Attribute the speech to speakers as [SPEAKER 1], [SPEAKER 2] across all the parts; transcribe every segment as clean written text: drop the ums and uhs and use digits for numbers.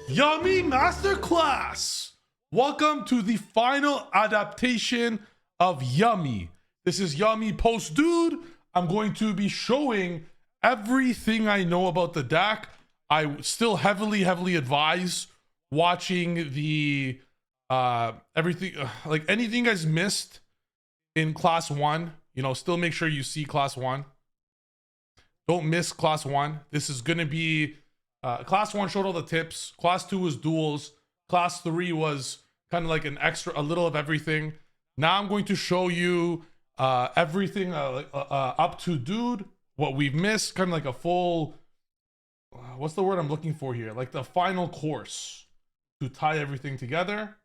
[SPEAKER 1] Yummy Masterclass! Welcome to the final adaptation of Yummy. This is Yummy Post Dude. I'm going to be showing everything I know about the deck. I still heavily advise watching the everything, like anything you guys missed in class 1, you know, still make sure you see class 1. Don't miss class 1. This is going to be class 1 showed all the tips. Class 2 was duels. Class 3 was kind of like a little of everything. Now I'm going to show you everything up to dude, what we've missed, kind of like a full, what's the word I'm looking for here? Like the final course to tie everything together.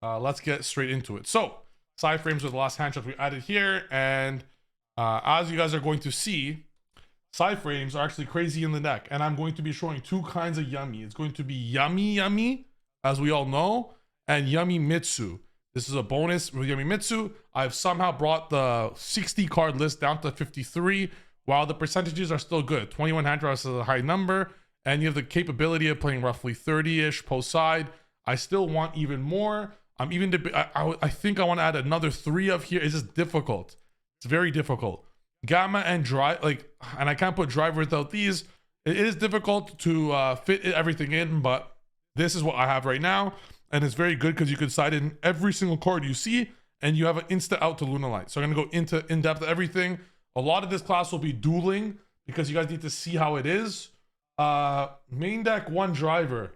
[SPEAKER 1] Let's get straight into it. So side frames are the last hand shots we added here. And as you guys are going to see, side frames are actually crazy in the deck, and I'm going to be showing two kinds of Yummy. It's going to be Yummy, as we all know, and Yummy Mitsu. This is a bonus with Yummy Mitsu. I've somehow brought the 60 card list down to 53, while the percentages are still good. 21 hand draws is a high number, and you have the capability of playing roughly 30-ish post side. I still want even more. I think I want to add another 3 of here. It's just difficult. It's very difficult. Gamma and drive, and I can't put drive without these. It is difficult to fit everything in, but this is what I have right now, and it's very good because you can side in every single card you see, and you have an insta out to Lunalight. So I'm gonna go into in-depth everything. A lot of this class will be dueling because you guys need to see how it is. Main deck 1 driver.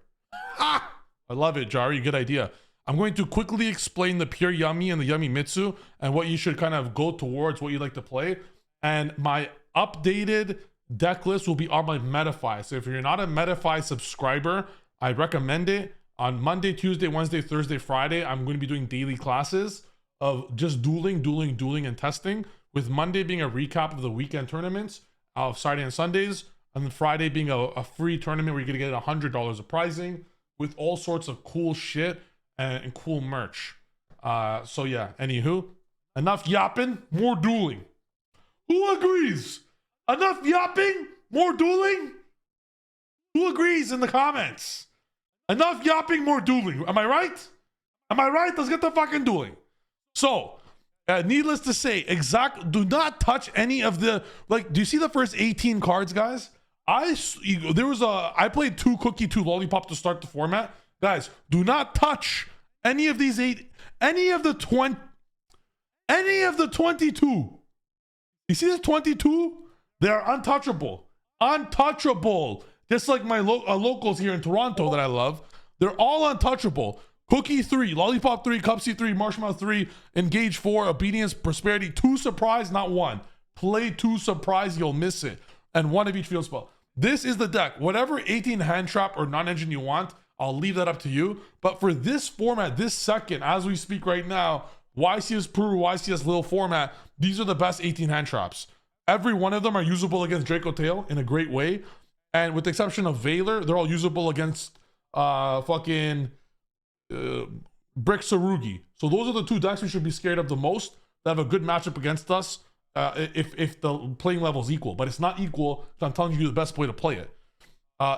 [SPEAKER 1] I love it, Jari. Good idea. I'm going to quickly explain the pure Yummy and the Yummy Mitsu and what you should kind of go towards, what you like to play. And my updated deck list will be on my Metafy. So if you're not a Metafy subscriber, I recommend it. On Monday, Tuesday, Wednesday, Thursday, Friday, I'm going to be doing daily classes of just dueling, and testing, with Monday being a recap of the weekend tournaments of Saturday and Sundays, and then Friday being a free tournament where you're going to get $100 of prizing with all sorts of cool shit and cool merch. So yeah, anywho, enough yapping, more dueling. Who agrees? Enough yapping? More dueling? Who agrees in the comments? Enough yapping, more dueling. Am I right? Am I right? Let's get the fucking dueling. So, needless to say, do not touch any of the, do you see the first 18 cards, guys? I played 2 cookie, 2 lollipop to start the format. Guys, do not touch any of these 22. You see the 22? They're untouchable. Untouchable. Just like my locals here in Toronto that I love. They're all untouchable. Cookie 3, Lollipop 3, Cupsy 3, Marshmallow 3, Engage 4, Obedience, Prosperity, 2 surprise, not 1. Play 2 surprise, you'll miss it. And 1 of each field spell. This is the deck. Whatever 18 hand trap or non-engine you want, I'll leave that up to you. But for this format, this second, as we speak right now, YCS Peru, YCS Lil format, these are the best 18 hand traps. Every one of them are usable against Draco Tail in a great way. And with the exception of Valor, they're all usable against Brick Sarugi. So those are the 2 decks we should be scared of the most that have a good matchup against us if the playing level is equal. But it's not equal, so I'm telling you the best way to play it.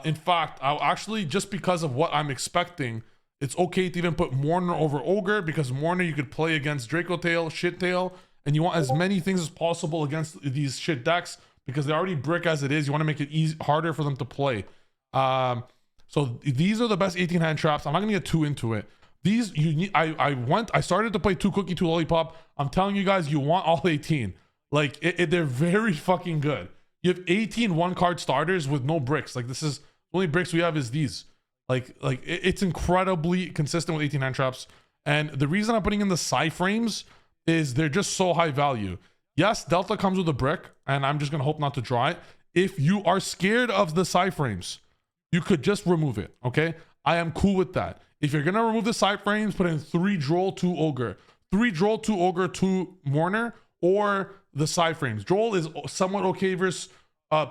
[SPEAKER 1] In fact, I'll actually, just because of what I'm expecting, it's okay to even put Mourner over Ogre, because Mourner you could play against Draco Tail, Shit Tail, and you want as many things as possible against these shit decks because they already brick as it is. You want to make it harder for them to play. So these are the best 18 hand traps. I'm not gonna get too into it. These you need. I started to play 2 cookie, 2 lollipop. I'm telling you guys, you want all 18. They're very fucking good. You have 18 1-card starters with no bricks. This is the only bricks we have is these. It's incredibly consistent with 18 hand traps. And the reason I'm putting in the side frames is they're just so high value. Yes, Delta comes with a brick, and I'm just gonna hope not to draw it. If you are scared of the side frames, you could just remove it, okay? I am cool with that. If you're gonna remove the side frames, put in 3 Droll, 2 Ogre. 3 Droll, 2 Ogre, 2 Mourner, or the side frames. Droll is somewhat okay versus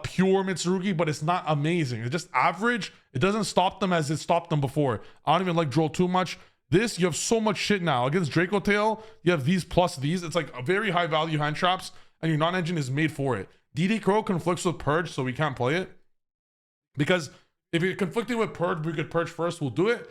[SPEAKER 1] pure Mitsurugi, but it's not amazing. It's just average. It doesn't stop them as it stopped them before. I don't even like Droll too much. This, you have so much shit now. Against Draco Tail, you have these plus these. It's like a very high value hand traps, and your non-engine is made for it. DD Crow conflicts with Purge, so we can't play it. Because If you're conflicted with Purge, we could Purge first, we'll do it.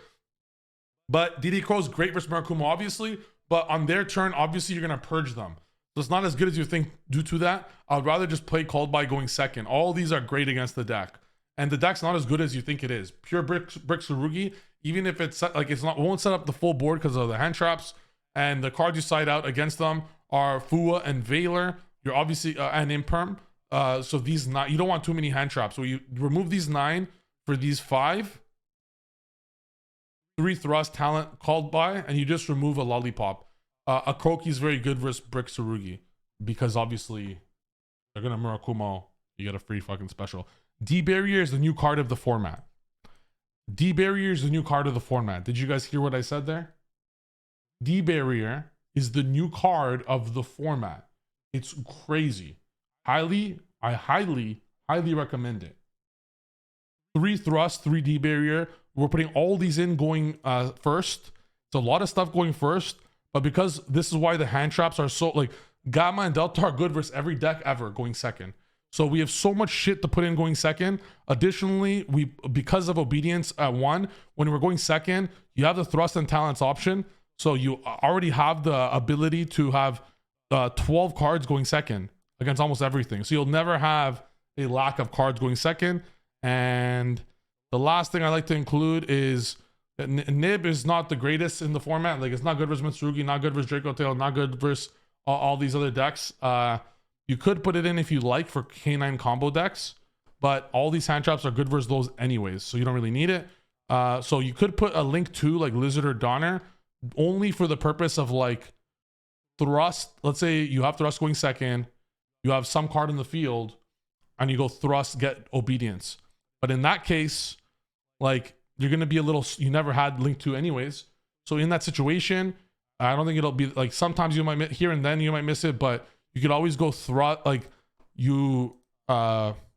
[SPEAKER 1] But DD Crow's great versus Murakumo, obviously. But on their turn, obviously, you're going to Purge them. So it's not as good as you think due to that. I'd rather just play Called By going second. All these are great against the deck. And the deck's not as good as you think it is. Pure Brick Tsurugi, even if it's like it won't set up the full board because of the hand traps. And the cards you side out against them are Fua and Veiler. You're obviously and Imperm. So these you don't want too many hand traps. So you remove these 9 for these 5. 3 thrust talent Called By, and you just remove a Lollipop. A Kroki is very good versus Brick Tsurugi because obviously they're gonna Murakumo. You get a free fucking special. D Barrier is the new card of the format. D Barrier is the new card of the format. Did you guys hear what I said there? D Barrier is the new card of the format. It's crazy. I highly recommend it. 3 thrust, 3 D Barrier. We're putting all these in going first. It's a lot of stuff going first, but because this is why the hand traps are so like Gamma and Delta are good versus every deck ever going second. So we have so much shit to put in going second. Additionally, because of obedience at 1, when we're going second, you have the thrust and talents option. So you already have the ability to have 12 cards going second against almost everything. So you'll never have a lack of cards going second. And the last thing I like to include is that Nib is not the greatest in the format. Like it's not good versus Mitsurugi, not good versus Draco Tail, not good versus all these other decks. You could put it in if you like for K9 combo decks, but all these hand traps are good versus those anyways, so you don't really need it. So you could put a Link 2 like Lizard or Donner only for the purpose of like thrust. Let's say you have thrust going second, you have some card in the field, and you go thrust, get obedience. But in that case, like you're gonna be a little, you never had Link 2 anyways. So in that situation, I don't think it'll be like, sometimes you might here and then you might miss it, but you could always go thrust, like you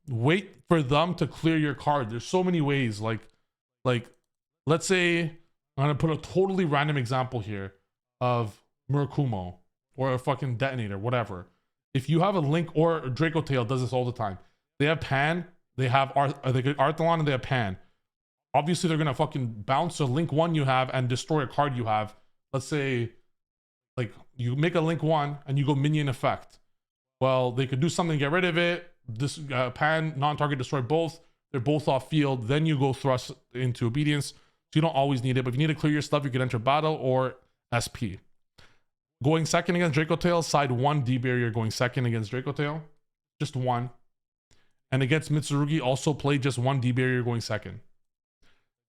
[SPEAKER 1] wait for them to clear your card. There's so many ways. Like let's say I'm gonna put a totally random example here of Murakumo or a fucking detonator, whatever. If you have a Link or a Draco Tail does this all the time. They have Pan, they have Arthalon, and they have Pan. Obviously, they're gonna fucking bounce a Link 1 you have and destroy a card you have. Let's say, like, you make a Link 1 and you go minion effect. Well, they could do something, get rid of it. This Pan, non-target, destroy both. They're both off field. Then you go thrust into obedience. So you don't always need it. But if you need to clear your stuff, you can enter battle or SP. Going second against Draco Tail, side 1 D Barrier going second against Draco Tail. Just 1. And against Mitsurugi, also play just 1 D Barrier going second.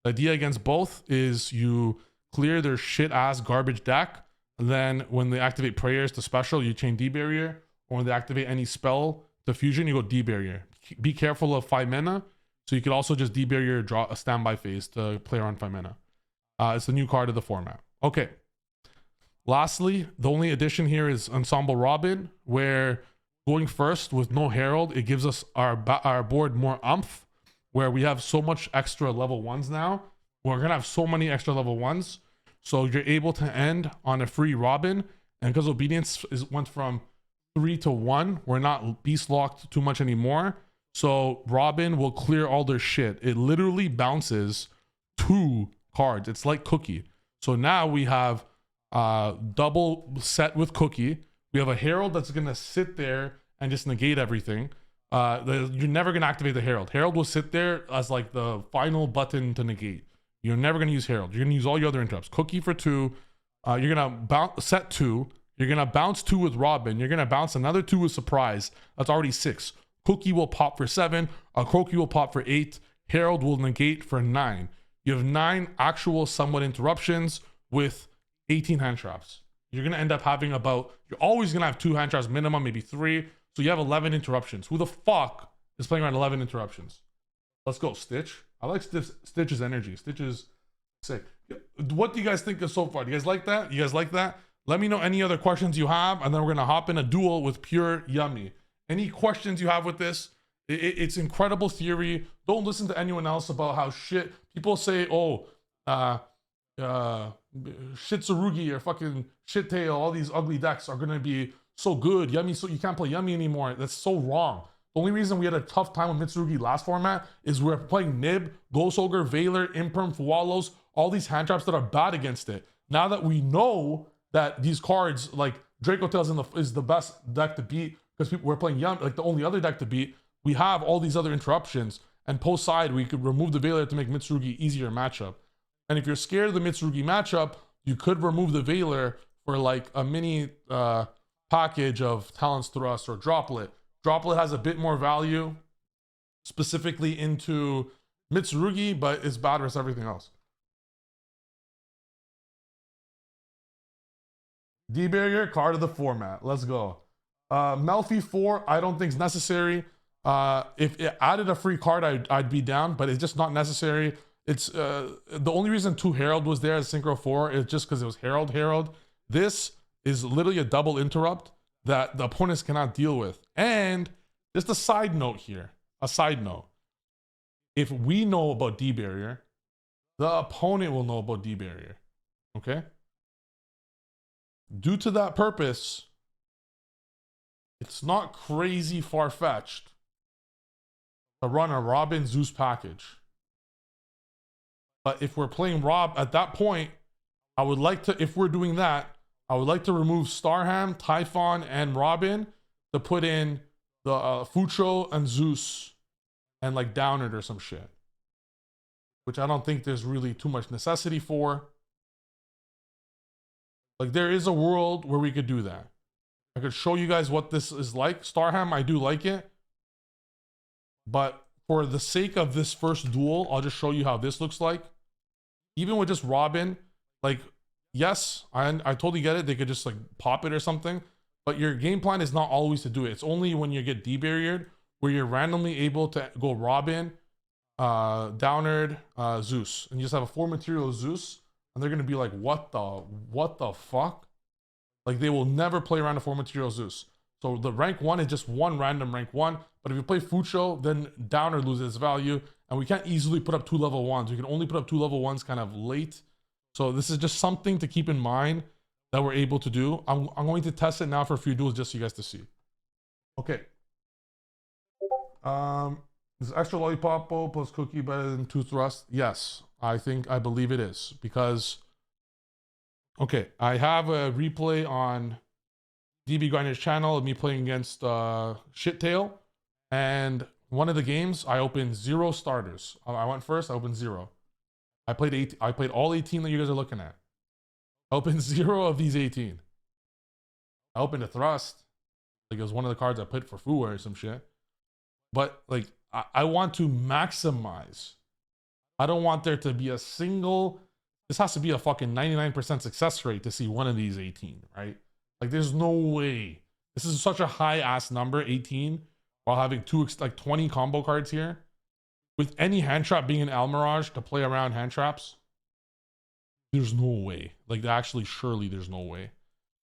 [SPEAKER 1] The idea against both is you clear their shit-ass garbage deck. And then when they activate prayers to special, you chain D Barrier. Or when they activate any spell to fusion, you go D Barrier. Be careful of 5 mana. So you could also just D Barrier, draw a standby phase to play around 5 mana. It's the new card of the format. Okay. Lastly, the only addition here is Ensemble Robin, where going first with no Herald, it gives us our board more umph, where we have so much extra level 1s now. We're going to have so many extra level 1s. So you're able to end on a free Robin. And because Obedience went from 3 to 1, we're not beast locked too much anymore. So Robin will clear all their shit. It literally bounces 2 cards. It's like Cookie. So now we have double set with Cookie. We have a Herald that's going to sit there and just negate everything. You're never going to activate the Herald. Herald will sit there as like the final button to negate. You're never going to use Herald. You're going to use all your other interrupts. Cookie for 2. You're going to set 2. You're going to bounce 2 with Robin. You're going to bounce another 2 with Surprise. That's already 6. Cookie will pop for 7. A Croaky will pop for 8. Herald will negate for 9. You have 9 actual somewhat interruptions with 18 hand traps. You're going to end up having you're always going to have 2 hand traps minimum, maybe 3. So you have 11 interruptions. Who the fuck is playing around 11 interruptions? Let's go, Stitch. I like Stitch's energy. Stitch is sick. What do you guys think of so far? Do you guys like that? You guys like that? Let me know any other questions you have, and then we're going to hop in a duel with Pure Yummy. Any questions you have with this? It's incredible theory. Don't listen to anyone else about how shit. People say, Shitsurugi or fucking Shittail, all these ugly decks are going to be so good. Yummy, so you can't play Yummy anymore. That's so wrong. The only reason we had a tough time with Mitsurugi last format is we're playing Nib, Ghost Ogre, Veiler, Imperm, Fualos, all these hand traps that are bad against it. Now that we know that these cards, like Draco Tails is the best deck to beat, because we're playing Yum, like the only other deck to beat, we have all these other interruptions. And post side, we could remove the Veiler to make Mitsurugi easier matchup. And if you're scared of the Mitsurugi matchup, you could remove the Veiler for like a mini package of Talon's Thrust or Droplet. Droplet has a bit more value specifically into Mitsurugi, but it's bad versus everything else. D-Barrier, card of the format. Let's go. Melfi 4, I don't think is necessary. If it added a free card, I'd be down, but it's just not necessary. It's the only reason 2 Herald was there as Synchro 4 is just because it was Herald. This is literally a double interrupt that the opponents cannot deal with. And just a side note here, if we know about D-Barrier, the opponent will know about D-Barrier, okay? Due to that purpose, it's not crazy far-fetched to run a Robin Zeus package. But if we're playing Rob at that point, I would like to, if we're doing that, I would like to remove Starham, Typhon, and Robin to put in the Fucho and Zeus and like Downerd or some shit. Which I don't think there's really too much necessity for. Like there is a world where we could do that. I could show you guys what this is like. Starham, I do like it. But for the sake of this first duel, I'll just show you how this looks like. Even with just Robin, like, yes, I totally get it. They could just like pop it or something. But your game plan is not always to do it. It's only when you get D-barriered where you're randomly able to go Robin, Downerd, Zeus. And you just have a 4 material Zeus. And they're going to be like, what the fuck? Like they will never play around a 4 material Zeus. So the rank 1 is just one random rank 1. But if you play Fucho, then Downerd loses its value. And we can't easily put up 2 level 1s. We can only put up 2 level 1s kind of late. So this is just something to keep in mind that we're able to do. I'm going to test it now for a few duels just so you guys to see. Okay. Is extra lollipop plus cookie better than 2 thrust? Yes, I believe it is. Because, okay, I have a replay on DB Grinder's channel of me playing against Shittail. And one of the games, I opened 0 starters. I went first, I opened 0. I played all 18 that you guys are looking at. I opened 0 of these 18. I opened a thrust. Like it was one of the cards I put for Fuwa or some shit. But like I want to maximize. I don't want there to be a single. This has to be a fucking 99% success rate to see one of these 18, right? Like there's no way. This is such a high ass number, 18, while having like 20 combo cards here. With any hand trap being an Almirage to play around hand traps, there's no way. Like actually, surely there's no way.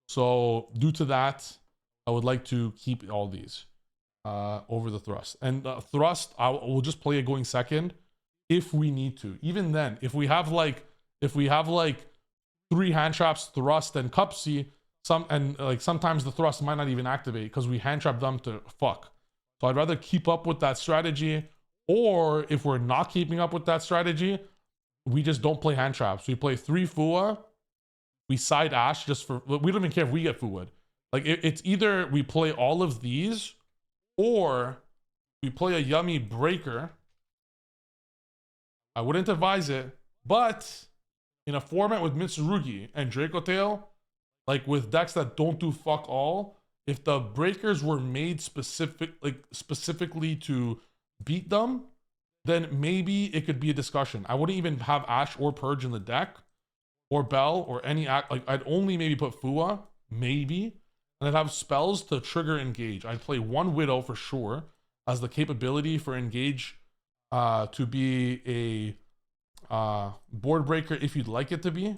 [SPEAKER 1] So due to that, I would like to keep all these over the thrust. And thrust, we'll just play it going second if we need to. Even then, if we have like 3 hand traps, thrust and Cupsy, sometimes the thrust might not even activate because we hand trap them to fuck. So I'd rather keep up with that strategy. Or if we're not keeping up with that strategy, we just don't play hand traps. We play 3 Fuwa, we side Ash just for, we don't even care if we get Fuwa'd. Like it's either we play all of these or we play a Yummy Breaker. I wouldn't advise it, but in a format with Mitsurugi and Draco Tail, like with decks that don't do fuck all, if the breakers were made specifically to beat them, then maybe it could be a discussion. I wouldn't even have Ash or Purge in the deck, or Bell, or any act. Like I'd only maybe put Fuwa, maybe, and I'd have spells to trigger Engage. I'd play 1 Widow for sure as the capability for Engage to be a board breaker if you'd like it to be.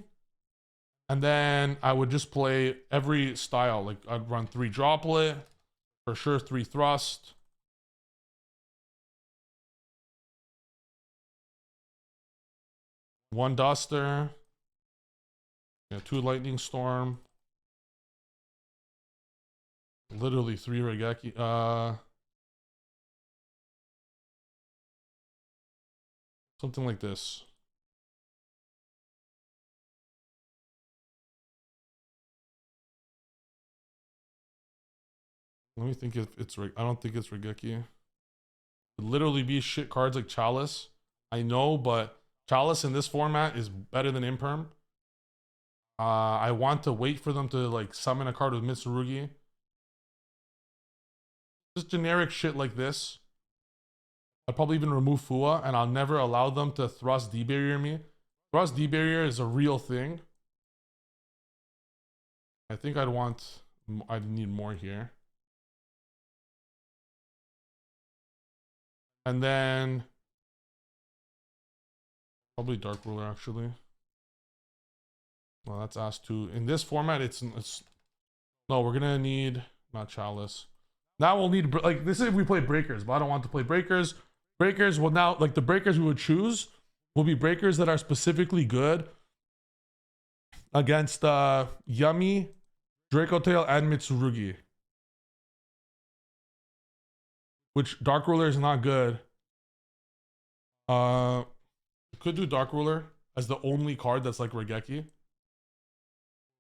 [SPEAKER 1] And then I would just play every style. Like I'd run 3 Droplet, for sure 3 Thrust, 1 Duster, 2 Lightning Storm, literally 3 Regeki. Something like this. Let me think if it's I don't think it's Regeki. It'd literally be shit cards like Chalice. I know, but Chalice in this format is better than Imperm. I want to wait for them to like summon a card with Mitsurugi. Just generic shit like this. I'd probably even remove Fua, and I'll never allow them to thrust D-barrier me. Thrust D-barrier is a real thing. I think I'd need more here. And then probably Dark Ruler actually. Well, that's asked too. In this format, it's no, we're gonna need not Chalice. Now we'll need like this is if we play Breakers, but I don't want to play Breakers. Breakers will now like the Breakers we would choose will be Breakers that are specifically good against Yummy, Draco Tail, and Mitsurugi. Which Dark Ruler is not good. Could do Dark Ruler as the only card that's like Regeki.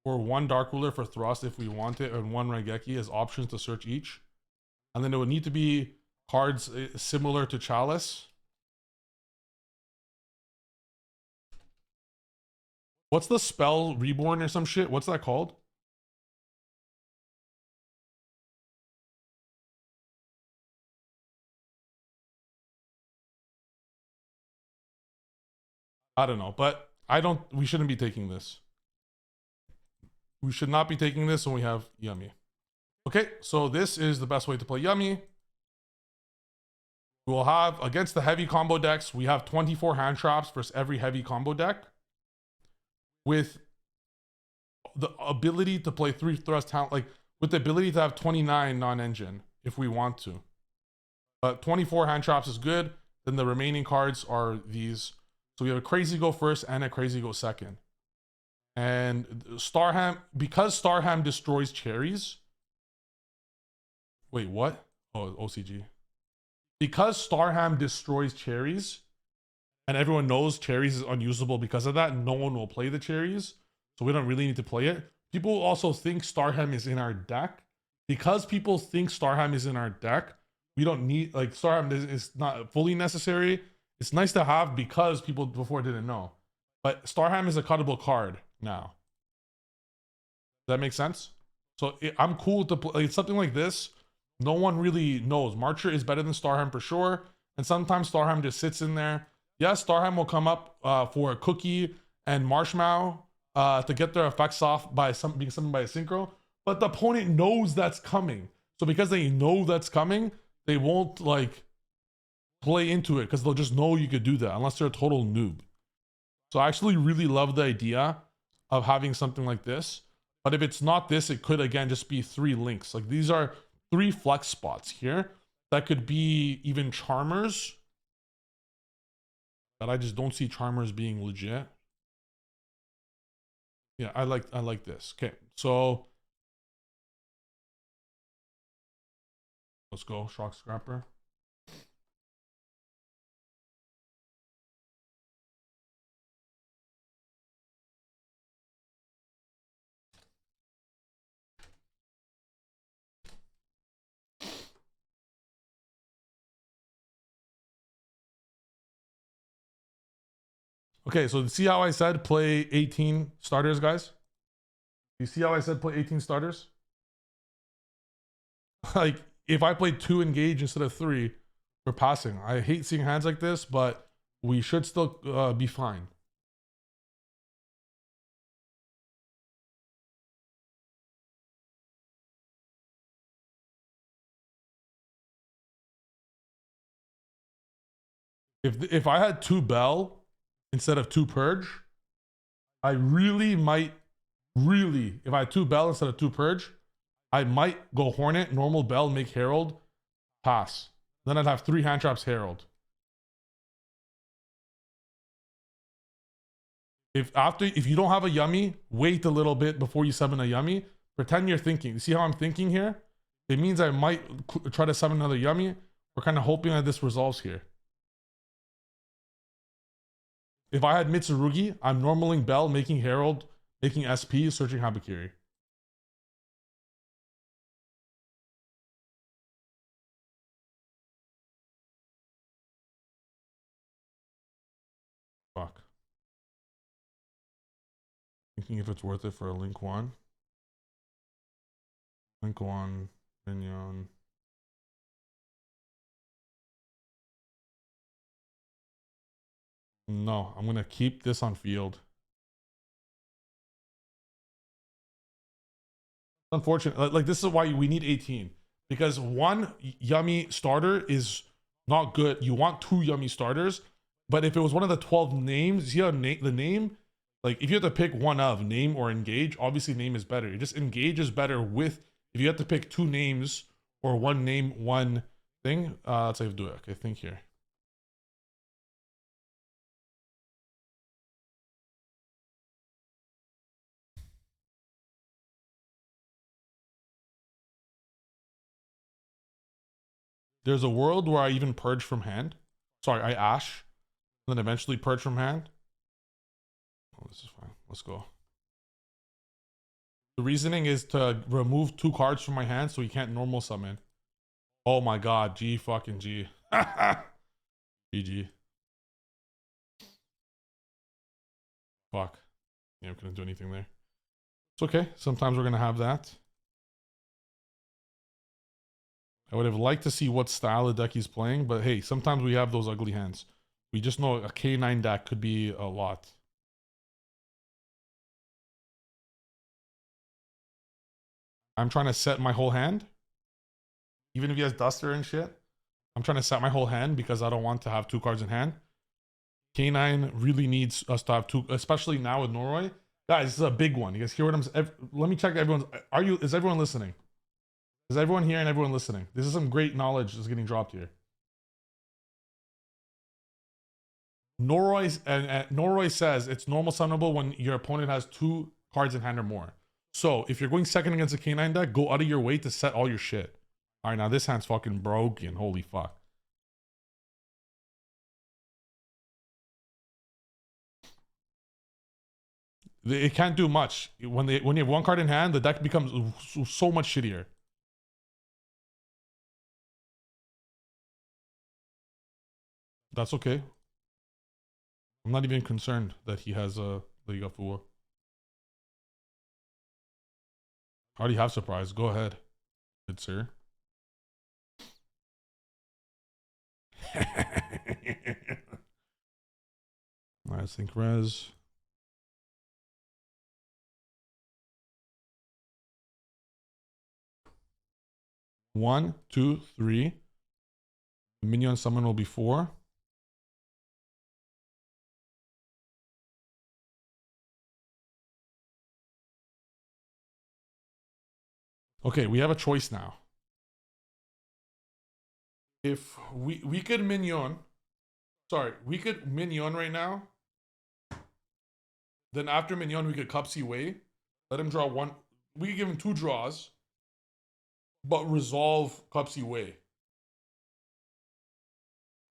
[SPEAKER 1] Or one Dark Ruler for Thrust if we want it, and one Regeki as options to search each. And then it would need to be cards similar to Chalice. What's the spell? Reborn or some shit? What's that called? I don't know, but we shouldn't be taking this. We should not be taking this when we have Yummy. Okay, so this is the best way to play Yummy. We'll have, against the heavy combo decks, we have 24 hand traps versus every heavy combo deck. With the ability to play 3 thrust talent, like with the ability to have 29 non-engine if we want to. But 24 hand traps is good. Then the remaining cards are these. So we have a Crazy Go first and a Crazy Go second. And Starham, because Starham destroys cherries. Wait, what? Oh, OCG. Because Starham destroys cherries, and everyone knows cherries is unusable because of that, no one will play the cherries. So we don't really need to play it. People also think Starham is in our deck. Because people think Starham is in our deck, we don't need, like, Starham is not fully necessary. It's nice to have because people before didn't know. But Starham is a cuttable card now. Does that make sense? So I'm cool to play something like this. No one really knows. Marcher is better than Starham for sure. And sometimes Starham just sits in there. Yes, Starham will come up for a Cookie and Marshmallow to get their effects off by being summoned by a Synchro. But the opponent knows that's coming. So because they know that's coming, they won't like play into it because they'll just know you could do that unless they're a total noob. So I actually really love the idea of having something like this. But if it's not this, it could again just be 3 links. Like these are 3 flex spots here that could be even Charmers. But I just don't see Charmers being legit. Yeah, I like this. Okay, so let's go, Shock Scrapper. Okay, so see how I said play 18 starters, guys? You see how I said play 18 starters? Like, if I played 2 engage instead of 3, we're passing. I hate seeing hands like this, but we should still be fine. If I had 2 Bell instead of 2 Purge, I really might, if I had 2 Bell instead of 2 Purge, I might go Hornet, normal Bell, make Herald, pass. Then I'd have 3 hand traps Herald. If you don't have a Yummy, wait a little bit before you summon a Yummy. Pretend you're thinking. See how I'm thinking here? It means I might try to summon another Yummy. We're kind of hoping that this resolves here. If I had Mitsurugi, I'm normaling Bell, making Herald, making SP, searching Habakiri. Fuck. Thinking if it's worth it for a Link 1. Link 1, Minion. No, I'm gonna keep this on field. Unfortunate. Like this is why we need 18. Because one yummy starter is not good. You want two yummy starters. But if it was one of the 12 names, you know, the name, like if you have to pick one of name or engage, obviously name is better. Just engage is better with, if you have to pick two names or one name, one thing, let's say do it. Okay, think here. There's a world where I even purge from hand. Sorry, I ash, and then eventually purge from hand. Oh, this is fine. Let's go. The reasoning is to remove two cards from my hand so he can't normal summon. Oh my god, G fucking G. GG. Fuck. Yeah, I couldn't do anything there. It's okay. Sometimes we're gonna have that. I would have liked to see what style of deck he's playing, but hey, sometimes we have those ugly hands. We just know a K9 deck could be a lot. I'm trying to set my whole hand. Even if he has Duster and shit. I'm trying to set my whole hand because I don't want to have two cards in hand. K9 really needs us to have two, especially now with Noroi. Guys, this is a big one. You guys hear what I'm saying? Let me check everyone's. Is everyone listening? Is everyone here and everyone listening? This is some great knowledge that's getting dropped here. Noroi says it's normal summonable when your opponent has two cards in hand or more. So if you're going second against a K9 deck, go out of your way to set all your shit. All right, now this hand's fucking broken. Holy fuck. It can't do much. When you have one card in hand, the deck becomes so much shittier. That's okay. I'm not even concerned that he has a Liga Fua. I already have surprise. Go ahead, good sir. I think res. One, two, three. The minion summon will be 4. Okay, we have a choice now. If we could minion, sorry, we could minion right now. Then after minion, we could Cupsy Way. Let him draw one. We could give him 2 draws, but resolve Cupsy Way.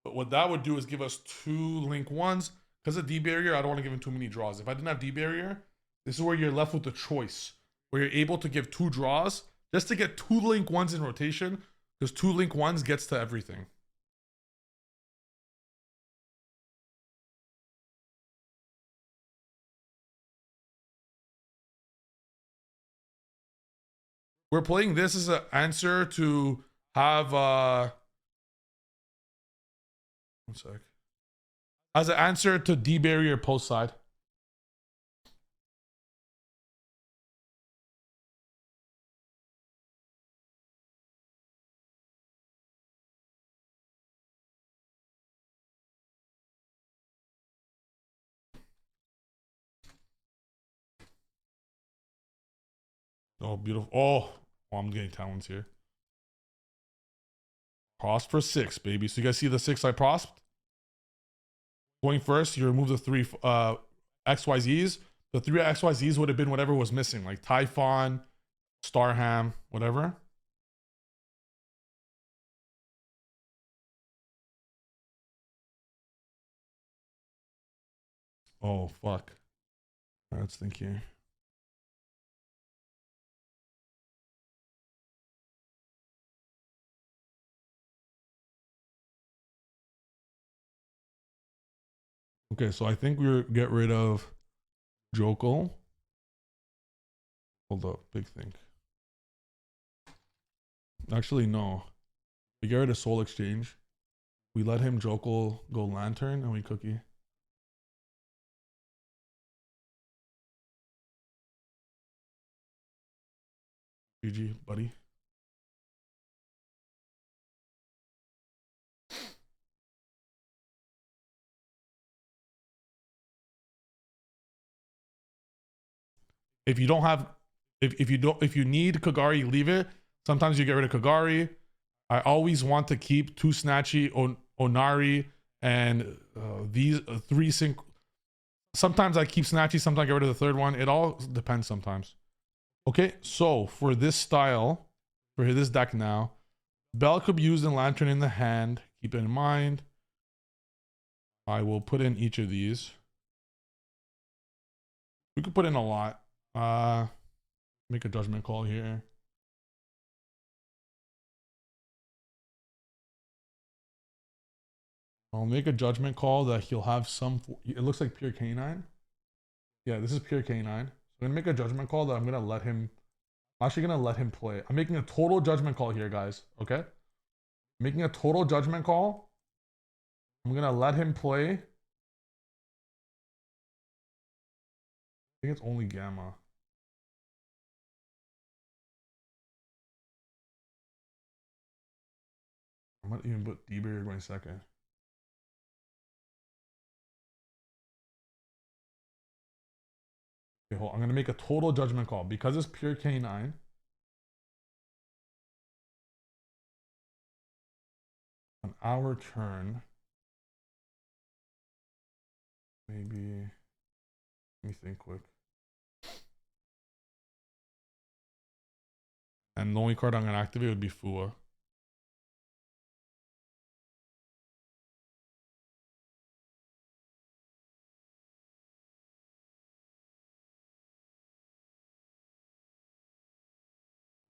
[SPEAKER 1] But what that would do is give us 2 Link 1s. Because of D barrier, I don't want to give him too many draws. If I didn't have D barrier, this is where you're left with the choice, where you're able to give 2 draws just to get 2 Link 1s in rotation, because 2 Link 1s gets to everything. We're playing this as an answer to have one sec. As an answer to D barrier post side. Oh, beautiful. Oh, I'm getting talents here. Prosp for 6, baby. So you guys see the 6 I prosped? Going first, you remove the 3 XYZs. The 3 XYZs would have been whatever was missing, like Typhon, Starham, whatever. Oh, fuck. Let's think here. Okay, so I think we're get rid of Joko. Hold up, big thing. Actually, no. We get rid of Soul Exchange. We let him Joko go Lantern and we Cookie. GG, buddy. If you don't have, if you need Kagari, leave it. Sometimes you get rid of Kagari. I always want to keep two Snatchy, Onari, and these three sync. Sometimes I keep Snatchy, sometimes I get rid of the third one. It all depends sometimes. Okay, so for this style, for this deck now, Bell could be used in Lantern in the hand. Keep it in mind. I will put in each of these. We could put in a lot. Make a judgment call here. I'll make a judgment call that he'll have some. It looks like pure canine. Yeah, this is pure canine. So I'm gonna make a judgment call that I'm gonna let him. I'm actually gonna let him play. I'm making a total judgment call here, guys. Okay, making a total judgment call. I'm gonna let him play. I think it's only Gamma. I might even put D-Bear going second. Okay, hold on. I'm gonna make a total judgment call because it's pure K9. On our turn, maybe. Let me think quick. And the only card I'm gonna activate would be Fua.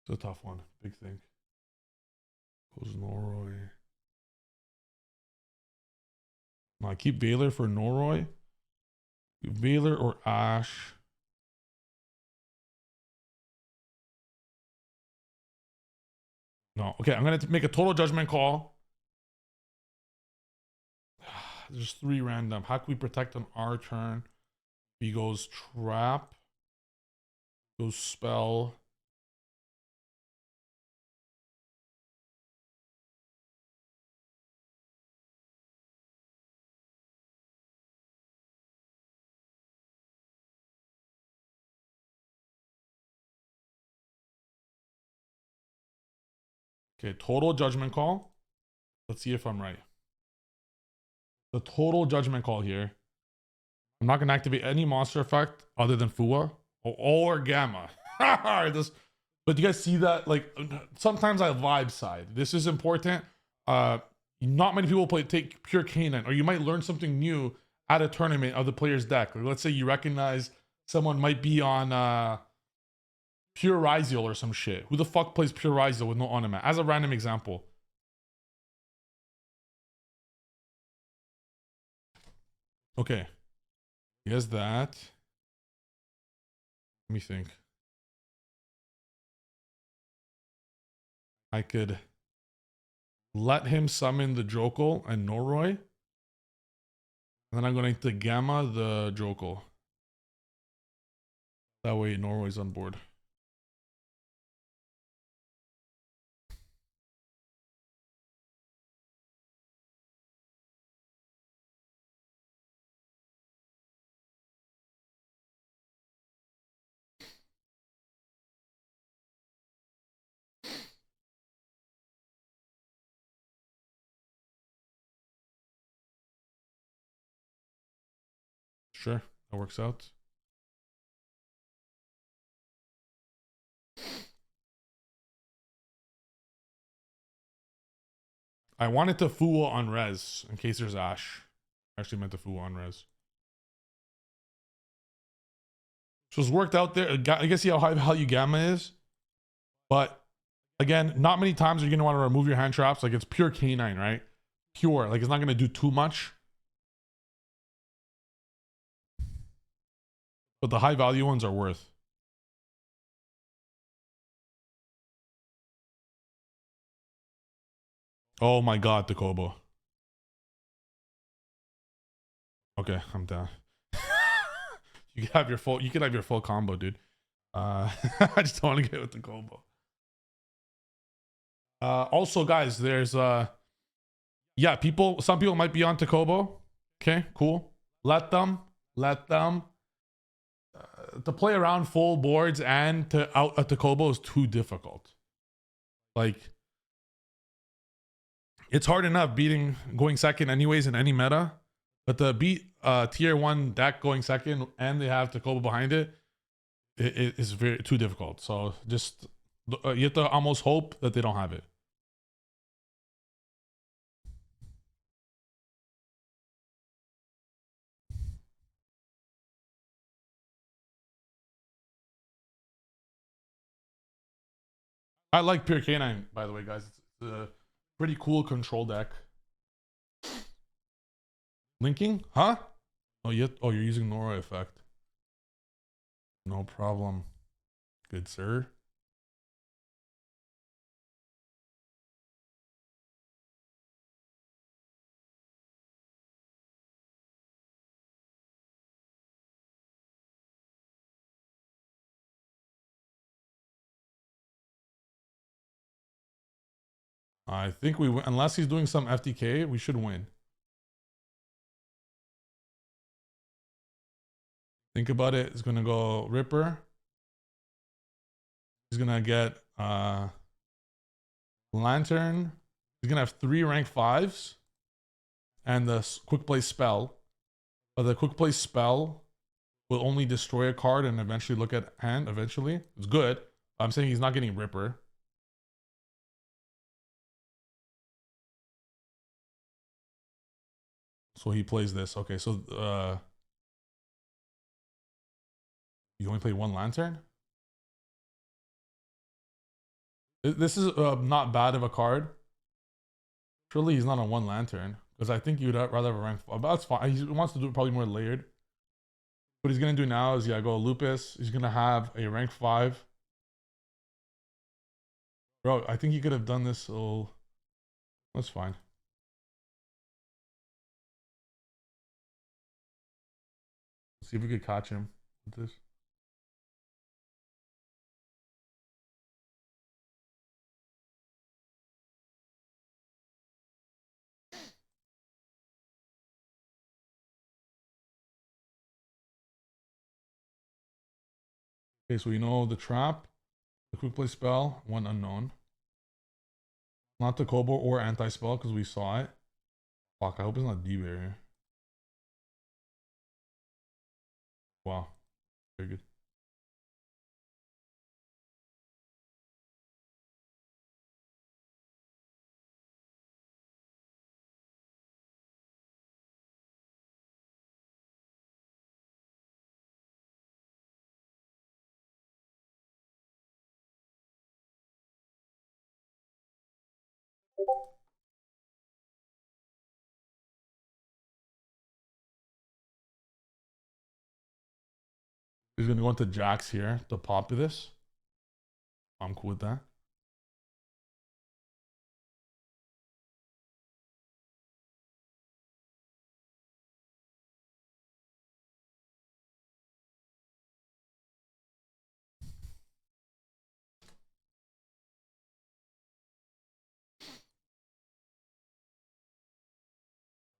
[SPEAKER 1] It's a tough one. Big thing. Goes Noroi. No, I keep Valor for Noroi. Valor or Ash. No. Okay, I'm gonna make a total judgment call. There's three random. How can we protect on our turn? He goes Trap. Goes Spell. Okay, total judgment call. Let's see if I'm right. The total judgment call here. I'm not gonna activate any monster effect other than Fua or Gamma. But you guys see that? Like sometimes I vibe side. This is important. Not many people take pure Canine, or you might learn something new at a tournament of the player's deck. Like, let's say you recognize someone might be on pure Ryziel or some shit. Who the fuck plays pure Ryziel with no ornament? As a random example. Okay. He has that. Let me think. I could let him summon the Jokol and Noroi. And then I'm going to Gamma the Jokol. That way Norway's on board. Sure, that works out. I wanted to fool on res in case there's Ash. I actually meant to fool on res. So it's worked out there. I guess see how high value gamma is. But again, not many times are you going to want to remove your hand traps. Like it's pure canine, right? Pure. Like it's not going to do too much. But the high value ones are worth. Oh my god, Takobo. Okay, I'm down. You can have your full combo, dude. I just don't want to get with the combo. Also, guys, there's yeah, some people might be on Takobo. Okay, cool. Let them. To play around full boards and to out a Takobo is too difficult. Like, it's hard enough going second anyways in any meta, but to beat tier 1 deck going second and they have Takobo behind it, it is too difficult. So just you have to almost hope that they don't have it. I like Pure Canine, by the way, guys. It's a pretty cool control deck. Linking? Huh? Oh, you're using Nora effect. No problem. Good, sir. I think we win. Unless he's doing some FTK, we should win. Think about it. It's gonna go Ripper. He's gonna get Lantern. He's gonna have 3 rank 5s and the quick play spell. But the quick play spell will only destroy a card and eventually look at hand. Eventually, it's good. I'm saying he's not getting Ripper. So he plays this. Okay, so you only play 1 Lantern. This is not bad of a card. Surely he's not on 1 Lantern because I think you'd rather have a rank 5. But that's fine. He wants to do it probably more layered. What he's gonna do now is go Lupus. He's gonna have a rank 5. Bro, I think he could have done this. So that's fine. Let's see if we could catch him with this. Okay, so we know the trap, the quick play spell, 1 unknown. Not the Kobo or anti-spell because we saw it. Fuck, I hope it's not D-barrier. Wow. Very good. He's gonna go into Jax here to pop this. I'm cool with that.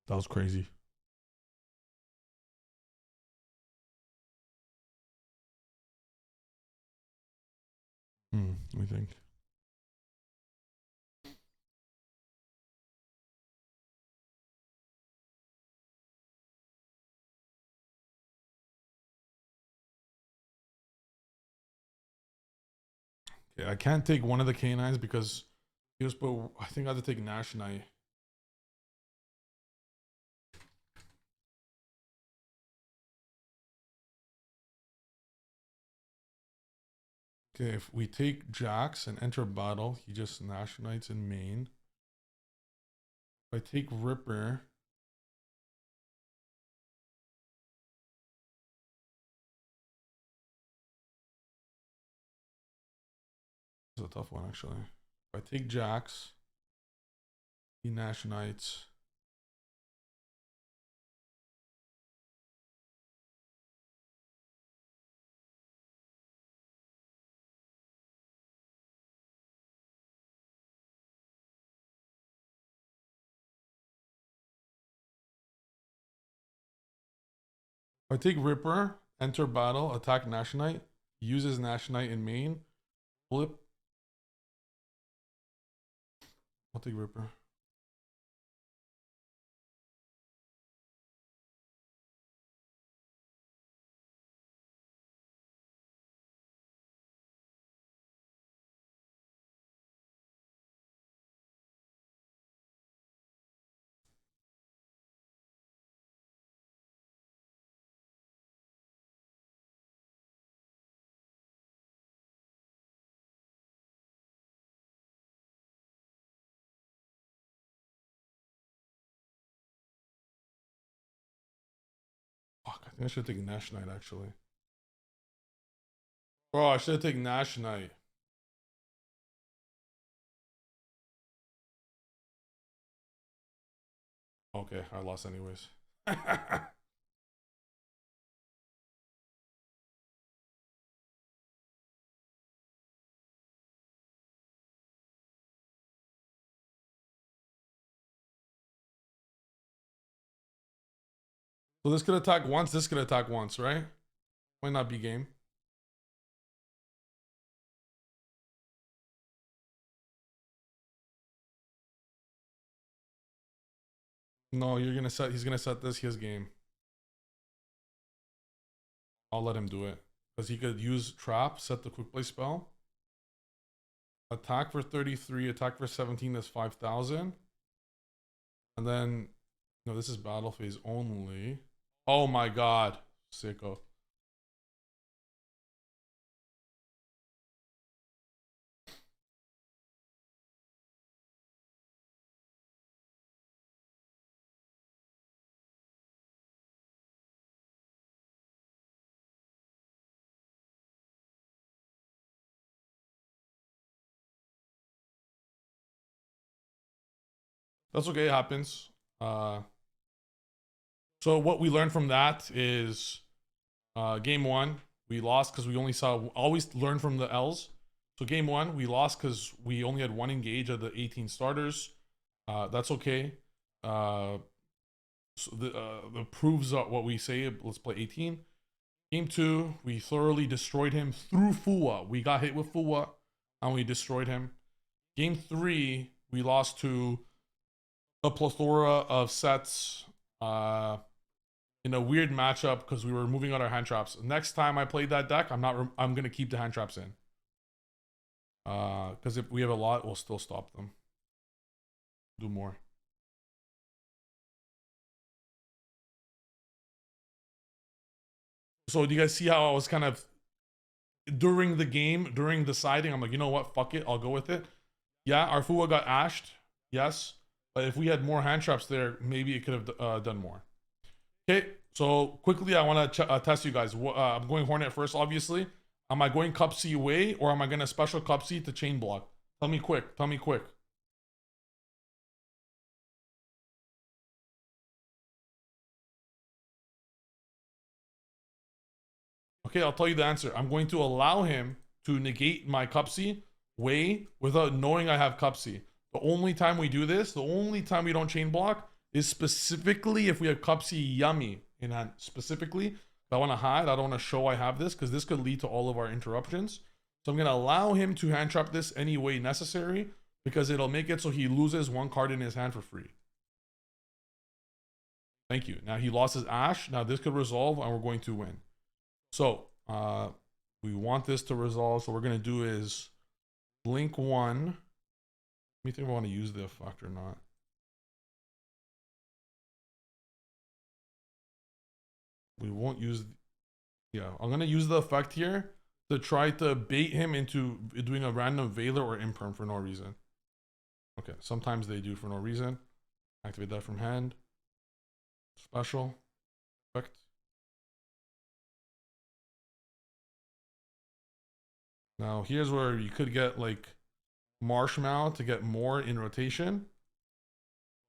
[SPEAKER 1] That was crazy. Let me think. Okay, I can't take one of the canines because he was, but I think I have to take Nash Knight. Okay, if we take Jax and enter battle, he just Nash Knights in main. If I take Ripper, this is a tough one actually. If I take Jax, he Nash Knights. If I take Ripper, enter battle, attack Nash Knight, uses Nash Knight in main, flip. I'll take Ripper. Fuck, I think I should take Nash Knight actually. Oh, I should take Nash Knight. Okay, I lost anyways. So this could attack once, this could attack once, right? Might not be game. No, you're gonna set, he's gonna set this his game. I'll let him do it. Because he could use trap, set the quick play spell. Attack for 33, attack for 17 is 5,000. And then, no, this is battle phase only. Oh my god. Sicko. That's okay, it happens. So what we learned from that is game one, we lost because we only saw, always learn from the L's. So game one, we lost because we only had one engage of the 18 starters. That's okay. So the proves what we say. Let's play 18. Game two, we thoroughly destroyed him through Fuwa. We got hit with Fuwa and we destroyed him. Game three, we lost to a plethora of sets in a weird matchup because we were moving on our hand traps. Next time I played that deck, I'm gonna keep the hand traps in. Because if we have a lot, we'll still stop them. Do more. So do you guys see how I was kind of during the game, during deciding, I'm like, you know what, fuck it, I'll go with it. Yeah, our Fuwa got ashed, yes, but if we had more hand traps there, maybe it could have done more. Okay, so quickly, I want to test you guys. I'm going Hornet first, obviously. Am I going Cup C away, or am I going to special Cup C to chain block? Tell me quick. Tell me quick. Okay, I'll tell you the answer. I'm going to allow him to negate my Cup C way without knowing I have Cup C. The only time we do this, the only time we don't chain block is specifically if we have Cup C Yummy in hand. Specifically, I want to hide. I don't want to show I have this because this could lead to all of our interruptions. So I'm going to allow him to hand trap this any way necessary because it'll make it so he loses one card in his hand for free. Thank you. Now he lost his Ash. Now this could resolve and we're going to win. So we want this to resolve. So what we're going to do is blink one. Let me think if I want to use the effect or not. We won't use, yeah, I'm going to use the effect here to try to bait him into doing a random Veiler or Imperm for no reason. Okay, sometimes they do for no reason. Activate that from hand. Special. Perfect. Now here's where you could get like Marshmallow to get more in rotation.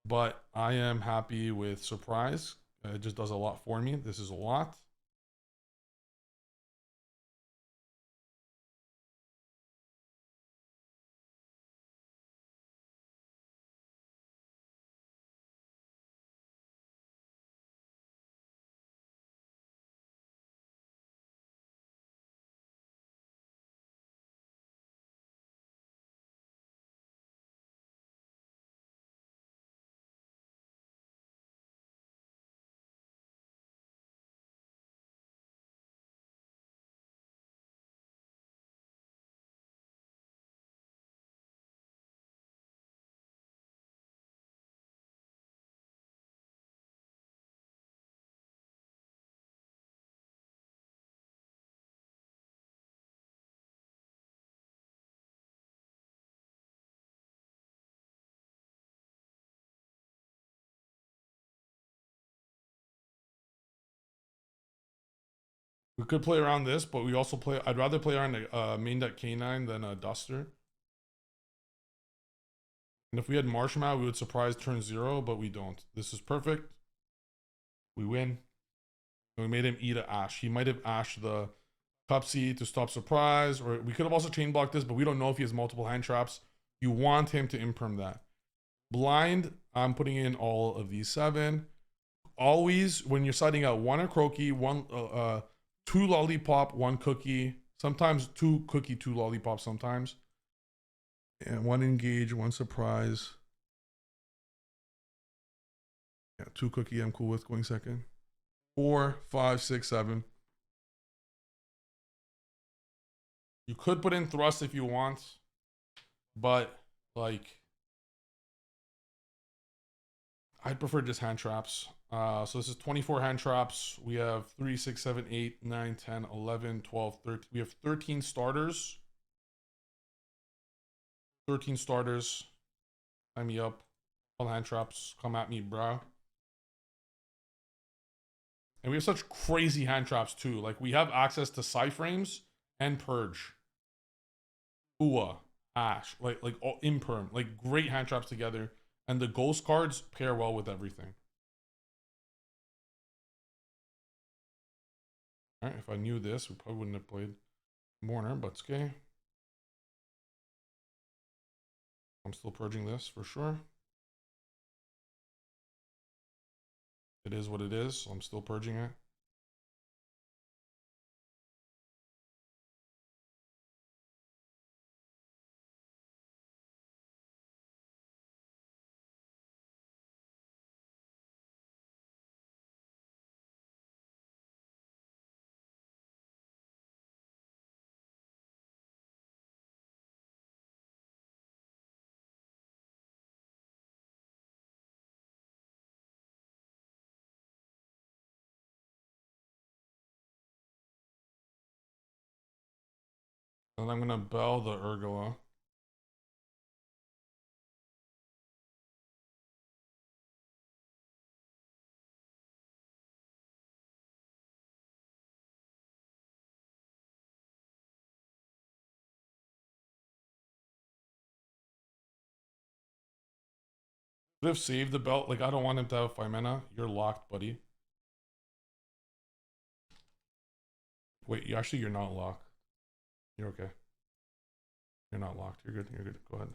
[SPEAKER 1] But I am happy with Surprise. It just does a lot for me. This is a lot. We could play around this, but we also play. I'd rather play around a main deck K9 than a Duster. And if we had Marshmallow, we would surprise turn 0, but we don't. This is perfect. We win. And we made him eat an Ash. He might have Ashed the Cupsy to stop surprise, or we could have also chain blocked this, but we don't know if he has multiple hand traps. You want him to imperm that. Blind, I'm putting in all of these 7. Always, when you're siding out 1 a Croaky, 2 Lollipop, 1 Cookie, sometimes 2 Cookie, 2 Lollipop sometimes. And 1 Engage, 1 Surprise. Yeah, 2 Cookie I'm cool with going second. 4, 5, 6, 7. You could put in Thrust if you want, but like I'd prefer just hand traps. So this is 24 hand traps. We have 3, 6, 7, 8, 9, 10, 11, 12, 13. We have 13 starters. 13 starters. Sign me up. All hand traps. Come at me, bro. And we have such crazy hand traps too. Like we have access to Psyframes and Purge. Ua, Ash, like all Imperm. Like great hand traps together. And the ghost cards pair well with everything. Alright, if I knew this, we probably wouldn't have played Mourner, but it's okay. I'm still purging this for sure. It is what it is, so I'm still purging it. And I'm gonna bell the Urgola. Could have saved the belt. Like, I don't want him to have 5 mana. You're locked, buddy. Wait, you're not locked. You're okay. You're not locked. You're good. You're good. Go ahead.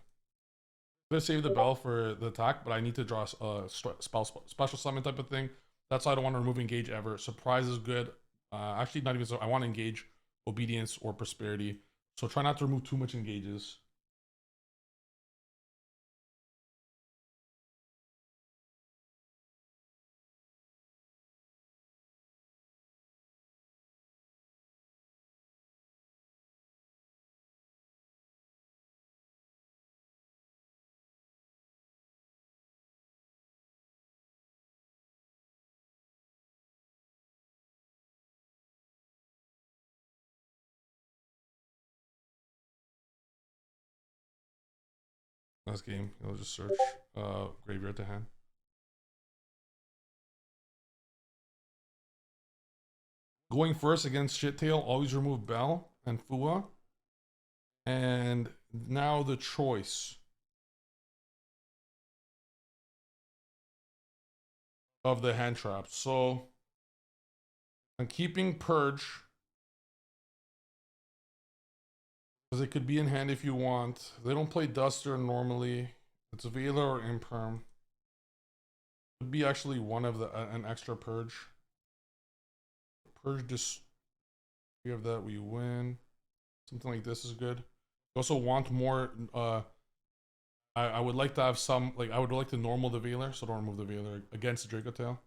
[SPEAKER 1] Could have saved the bell for the attack, but I need to draw a special summon type of thing. That's why I don't want to remove engage ever. Surprise is good. Actually, not even so. I want to engage obedience or prosperity. So try not to remove too much engages. Last game. I'll just search graveyard to hand. Going first against Shittail, always remove Bell and Fua. And now the choice of the hand trap. So I'm keeping Purge, because it could be in hand if you want. They don't play Duster normally. It's Vela or Imperm. Could be actually one of the an extra Purge. Purge just, we have that, we win. Something like this is good. You also want more I would like to have some, like, I would like to normal the Veiler, so don't remove the Veiler against the Draco Tail.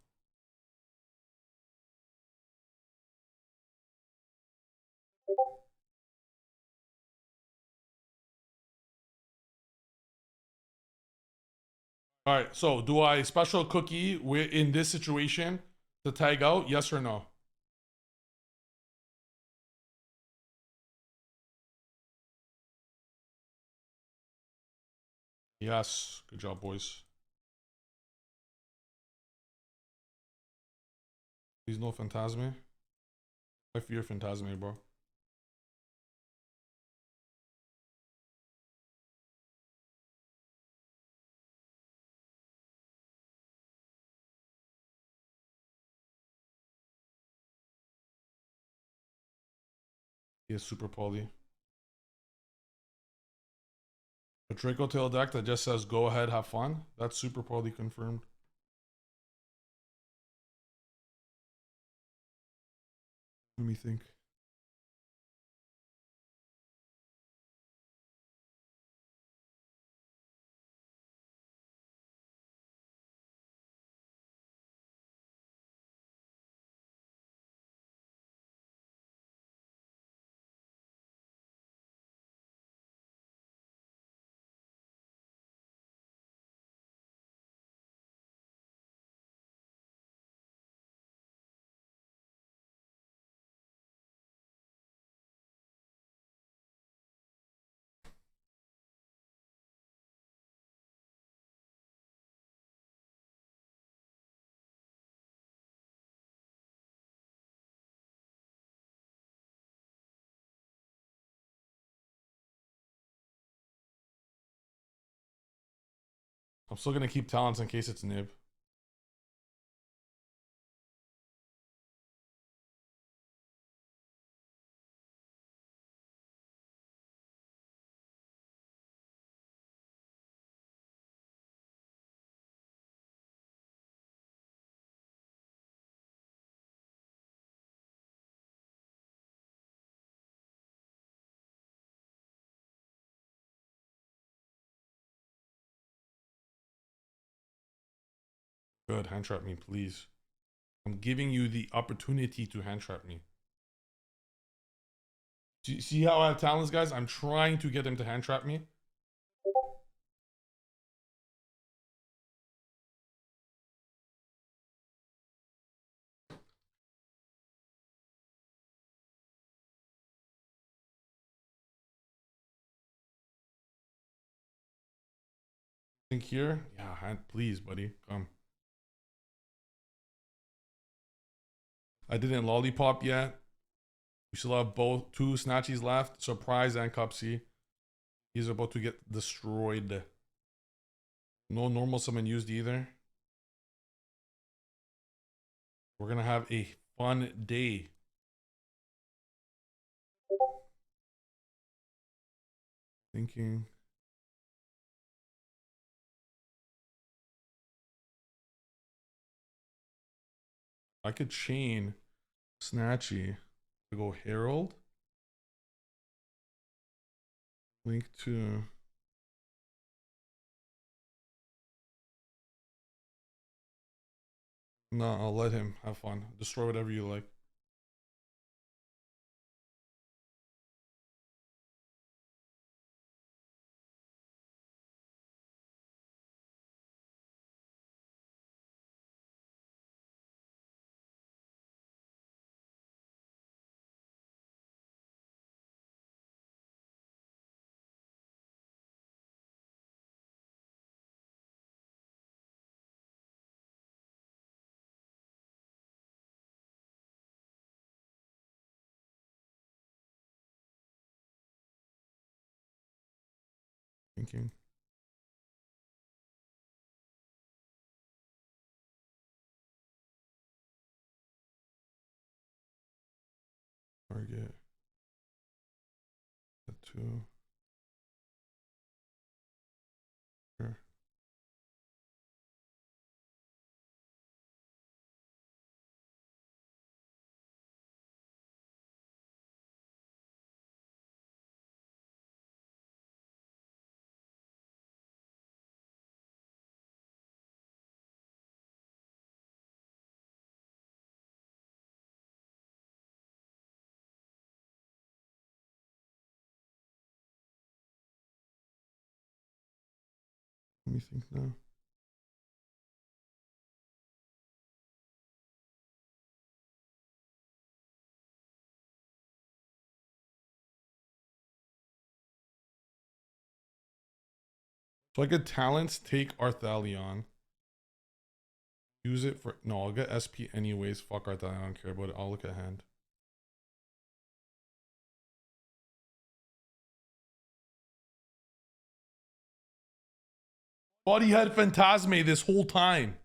[SPEAKER 1] All right, so do I special cookie in this situation to tag out? Yes or no? Yes. Good job, boys. Please no Phantasme. I fear Phantasme, bro. He is super poly. A Draco Tail deck that just says go ahead, have fun. That's super poly confirmed. Let me think. I'm still gonna keep talents in case it's Nib. Good, hand trap me, please. I'm giving you the opportunity to hand trap me. See how I have talents, guys? I'm trying to get him to hand trap me. Think here? Yeah, hand, please, buddy. Come. I didn't lollipop yet. We still have both two snatchies left. Surprise and Cupsy. He's about to get destroyed. No normal summon used either. We're gonna have a fun day. Thinking. I could chain Snatchy to go Herald. Link to. No, I'll let him have fun. Destroy whatever you like. thinking. Target. The 2. Sure. Let me think now. So I get talents, take Arthalion. Use it for no, I'll get SP anyways. Fuck Arthalion, I don't care about it. I'll look at hand. But he had Phantasme this whole time.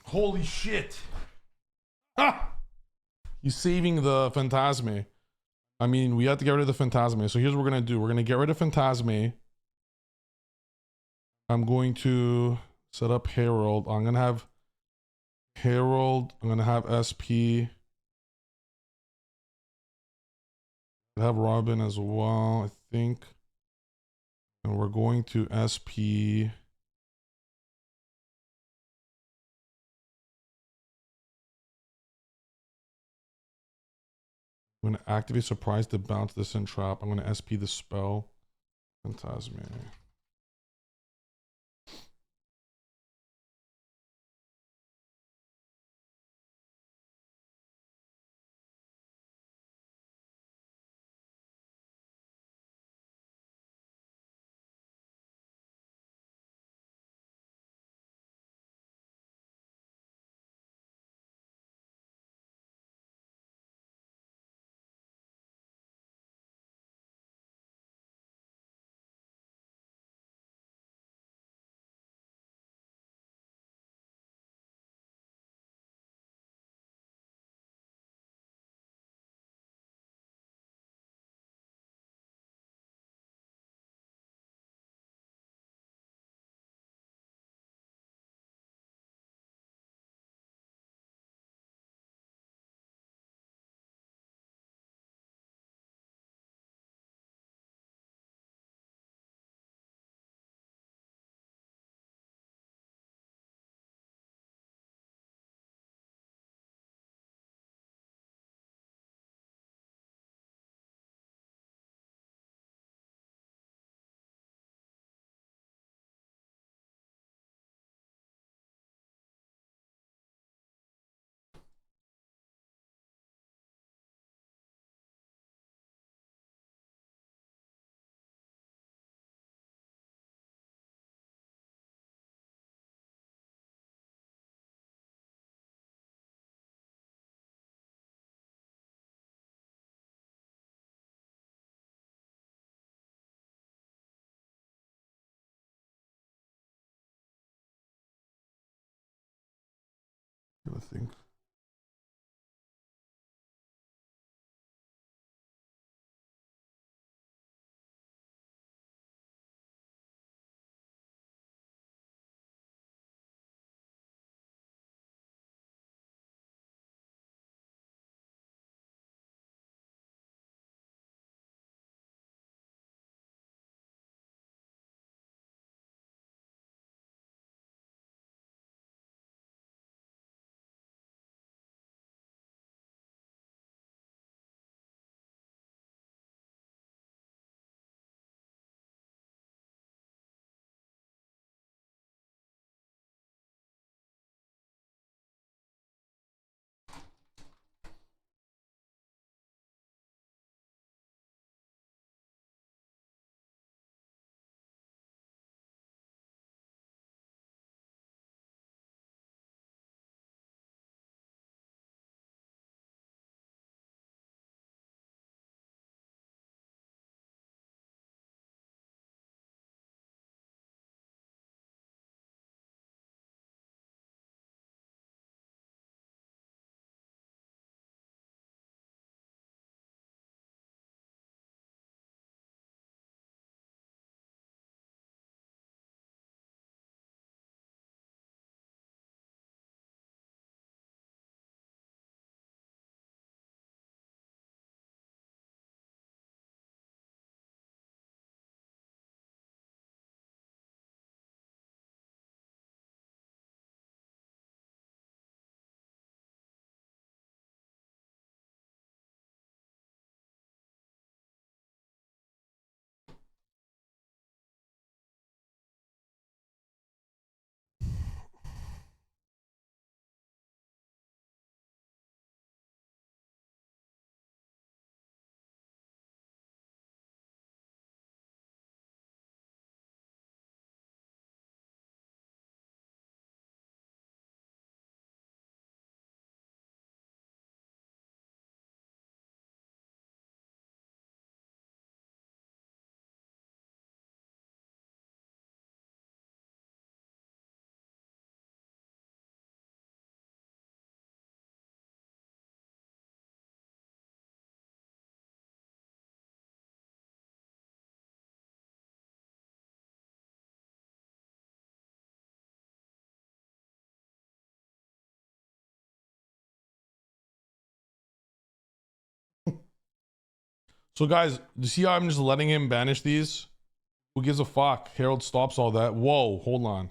[SPEAKER 1] Holy shit. Ah! He's saving the Phantasme. I mean, we have to get rid of the Phantasme. So here's what we're going to do. We're going to get rid of Phantasme. I'm going to set up Herald. I'm going to have Herald. I'm going to have SP. I have Robin as well, I think. And we're going to SP. I'm going to activate Surprise to bounce this in trap. I'm going to SP the spell. Phantasme. I think. So guys, you see how I'm just letting him banish these? Who gives a fuck? Herald stops all that. Whoa, hold on.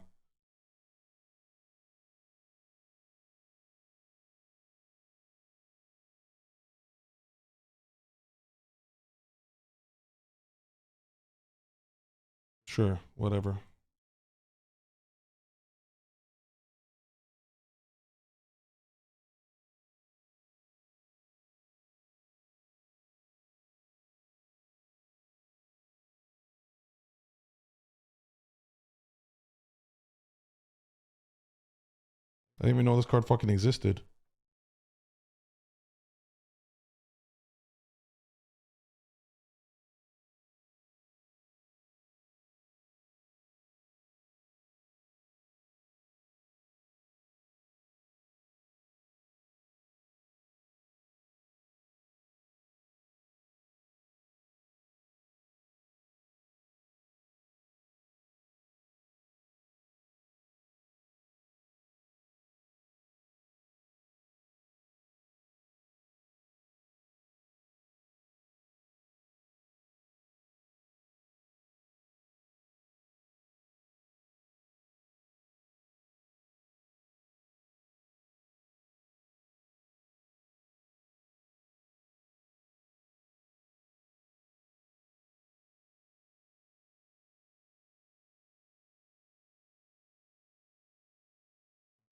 [SPEAKER 1] Sure, whatever. I didn't even know this card fucking existed.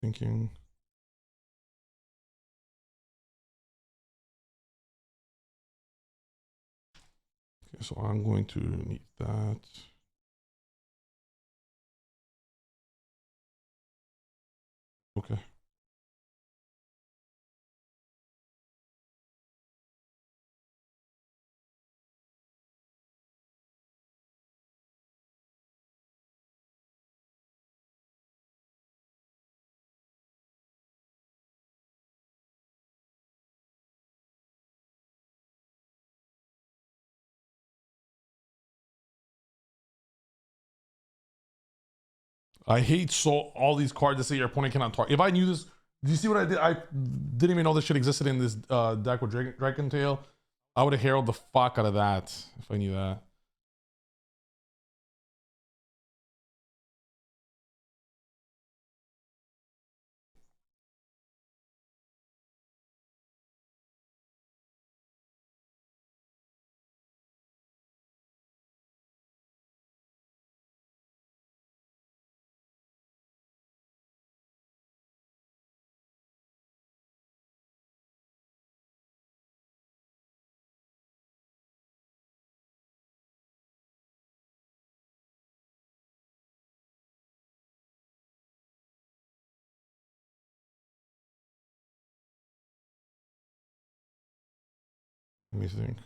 [SPEAKER 1] Thinking. Okay, so I'm going to need that. Okay. I hate so all these cards that say your opponent cannot target. If I knew this, do you see what I did? I didn't even know this shit existed in this deck with Dragon Tail. I would have heralded the fuck out of that if I knew that. Let me think.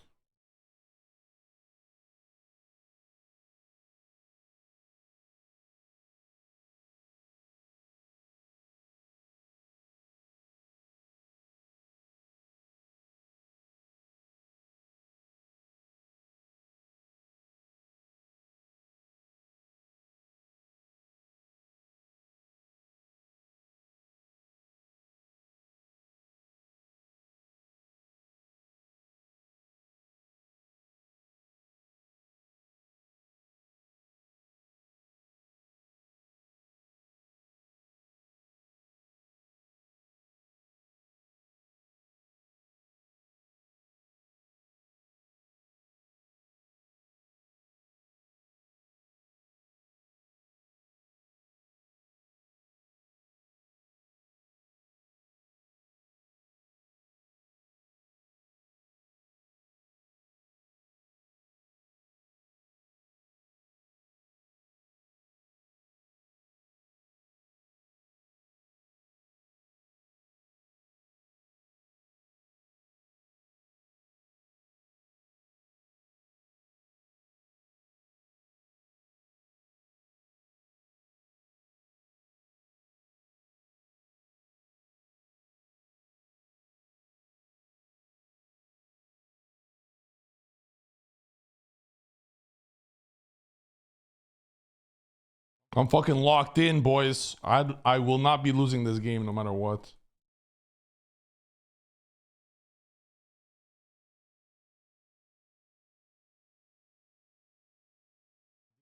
[SPEAKER 1] I'm fucking locked in, boys. I will not be losing this game no matter what.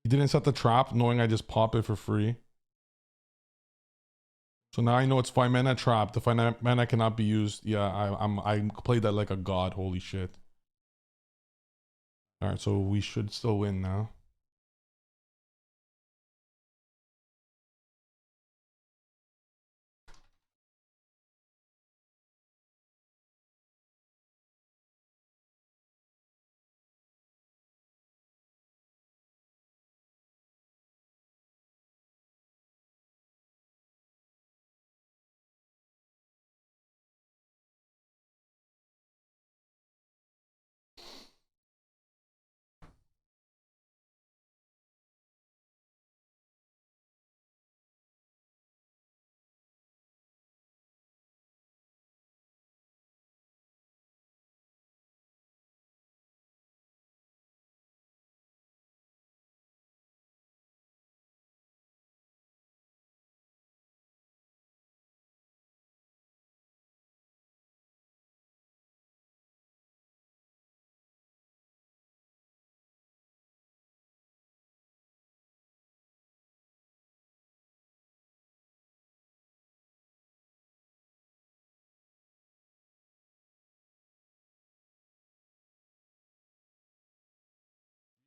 [SPEAKER 1] He didn't set the trap, knowing I just pop it for free. So now I know it's 5 mana trap. The 5 mana cannot be used. Yeah, I played that like a god. Holy shit. All right, so we should still win now.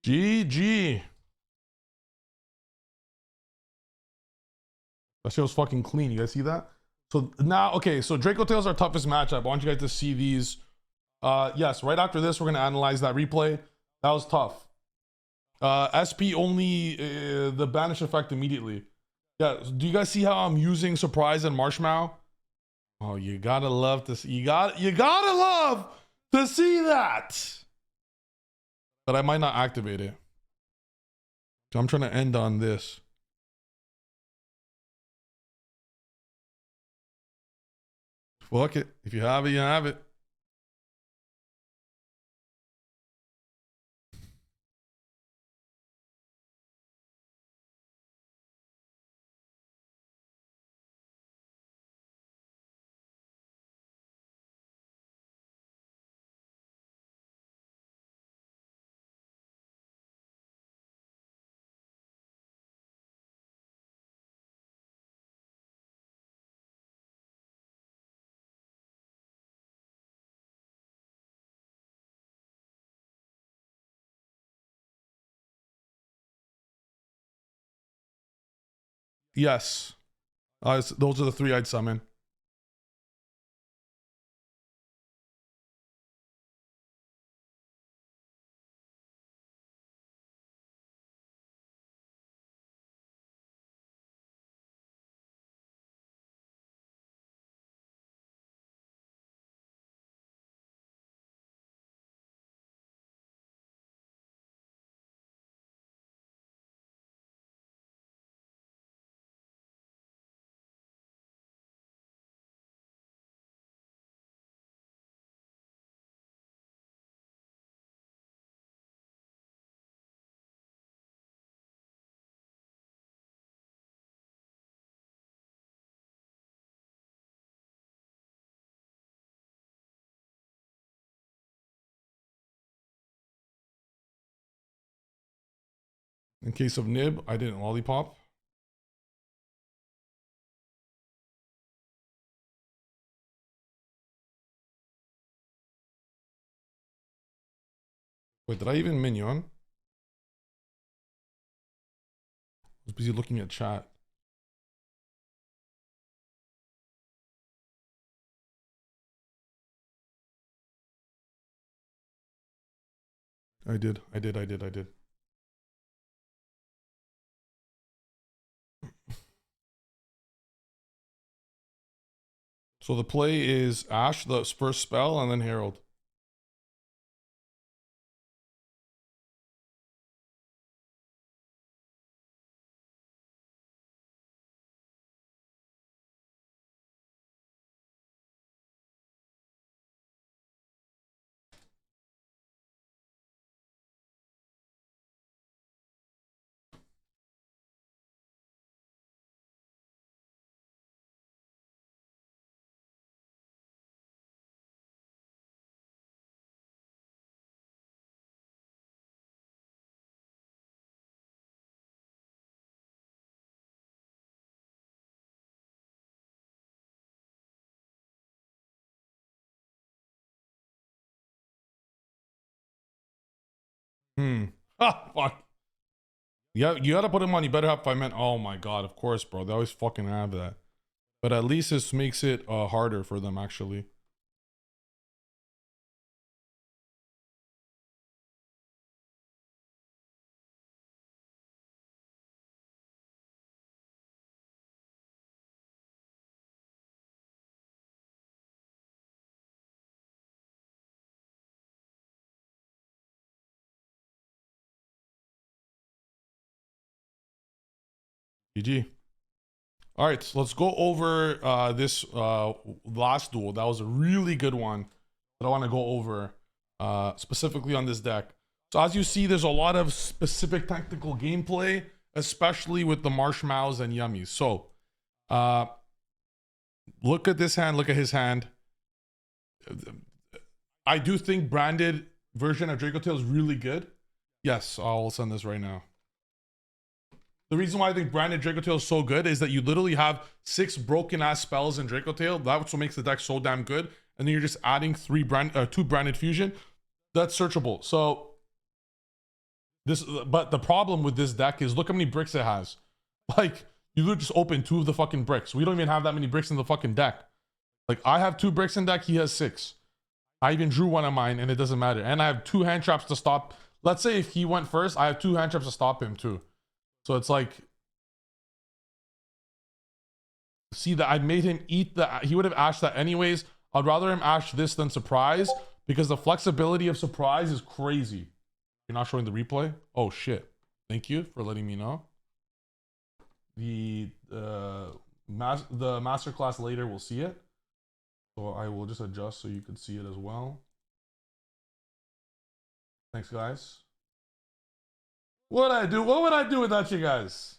[SPEAKER 1] GG. That shit was fucking clean. You guys see that? So now, okay, so Draco Tail's our toughest matchup. I want you guys to see these. Yes, right after this, we're gonna analyze that replay. That was tough. SP only the banish effect immediately. Yeah, do you guys see how I'm using surprise and marshmallow? Oh, you gotta love to see, you gotta love to see that. But I might not activate it. So I'm trying to end on this. Fuck it. If you have it, you have it. Yes. Those are the 3 I'd summon. In case of Nib, I didn't lollipop. Wait, did I even minion? I was busy looking at chat. I did. So the play is Ash, the first spell, and then Herald. Ah, fuck. Yeah, you gotta put him on. You better have 5 men. Oh my god, of course, bro. They always fucking have that. But at least this makes it harder for them, actually. GG. All right, so let's go over this last duel. That was a really good one that I want to go over specifically on this deck. So as you see, there's a lot of specific tactical gameplay, especially with the marshmallows and yummies. So look at this hand, look at his hand. I do think branded version of Draco Tail is really good. Yes, I'll send this right now. The reason why I think branded Draco Tail is so good is that you literally have 6 broken ass spells in Draco Tail. That's what makes the deck so damn good. And then you're just adding 2 branded fusion. That's searchable. So this, but the problem with this deck is look how many bricks it has. Like you could just open 2 of the fucking bricks. We don't even have that many bricks in the fucking deck. Like I have 2 bricks in deck. He has 6. I even drew one of mine and it doesn't matter. And I have 2 hand traps to stop. Let's say if he went first, I have 2 hand traps to stop him too. So it's like, see that I made him eat that. He would have ashed that anyways. I'd rather him ash this than surprise because the flexibility of surprise is crazy. You're not showing the replay? Oh shit. Thank you for letting me know. The masterclass later will see it. So I will just adjust so you can see it as well. Thanks guys. What would I do? What would I do without you guys?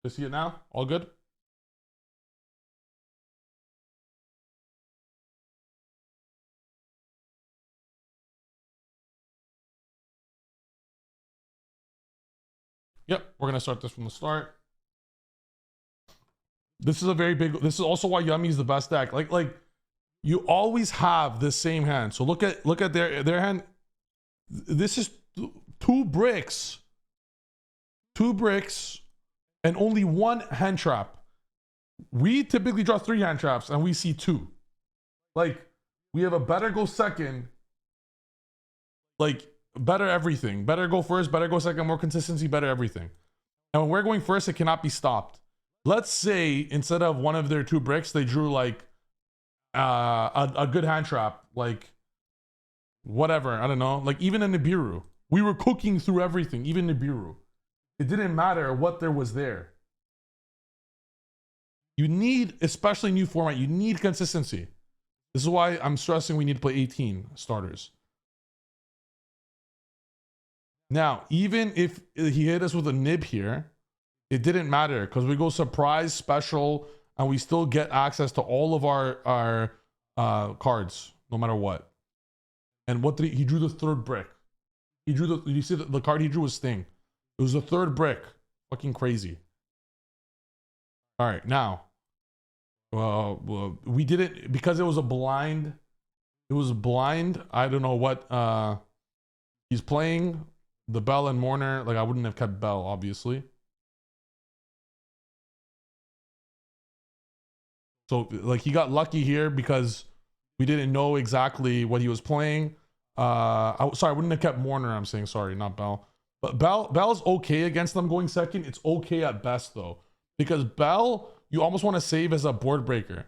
[SPEAKER 1] You see it now? All good? Yep, we're gonna start this from the start. This is a very big. This is also why Yummy is the best deck. Like you always have the same hand. So look at their hand. This is 2 bricks, and only 1 hand trap. We typically draw 3 hand traps, and we see 2. Like we have a better go second. Like better everything. Better go first. Better go second. More consistency. Better everything. And when we're going first, it cannot be stopped. Let's say instead of one of their 2 bricks, they drew like a good hand trap, like whatever, I don't know, like even a Nibiru. We were cooking through everything, even Nibiru. It didn't matter what there was there. You need, especially new format, you need consistency. This is why I'm stressing we need to play 18 starters. Now, even if he hit us with a nib here, it didn't matter because we go surprise, special, and we still get access to all of our cards, no matter what. And what did he drew the 3rd brick. He drew the, you see the card he drew was Sting. It was the 3rd brick. Fucking crazy. All right, now. We did it because it was a blind. It was blind. I don't know what he's playing. The Bell and Mourner. Like I wouldn't have kept Bell, obviously. So like he got lucky here because we didn't know exactly what he was playing. Sorry, I wouldn't have kept Mourner. I'm saying sorry, not Bell. But Bell's okay against them going second. It's okay at best though, because Bell you almost want to save as a board breaker.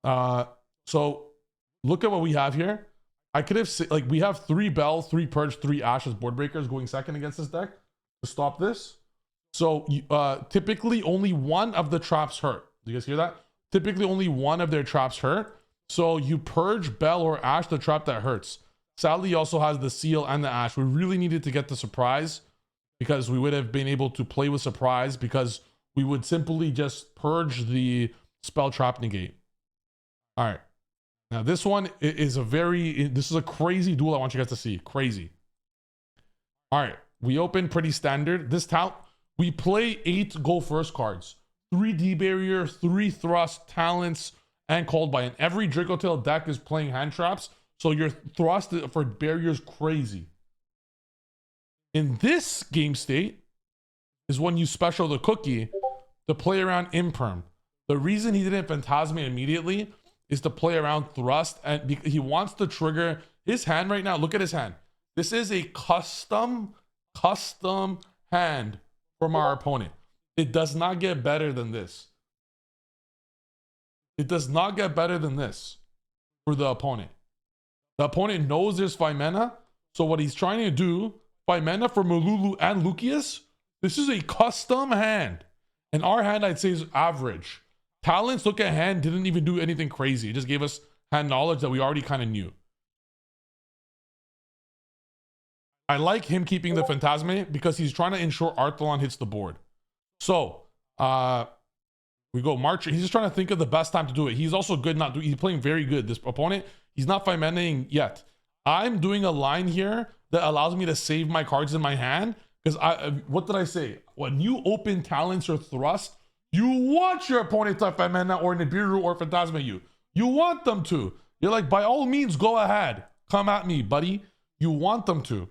[SPEAKER 1] So look at what we have here. I could have like we have 3 Bell, 3 Purge, 3 Ash as board breakers going second against this deck to stop this. So typically only 1 of the traps hurt. Do you guys hear that? Typically only 1 of their traps hurt. So you purge Bell or Ash the trap that hurts. Sadly, he also has the Seal and the Ash. We really needed to get the surprise because we would have been able to play with surprise because we would simply just purge the spell trap negate. All right. Now this one is this is a crazy duel I want you guys to see. Crazy. All right. We open pretty standard. This talent, we play 8 go first cards. 3 D barrier, 3 thrust, talents, and called by. And every Draco Tail deck is playing hand traps. So your thrust for barrier is crazy. In this game state is when you special the cookie to play around imperm. The reason he didn't Phantasmate immediately is to play around thrust, and he wants to trigger his hand right now. Look at his hand. This is a custom hand from our opponent. It does not get better than this. It does not get better than this for the opponent. The opponent knows there's 5 mana, so what he's trying to do, 5 mana for Malulu and Lucius, this is a custom hand. And our hand, I'd say, is average. Talents, look at hand, didn't even do anything crazy. It just gave us hand knowledge that we already kind of knew. I like him keeping the Phantasme because he's trying to ensure Arthalon hits the board. So, we go March. He's just trying to think of the best time to do it. He's also good not doing, he's playing very good. This opponent, he's not 5-manaing yet. I'm doing a line here that allows me to save my cards in my hand. Because what did I say? When you open talents or thrust, you want your opponent to 5-mana or Nibiru or Phantasma you. You want them to. You're like, by all means, go ahead. Come at me, buddy. You want them to.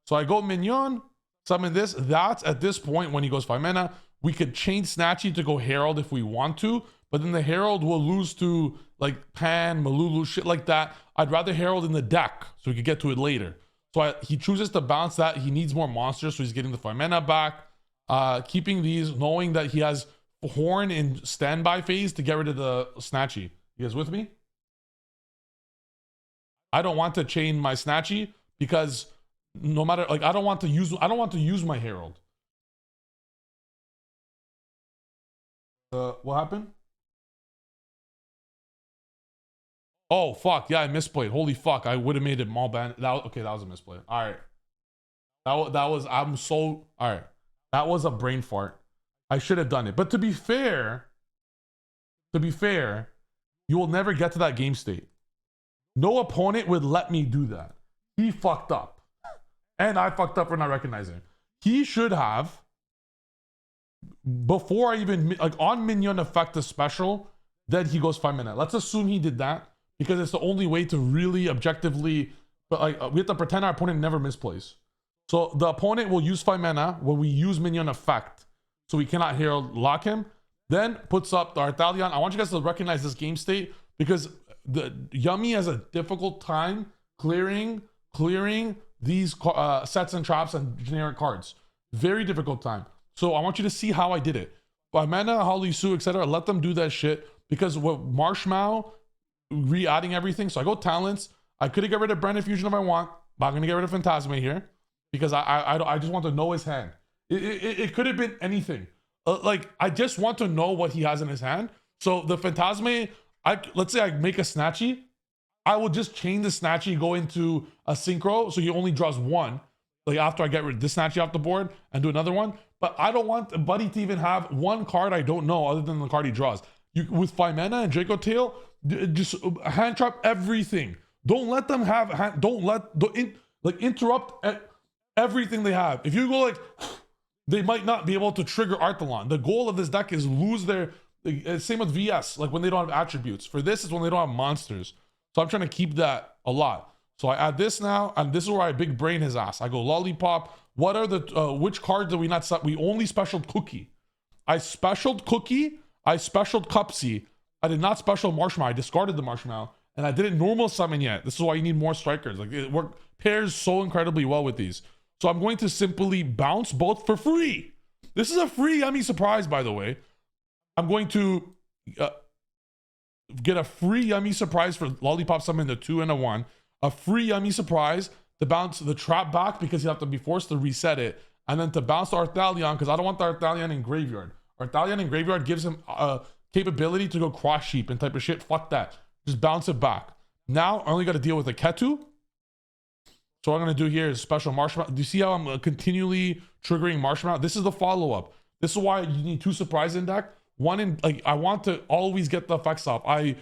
[SPEAKER 1] So I go Mignon, summon this. That's at this point when he goes 5-mana. We could change Snatchy to go Herald if we want to, but then the Herald will lose to like Pan, Malulu, shit like that. I'd rather Herald in the deck so we could get to it later. So he chooses to bounce that. He needs more monsters, so he's getting the 5-mana back. Keeping these, knowing that he has Horn in standby phase to get rid of the Snatchy. You guys with me? I don't want to chain my Snatchy because no matter, like, I don't want to use my Herald. What happened? Oh fuck, yeah, I misplayed. Holy fuck, I would have made it mall ban. Okay, that was a misplay. All right, that was I'm so all right. That was a brain fart. I should have done it. But to be fair, you will never get to that game state. No opponent would let me do that. He fucked up, and I fucked up for not recognizing. He should have, before I even like on minion effect a special, then he goes 5-mana. Let's assume he did that because it's the only way to really objectively. But like we have to pretend our opponent never misplays. So the opponent will use 5-mana when we use minion effect, so we cannot Herald lock him. Then puts up the Arthalion. I want you guys to recognize this game state because the Yummy has a difficult time clearing these sets and traps and generic cards. Very difficult time. So I want you to see how I did it. By mana, Holly Sue, etc. Let them do that shit because with Marshmallow re-adding everything. So I go talents. I could have got rid of Branded Fusion if I want, but I'm gonna get rid of Phantasma here because I just want to know his hand. It could have been anything. Like I just want to know what he has in his hand. So the Phantasma, let's say I make a Snatchy. I will just chain the Snatchy, go into a Synchro, so he only draws 1. Like after I get rid of this Snatchy off the board and do another one. But I don't want Buddy to even have 1 card I don't know other than the card he draws. With 5-mana and Draco Tail, just hand trap everything. Don't let them have interrupt everything they have. If you go like, they might not be able to trigger Arthalon. The goal of this deck is lose their, same with VS, like when they don't have attributes. For this is when they don't have monsters. So I'm trying to keep that a lot. So I add this now, and this is where I big brain his ass. I go Lollipop. What are the, which cards did we not set? We only specialed Cookie. I specialed Cookie. I specialed Cupsy. I did not special Marshmallow. I discarded the Marshmallow. And I didn't normal summon yet. This is why you need more strikers. Like it pairs so incredibly well with these. So I'm going to simply bounce both for free. This is a free Yummy surprise, by the way. I'm going to get a free Yummy surprise for Lollipop summon the 2 and a 1. A free Yummy surprise to bounce the trap back because you have to be forced to reset it. And then to bounce the Arthalion because I don't want the Arthalion in graveyard. Arthalion in graveyard gives him a capability to go cross sheep and type of shit. Fuck that. Just bounce it back. Now I only got to deal with a Ketu. So what I'm going to do here is special Marshmallow. Do you see how I'm continually triggering Marshmallow? This is the follow-up. This is why you need 2 surprise in deck. One in, like, I want to always get the effects off. I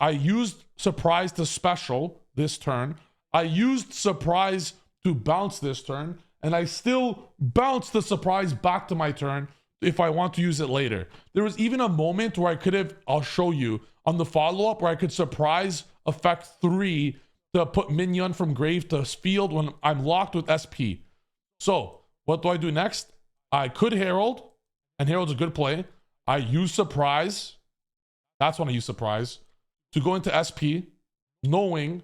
[SPEAKER 1] used surprise to special this turn. I used surprise to bounce this turn. and I still bounce the surprise back to my turn if I want to use it later. There was even a moment where I could have, I'll show you, on the follow-up where I could surprise effect 3 to put minion from grave to field when I'm locked with SP. So what do I do next? I could Herald, and Herald's a good play. I use surprise. That's when I use surprise to go into SP, knowing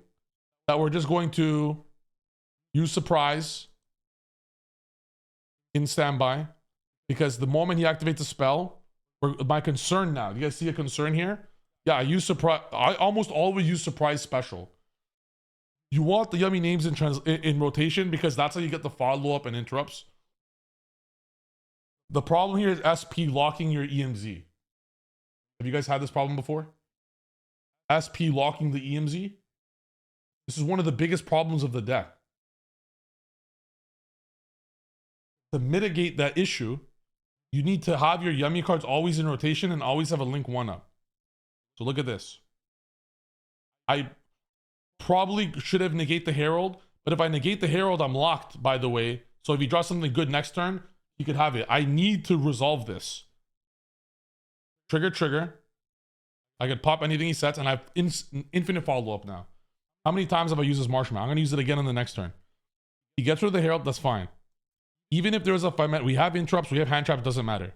[SPEAKER 1] that we're just going to use surprise in standby, because the moment he activates a spell, my concern now. Do you guys see a concern here? Yeah, I use surprise. I almost always use surprise special. You want the yummy names in rotation because that's how you get the follow-up and interrupts. The problem here is SP locking your EMZ. Have you guys had this problem before? SP locking the EMZ? This is one of the biggest problems of the deck. To mitigate that issue, you need to have your yummy cards always in rotation and always have a link 1-up. So look at this. I probably should have negate the Herald, but if I negate the Herald, I'm locked, by the way. So if he draws something good next turn, he could have it. I need to resolve this. Trigger. I could pop anything he sets, and I have infinite follow-up now. How many times have I used this Marshmallow? I'm going to use it again on the next turn. He gets rid of the Herald, that's fine. Even if there's a fight, we have interrupts, we have hand traps, doesn't matter.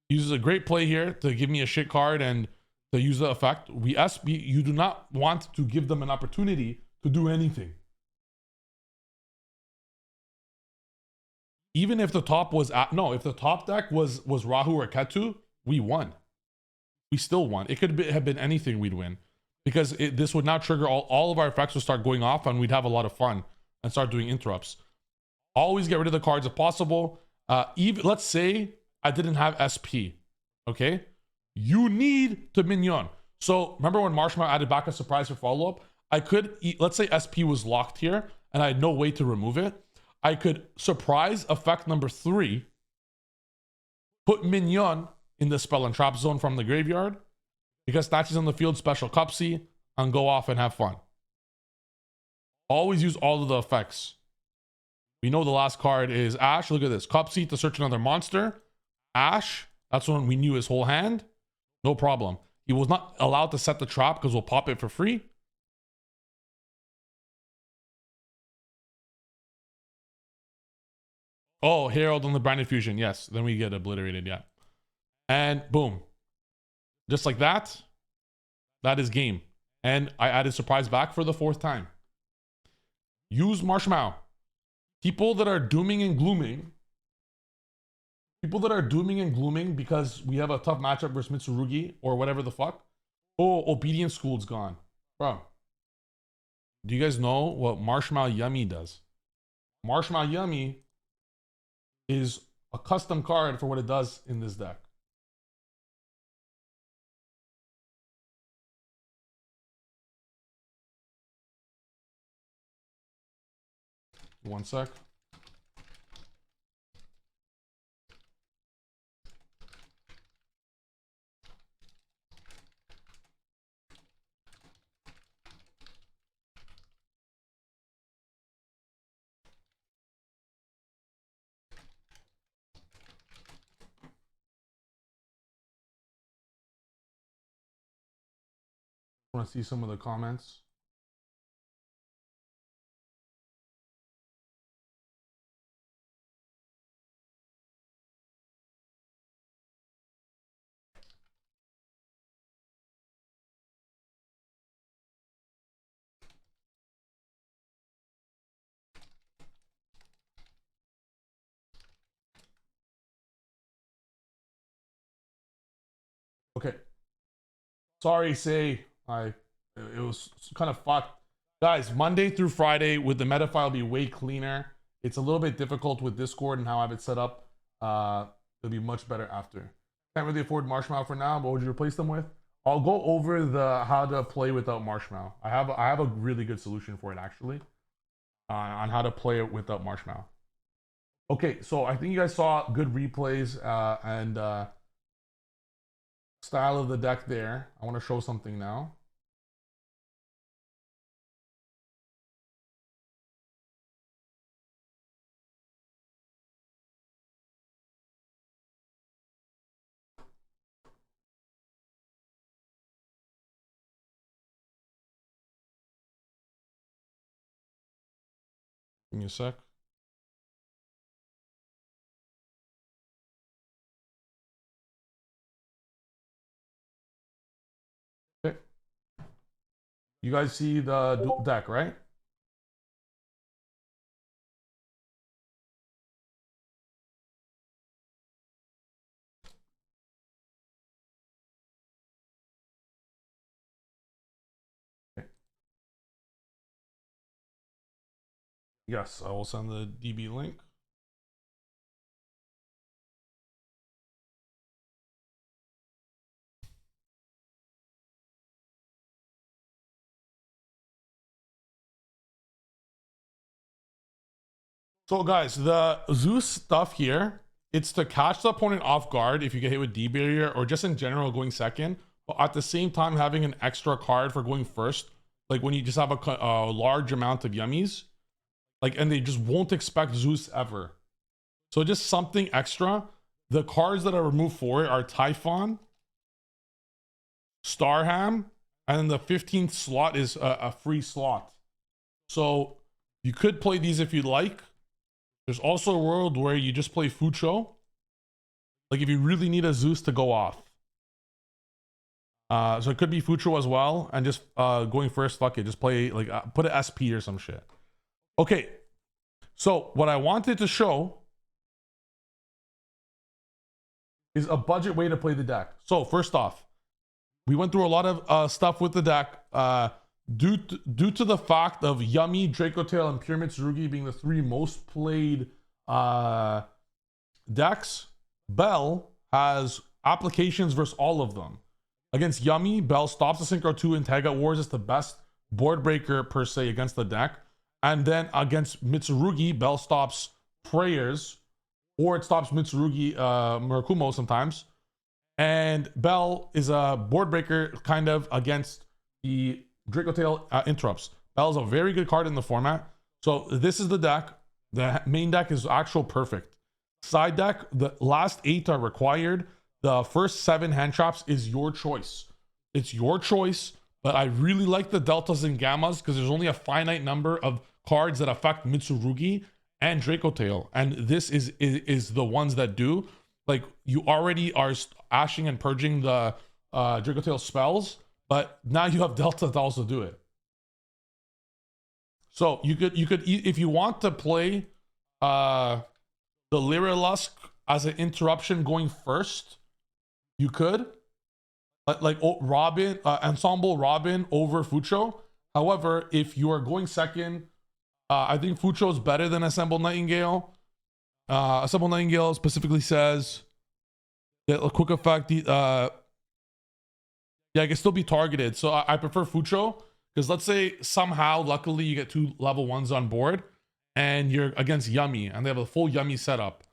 [SPEAKER 1] He uses a great play here to give me a shit card and to use the effect. You do not want to give them an opportunity to do anything. Even if the top was if the top deck was Rahu or Ketu, we won. We still won. It could have been anything, we'd win, because this would now trigger all of our effects would start going off, and we'd have a lot of fun and start doing interrupts. Always get rid of the cards if possible. Even let's say I didn't have SP, okay? You need to minion. So remember when Marshmallow added back a surprise for follow-up? I could, let's say SP was locked here and I had no way to remove it. I could surprise effect number 3, put minion in the spell and trap zone from the graveyard, because Snatches on the field, special Cupsy, and go off and have fun. Always use all of the effects. We know the last card is Ash. Look at this. Cupsy to search another monster. Ash, that's when we knew his whole hand. No problem. He was not allowed to set the trap because we'll pop it for free. Oh, Herald on the Branded Fusion. Yes, then we get obliterated, yeah. And boom. Just like that. That is game. And I added surprise back for the 4th time. Use Marshmallow. People that are dooming and glooming because we have a tough matchup versus Mitsurugi or whatever the fuck. Oh, Obedience School's gone. Bro, do you guys know what Marshmallow Yummy does? Marshmallow Yummy is a custom card for what it does in this deck. One sec. I want to see some of the comments. Okay. Sorry, say it was kind of fucked. Guys, Monday through Friday with the meta file be way cleaner. It's a little bit difficult with Discord and how I have it set up. It'll be much better after. Can't really afford Marshmallow for now, but what would you replace them with? I'll go over the how to play without Marshmallow. I have a really good solution for it actually. On how to play it without Marshmallow. Okay, so I think you guys saw good replays and style of the deck there. I want to show something now. Give me a sec. Okay. You guys see the deck, right? Okay. Yes, I will send the DB link. So guys, the Zeus stuff here, it's to catch the opponent off guard if you get hit with D barrier or just in general going second, but at the same time having an extra card for going first. Like when you just have a large amount of yummies, like, and they just won't expect Zeus ever. So just something extra. The cards that are removed for it are Typhon, Starham, and then the 15th slot is a free slot. So you could play these if you'd like. There's also a world where you just play Fucho. Like if you really need a Zeus to go off. So it could be Fucho as well. And just going first, fuck it. Just play, like, put an SP or some shit. Okay. So what I wanted to show is a budget way to play the deck. So first off, we went through a lot of stuff with the deck. Due to the fact of Yummy, Draco Tail, and Pyramid Tsurugi being the three most played decks, Bell has applications versus all of them. Against Yummy, Bell stops the Synchro 2 and Tag Out Wars is the best board breaker per se against the deck. And then against Mitsurugi, Bell stops Prayers, or it stops Mitsurugi Murakumo sometimes. And Bell is a board breaker kind of against the Draco Tail interrupts. Bell is a very good card in the format. So this is the deck. The main deck is actual perfect. Side deck, the last 8 are required. The first 7 hand traps is your choice. It's your choice, but I really like the deltas and gammas because there's only a finite number of cards that affect Mitsurugi and Draco Tail. And this is the ones that do. Like, you already are ashing and purging the Draco Tail spells, but now you have delta to also do it. So you could if you want to play the Lyrilusk as an interruption going first, you could. Like Robin, Ensemble Robin over Fucho. However, if you are going second, I think Fucho is better than Assemble Nightingale. Assemble Nightingale specifically says that a quick effect, yeah, it can still be targeted. So I prefer Fucho because let's say somehow, luckily, you get 2 level 1s on board and you're against Yummy and they have a full Yummy setup.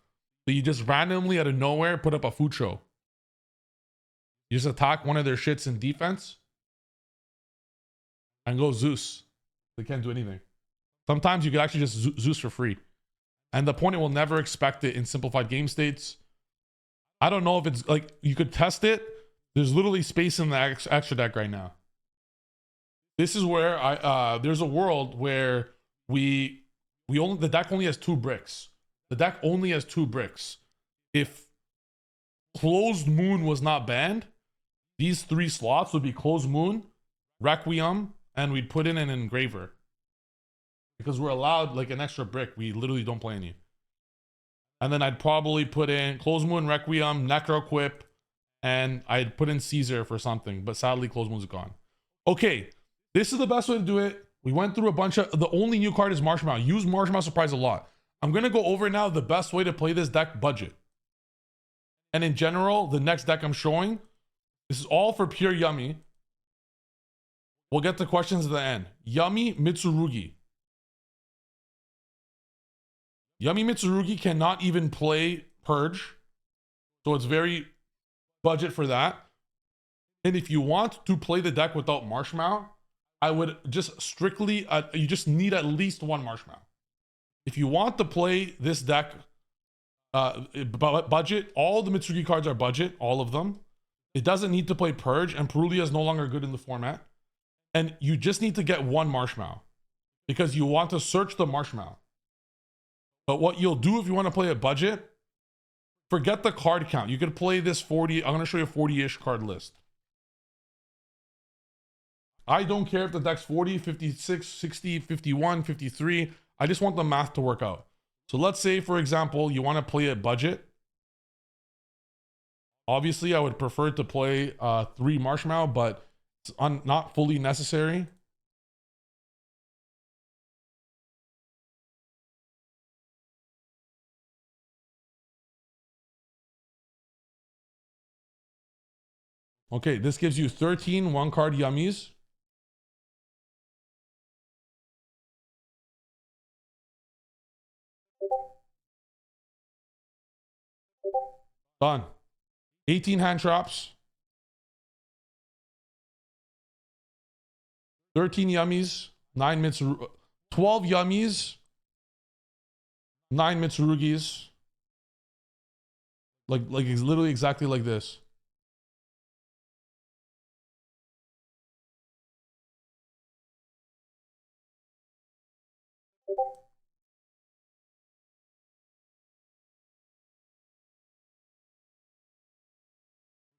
[SPEAKER 1] So you just randomly out of nowhere put up a Fucho. You just attack one of their shits in defense and go Zeus. They can't do anything. Sometimes you could actually just Zeus for free. And the opponent will never expect it in simplified game states. I don't know if it's like, you could test it. There's literally space in the extra deck right now. This is where there's a world where the deck only has 2 bricks. The deck only has 2 bricks. If Closed Moon was not banned, these 3 slots would be Closed Moon, Requiem, and we'd put in an Engraver. Because we're allowed like an extra brick. We literally don't play any. And then I'd probably put in Closed Moon, Requiem, Necroquip, and I'd put in Caesar for something. But sadly, Closed Moon's gone. Okay, this is the best way to do it. We went through a bunch of... The only new card is Marshmallow. Use Marshmallow Surprise a lot. I'm going to go over now the best way to play this deck budget. And in general, the next deck I'm showing, this is all for pure Yummy. We'll get to questions at the end. Yummy Mitsurugi. Yummy Mitsurugi cannot even play Purge. So it's very budget for that. And if you want to play the deck without Marshmallow, I would just strictly, you just need at least 1 Marshmallow. If you want to play this deck budget, all the Mitsurugi cards are budget, all of them. It doesn't need to play Purge, and Perulia is no longer good in the format. And you just need to get 1 Marshmallow because you want to search the Marshmallow. But what you'll do if you want to play a budget, forget the card count. You could play this 40. I'm going to show you a 40-ish card list. I don't care if the deck's 40, 56, 60, 51, 53. I just want the math to work out. So let's say, for example, you want to play a budget. Obviously, I would prefer to play 3 Marshmallow, but it's not fully necessary. Okay, this gives you 13 one-card yummies. Done. 18 hand traps. 13 yummies. 9 mitsu. 12 yummies. 9 mitsurugis. Like it's literally exactly like this.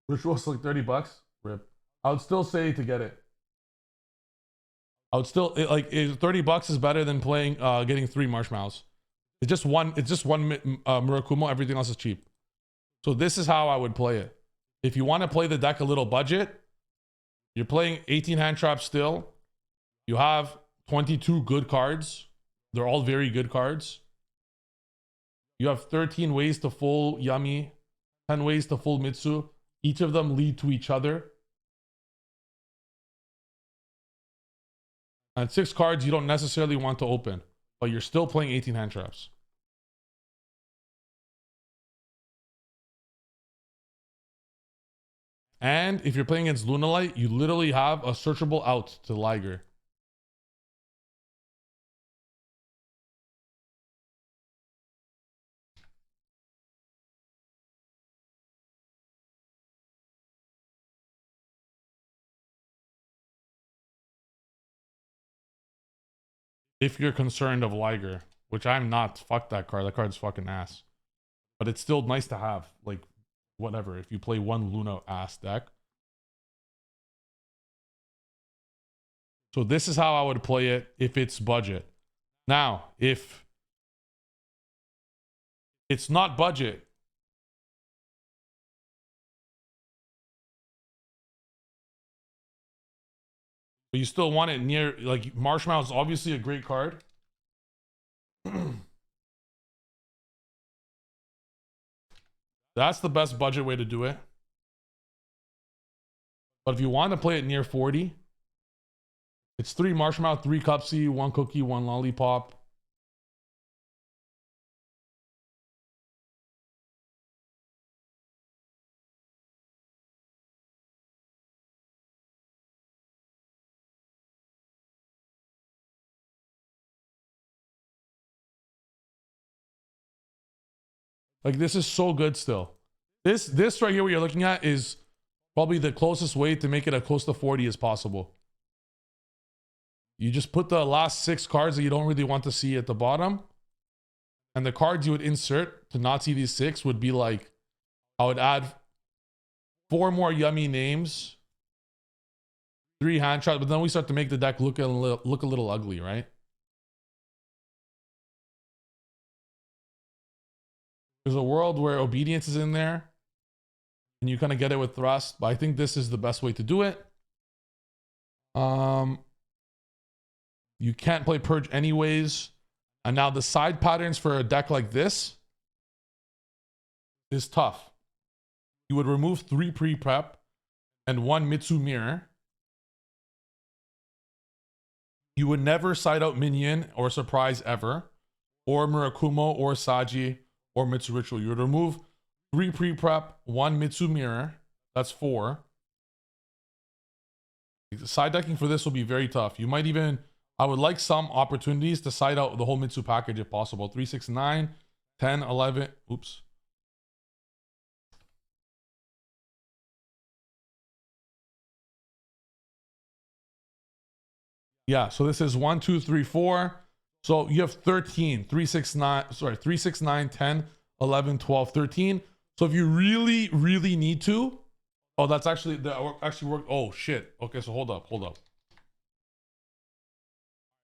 [SPEAKER 1] Ritual's like 30 bucks. Rip. I would still say to get it. I would still 30 bucks is better than playing getting 3 marshmallows. It's just one Murakumo, everything else is cheap. So this is how I would play it. If you want to play the deck a little budget, you're playing 18 hand traps still. You have 22 good cards. They're all very good cards. You have 13 ways to full Yummy, 10 ways to full Mitsu. Each of them lead to each other. And 6 cards you don't necessarily want to open, but you're still playing 18 hand traps. And if you're playing against Lunalight, you literally have a searchable out to Liger. If you're concerned of Liger, which I'm not, fuck that card. That card's fucking ass. But it's still nice to have, like, whatever. If you play one Luna ass deck. So this is how I would play it if it's budget. Now, if it's not budget, but you still want it near, like, Marshmallow is obviously a great card. That's the best budget way to do it. But if you want to play it near 40, it's 3 Marshmallow, 3 Cupsy, 1 Cookie, 1 Lollipop. Like, this is so good still. This right here, what you're looking at, is probably the closest way to make it as close to 40 as possible. You just put the last 6 cards that you don't really want to see at the bottom. And the cards you would insert to not see these 6 would be like, I would add 4 more Yummy names, 3 hand traps, but then we start to make the deck look a little ugly, right? There's a world where Obedience is in there and you kind of get it with Thrust, but I think this is the best way to do it. You can't play Purge anyways. And now the side patterns for a deck like this is tough. You would remove 3 pre-prep and 1 Mitsu Mirror. You would never side out Minion or Surprise ever, or Murakumo or Saji or Mitsu Ritual. You would remove 3 pre-prep, 1 Mitsu Mirror. That's 4. Side decking for this will be very tough. You might even, I would like some opportunities to side out the whole Mitsu package if possible. 3, 6, 9, 10, 11. Oops. Yeah, so this is 1, 2, 3, 4. So you have 13, 3, 6, 9, sorry, 3, 6, 9, 10, 11, 12, 13. So if you really, really need to, oh, that's actually, that actually worked. Oh, shit. Okay, so hold up. All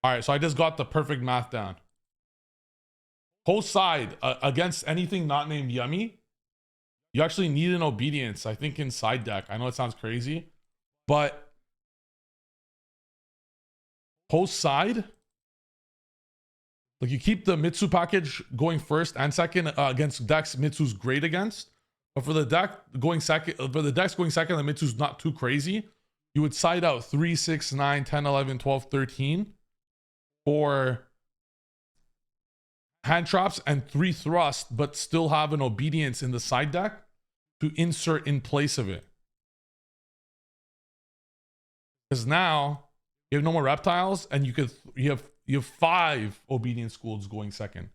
[SPEAKER 1] right, so I just got the perfect math down. Host side against anything not named Yummy, you actually need an obedience, I think, in side deck. I know it sounds crazy, but host side, like you keep the Mitsu package going first and second against decks Mitsu's great against. But for the deck going second, the Mitsu's not too crazy. You would side out 3, 6, 9, 10, 11, 12, 13 for hand traps and 3 thrust, but still have an obedience in the side deck to insert in place of it. Because now you have no more reptiles, and you have 5 obedience schools going second.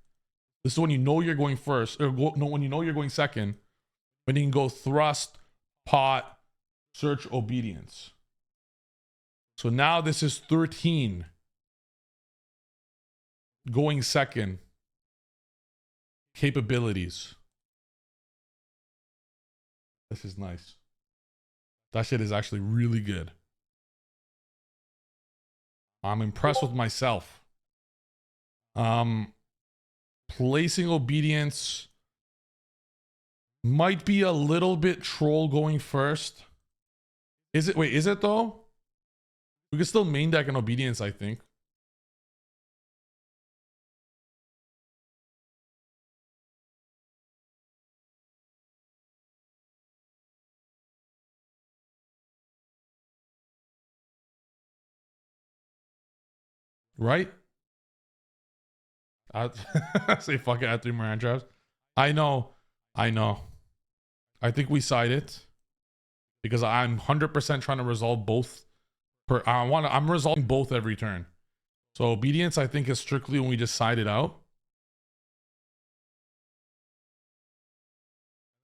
[SPEAKER 1] This is when you know you're going first, or when you know you're going second, when you can go thrust, pot, search, obedience. So now this is 13 going second capabilities. This is nice. That shit is actually really good. I'm impressed with myself. Placing obedience might be a little bit troll going first. Is it? Wait, is it though? We can still main deck an obedience, I think. Right? I say fuck it, add 3 more hand traps. I know. I think we side it because I'm 100% trying to resolve both. I'm resolving both every turn. So obedience, I think, is strictly when we just side it out.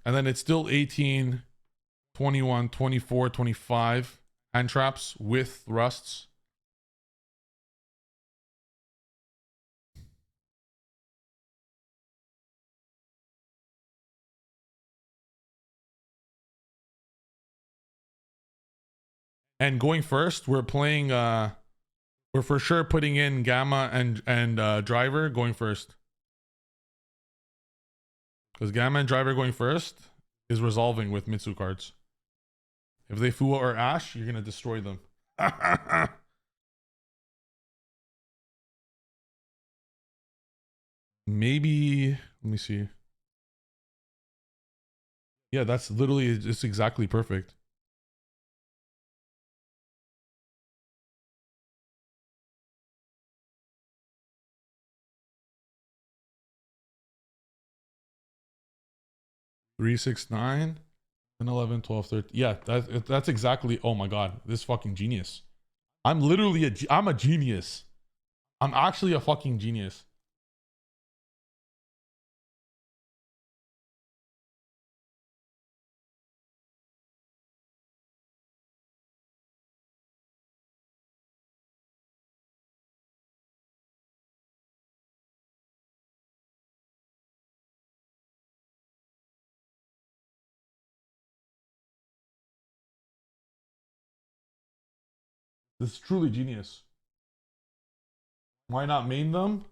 [SPEAKER 1] And then it's still 18, 21, 24, 25 hand traps with thrusts. And going first, we're playing we're for sure putting in Gamma and Driver going first. Because Gamma and Driver going first is resolving with Mitsu cards. If they Fua or Ash, you're gonna destroy them. Maybe, let me see. Yeah, that's literally just exactly perfect. Three, 6, 9, 10, 11, 12, 13. Yeah, that's exactly. Oh my god, this fucking genius. I'm literally I'm a genius. I'm actually a fucking genius. This is truly genius. Why not main them?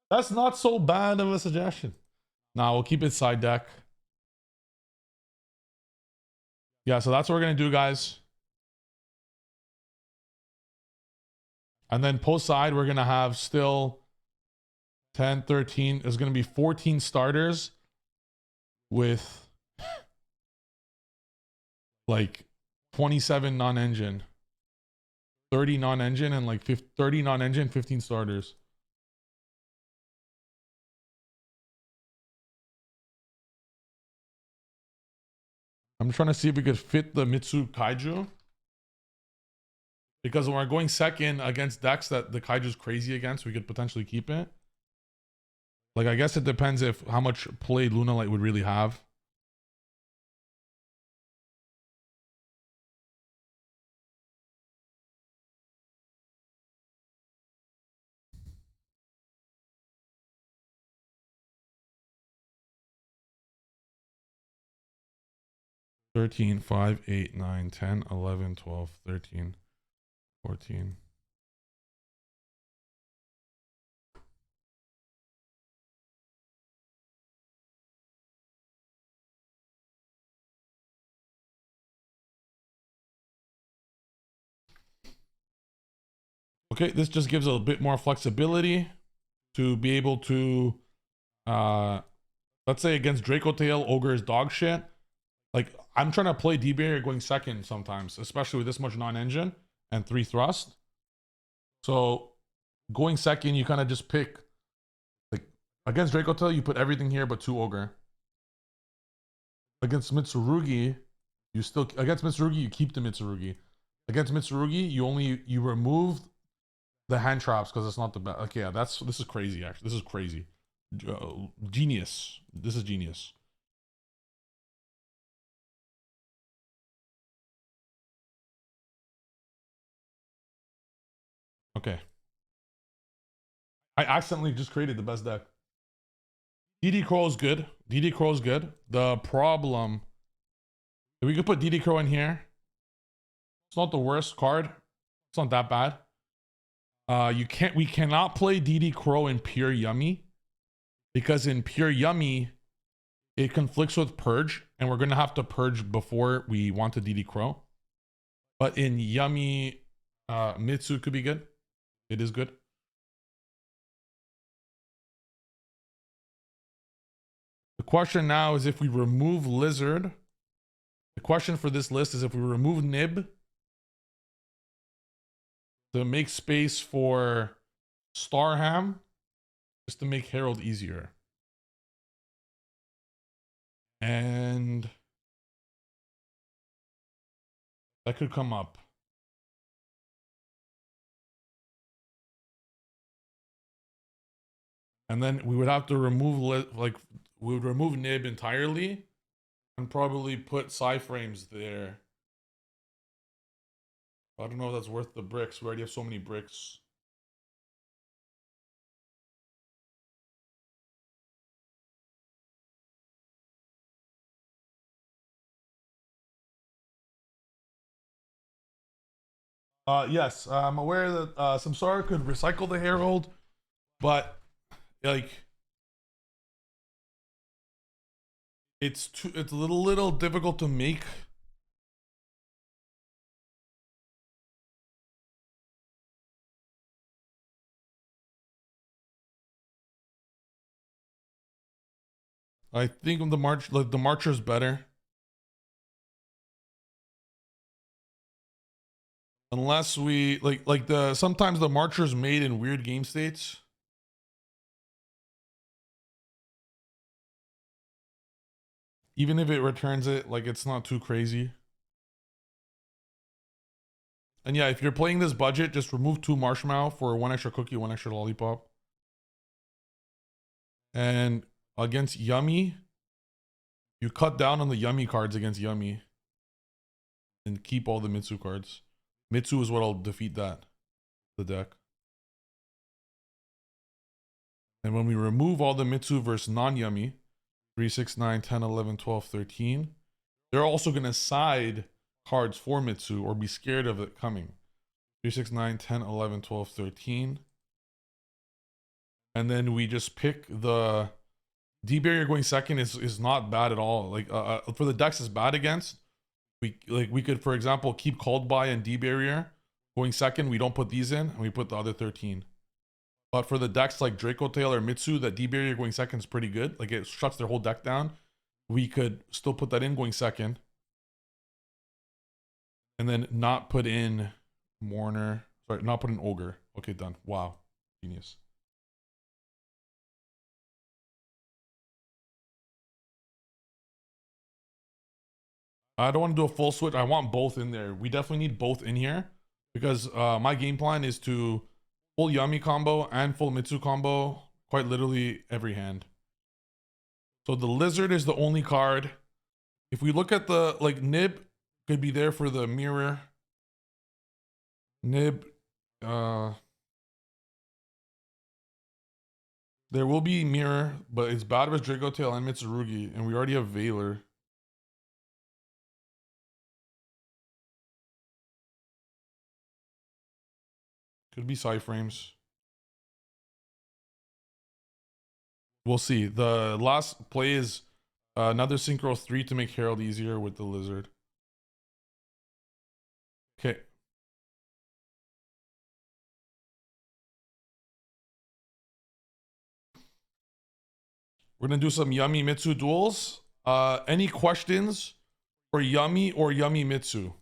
[SPEAKER 1] That's not so bad of a suggestion. Nah, we'll keep it side deck. Yeah, so that's what we're gonna do, guys. And then post side, we're gonna have still 10, 13. There's gonna be 14 starters with like 27 non-engine, 30 non-engine, and like 30 non-engine, 15 starters. I'm trying to see if we could fit the Mitsu Kaiju. Because when we're going second against decks that the Kaiju's crazy against, we could potentially keep it. Like, I guess it depends if how much play Lunalight would really have. 13, 5, 8, 9, 10, 11, 12, 13, 14. Okay, this just gives a bit more flexibility to be able to, let's say against Draco Tail, Ogre is dog shit. Like, I'm trying to play D-Barrier going second sometimes, especially with this much non-engine and 3 thrust. So going second, you kind of just pick, like, against Draco Tail, you put everything here but 2 Ogre. Against Mitsurugi, you keep the Mitsurugi. Against Mitsurugi, you remove the hand traps because it's not the best. Okay, yeah, this is crazy. Actually, this is crazy. Genius. This is genius. Okay. I accidentally just created the best deck. DD Crow is good. DD Crow is good. The problem, if we could put DD Crow in here, it's not the worst card. It's not that bad. We cannot play DD Crow in pure Yummy because in pure Yummy it conflicts with Purge, and we're gonna have to purge before we want to DD Crow. But in Yummy, Mitsu could be good. It is good. The question now is if we remove Lizard. The question for this list is if we remove Nib to make space for Starham, just to make Herald easier. And that could come up. And then we would have to remove, we would remove Nib entirely and probably put Psyframes there. I don't know if that's worth the bricks. We already have so many bricks. Yes, I'm aware that Samsara could recycle the Herald, but like it's a little difficult to make. I think the Marcher's better. Unless we sometimes the Marcher's made in weird game states. Even if it returns it, like it's not too crazy. And yeah, if you're playing this budget, just remove 2 marshmallow for 1 extra cookie, 1 extra lollipop. And against Yummy, you cut down on the Yummy cards against Yummy. And keep all the Mitsu cards. Mitsu is what'll defeat that. The deck. And when we remove all the Mitsu versus non-Yummy, 3, 6, 9, 10, 11, 12, 13, they're also going to side cards for Mitsu or be scared of it coming. 3, 6, 9, 10, 11, 12, 13. And then we just pick the D-Barrier going second is not bad at all. Like for the decks it's bad against. We could, for example, keep Called By and D-Barrier going second. We don't put these in and we put the other 13. But for the decks like Draco Tail or Mitsu, that D-Barrier going second is pretty good. Like it shuts their whole deck down. We could still put that in going second. And then not put in Mourner. Sorry, not put in Ogre. Okay, done. Wow. Genius. I don't want to do a full switch. I want both in there. We definitely need both in here. Because my game plan is to full Yummy combo and full Mitsu combo quite literally every hand. So the Lizard is the only card. If we look at the, like, Nib could be there for the mirror. Nib, there will be mirror, but it's bad with Draco Tail and Mitsurugi, and we already have Valor. Could be side frames. We'll see. The last play is another synchro 3 to make Herald easier with the lizard. Okay. We're gonna do some Yummy Mitsu duels. Any questions for Yummy or Yummy Mitsu?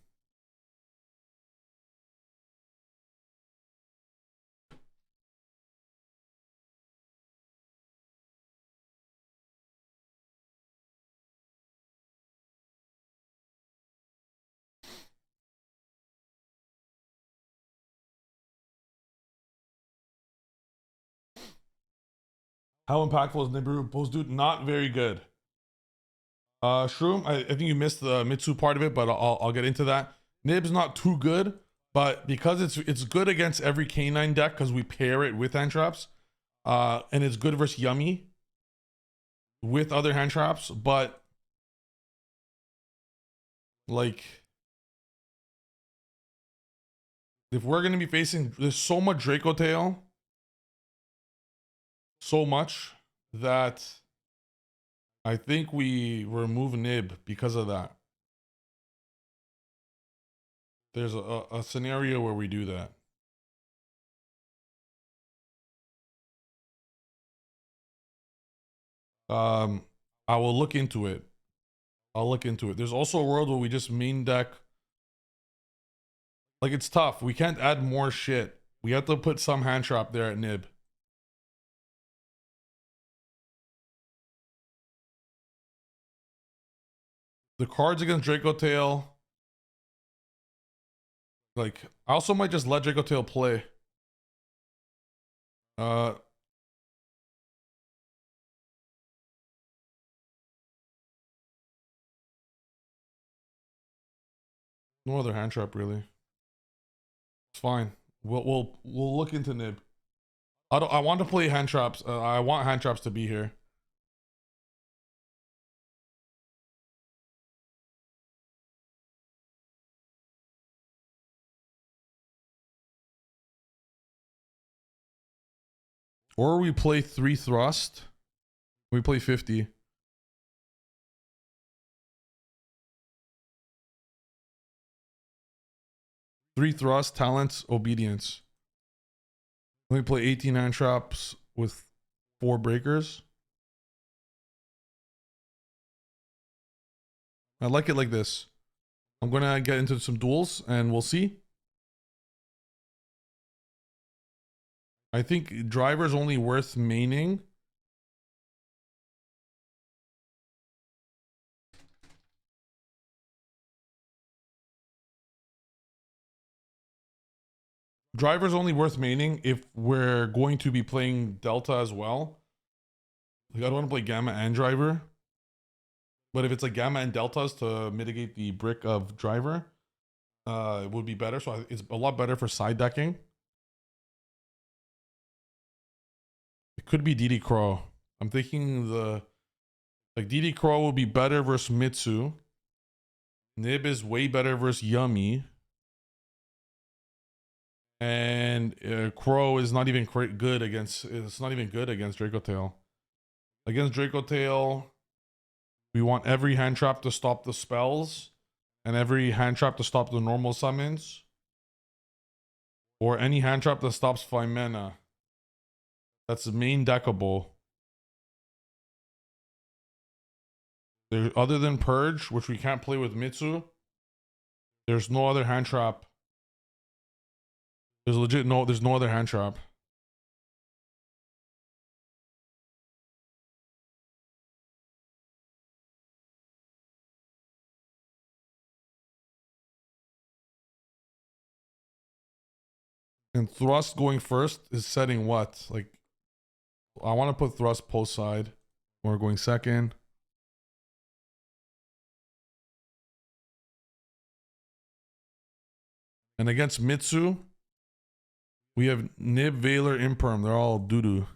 [SPEAKER 1] How impactful is Nibiru post dude? Not very good. Shroom, I think you missed the Mitsu part of it, but I'll get into that. Nib's not too good, but because it's good against every canine deck because we pair it with hand traps, and it's good versus Yummy with other hand traps, but like if we're gonna be facing, there's so much Draco Tail, so much that I think we remove Nib because of that. There's a scenario where we do that. I will look into it. I'll look into it. There's also a world where we just main deck. Like, it's tough. We can't add more shit. We have to put some hand trap there at Nib. The cards against Draco Tail. Like, I also might just let Draco Tail play. No other hand trap really. It's fine. We'll look into Nib. I want to play hand traps. I want hand traps to be here. Or we play 3 thrust. We play 50. Three thrust, talents, obedience. Let me play 18 hand traps with 4 breakers. I like it like this. I'm gonna get into some duels and we'll see. I think driver's only worth maining. Driver's only worth maining if we're going to be playing Delta as well. Like, I don't want to play Gamma and Driver. But if it's like Gamma and Deltas to mitigate the brick of Driver, it would be better. So it's a lot better for side decking. It could be DD Crow. I'm thinking like DD Crow will be better versus Mitsu. Nib is way better versus Yummy. And Crow is not even good against. It's not even good against Draco Tail. Against Draco Tail, we want every hand trap to stop the spells, and every hand trap to stop the normal summons, or any hand trap that stops 5 mana. That's the main deckable. There, other than Purge, which we can't play with Mitsu, there's no other hand trap. There's no other hand trap. And thrust going first is setting what? Like, I want to put thrust post side. We're going second. And against Mitsu, we have Nib, Valor, Imperm. They're all doo-doo.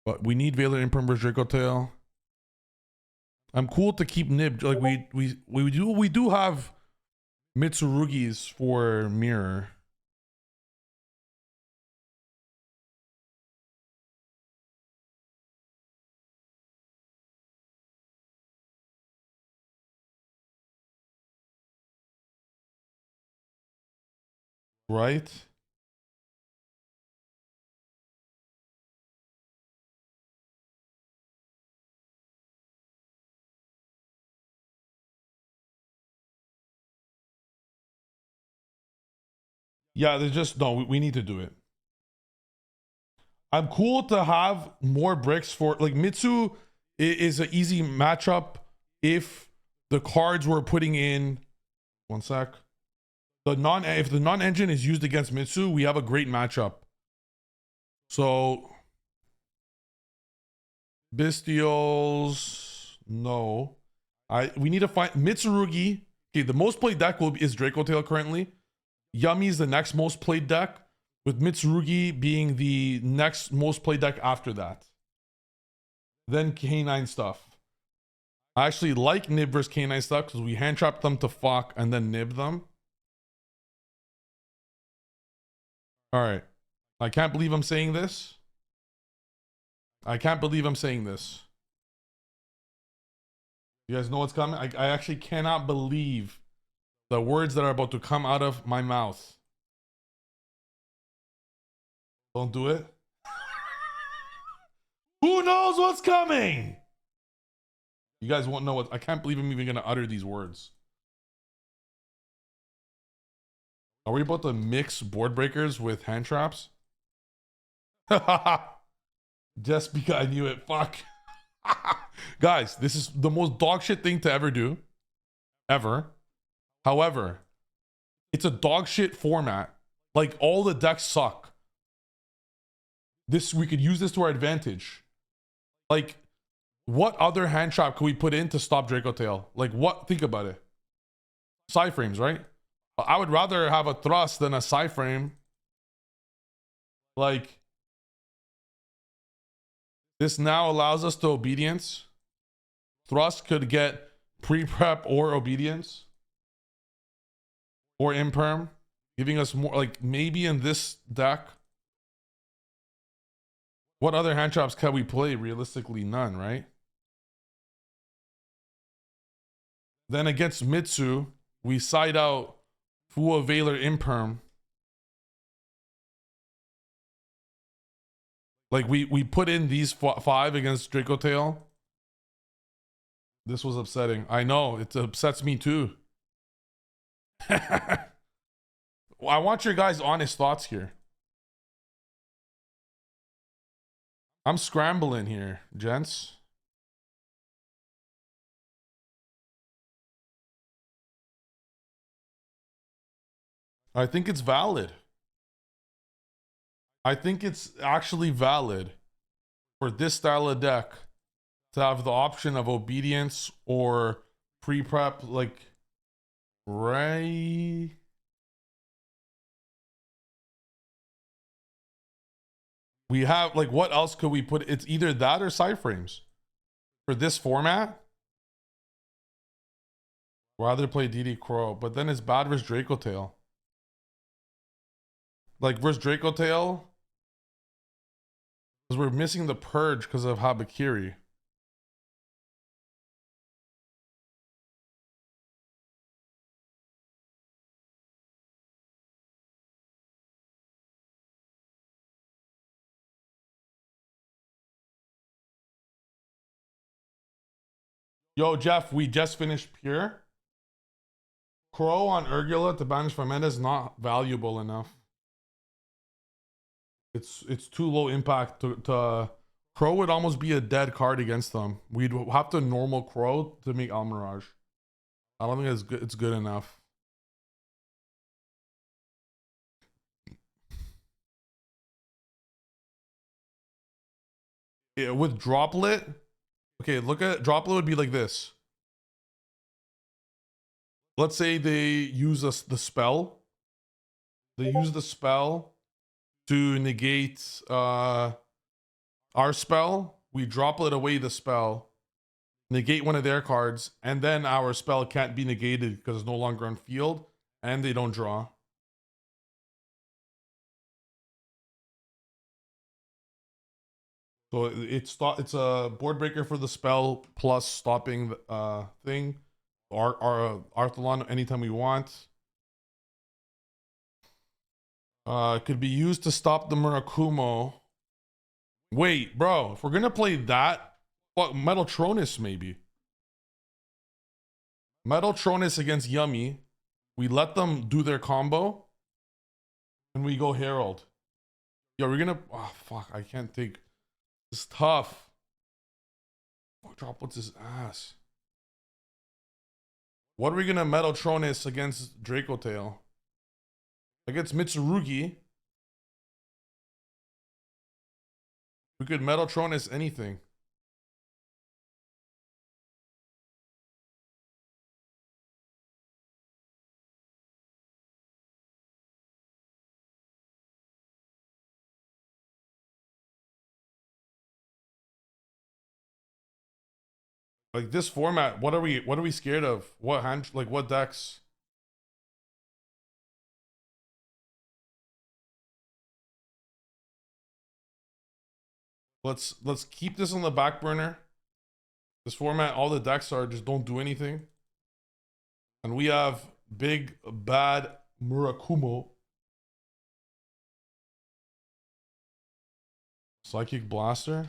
[SPEAKER 1] But we need Valor, Imperm versus Draco Tail. I'm cool to keep Nib. Like, we do have Mitsurugis for Mirror. right? Yeah, there's just no. We need to do it. I'm cool to have more bricks for like Mitsu is an easy matchup if the cards we're putting in. One sec. If the non-engine is used against Mitsu, we have a great matchup. So Bestials, no. We need to find Mitsurugi. Okay, the most played deck is Draco Tail currently. Yummy is the next most played deck, with Mitsurugi being the next most played deck after that. Then K9 stuff. I actually like Nib versus K9 stuff because we hand trap them to fuck and then nib them. All right. I can't believe I'm saying this. I can't believe I'm saying this. You guys know what's coming? I actually cannot believe the words that are about to come out of my mouth. Don't do it. Who knows what's coming? You guys won't know what. I can't believe I'm even going to utter these words. Are we about to mix board breakers with hand traps? Just because I knew it. Fuck. Guys, this is the most dog shit thing to ever do. Ever. However, it's a dog shit format. Like, all the decks suck. We could use this to our advantage. Like, what other hand trap could we put in to stop Draco Tail? Like, what? Think about it. Side frames, right? I would rather have a thrust than a side frame. Like, this now allows us to obedience. Thrust could get pre-prep or obedience. Or imperm. Giving us more, like, maybe in this deck. What other hand traps can we play? Realistically, none, right? Then against Mitsu, we side out Full Veiler Imperm. Like, we put in these 5 against Draco Tail. This was upsetting. I know, it upsets me too. I want your guys' honest thoughts here. I'm scrambling here, gents. I think it's valid. I think it's actually valid for this style of deck to have the option of obedience or pre-prep, like, right? We have, like, what else could we put? It's either that or side frames. For this format, rather play DD Crow, but then it's bad versus Draco Tail. Like, versus Draco Tail, because we're missing the purge because of Habakiri. Yo, Jeff, we just finished Pure. Crow on Urgula to banish Fermenta is not valuable enough. It's too low impact to Crow would almost be a dead card against them. We'd have to normal Crow to make Almirage. I don't think it's good enough. Yeah, with Droplet, okay, look at Droplet would be like this. Let's say they use the spell. They use the spell to negate our spell. We Droplet away the spell, negate one of their cards, and then our spell can't be negated because it's no longer on field, and they don't draw. So it's a board breaker for the spell plus stopping the thing. Our Arthalon anytime we want. It could be used to stop the Murakumo. Wait, bro, if we're gonna play that, what, Metaltronus maybe? Metaltronus against Yummy. We let them do their combo. And we go Herald. Yo, we're gonna, oh fuck, I can't take, it's tough. Fuck, drop what's his ass. What are we gonna Metaltronus against Draco Tail? Against Mitsurugi. We could Metaltronus anything. Like this format, what are we scared of? What hand, like what decks? Let's keep this on the back burner. This format, all the decks are just don't do anything. And we have big bad Murakumo. Psychic Blaster.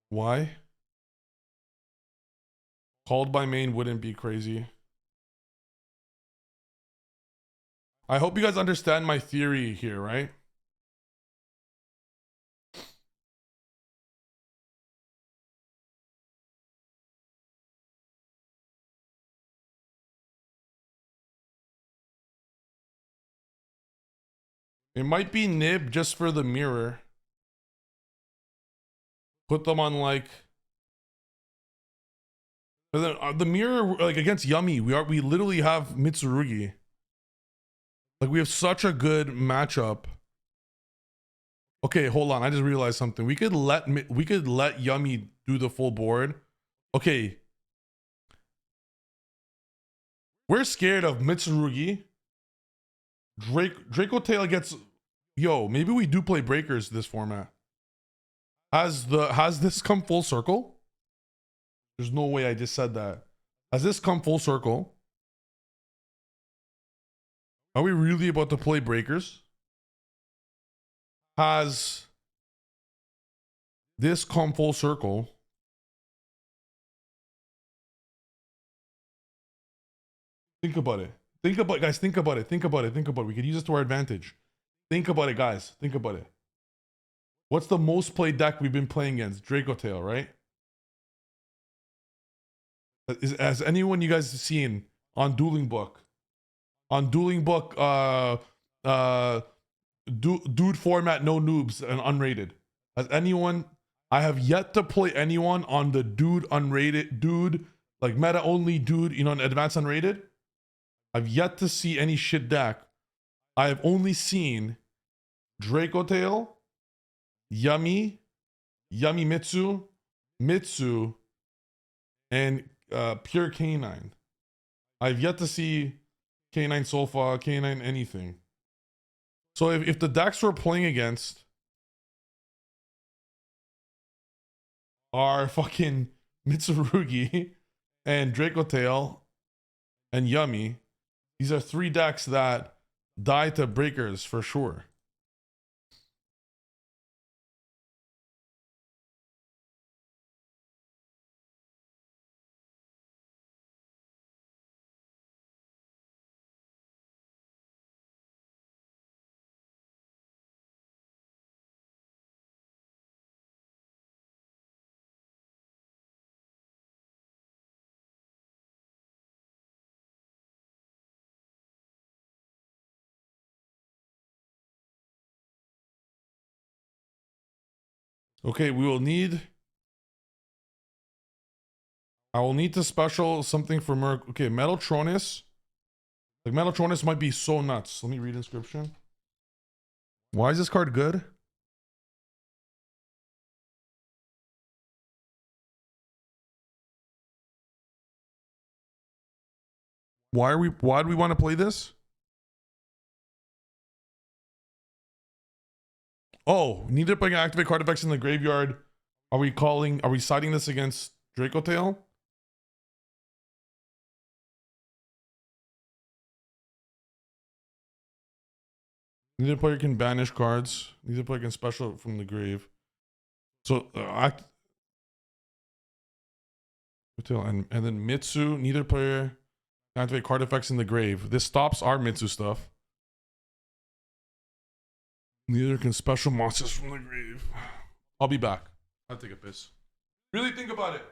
[SPEAKER 1] Why? Called by main wouldn't be crazy. I hope you guys understand my theory here, right? It might be nib just for the mirror. Put them on like the mirror, like against Yummy. We literally have Mitsurugi. Like we have such a good matchup. Okay, hold on. I just realized something. We could let Yummy do the full board. Okay. We're scared of Mitsurugi. Draco Tail gets, yo, maybe we do play breakers this format. Has this come full circle? There's no way I just said that. Has this come full circle? Are we really about to play breakers? Has this come full circle? Think about it. Think about it, guys. Think about it. Think about it. Think about it. We could use this to our advantage. Think about it, guys. Think about it. What's the most played deck we've been playing against? Draco Tail, right? Has anyone you guys seen on Dueling Book? On Dueling Book, dude format, no noobs and unrated. Has anyone? I have yet to play anyone on the dude unrated, dude like meta only dude, you know, an advanced unrated. I've yet to see any shit deck. I have only seen Draco Tail, Yummy Mitsu, and pure Canine. I've yet to see Canine Solfa, Canine anything. So if the decks we're playing against are fucking Mitsurugi and Draco Tail and Yummy, these are three decks that die to breakers for sure. Okay, we will need. I will need to special something for Merc. Okay, Metaltronus. Like Metaltronus might be so nuts. Let me read inscription. Why is this card good? Why do we want to play this? Oh, need to bring activate card effects in the graveyard. Are we siding this against Draco Tail? Neither player can banish cards. Neither player can special from the grave. So and then Mitsu. Neither player can activate card effects in the grave. This stops our Mitsu stuff. Neither can special monsters from the grave. I'll be back. I'll take a piss. Really think about it.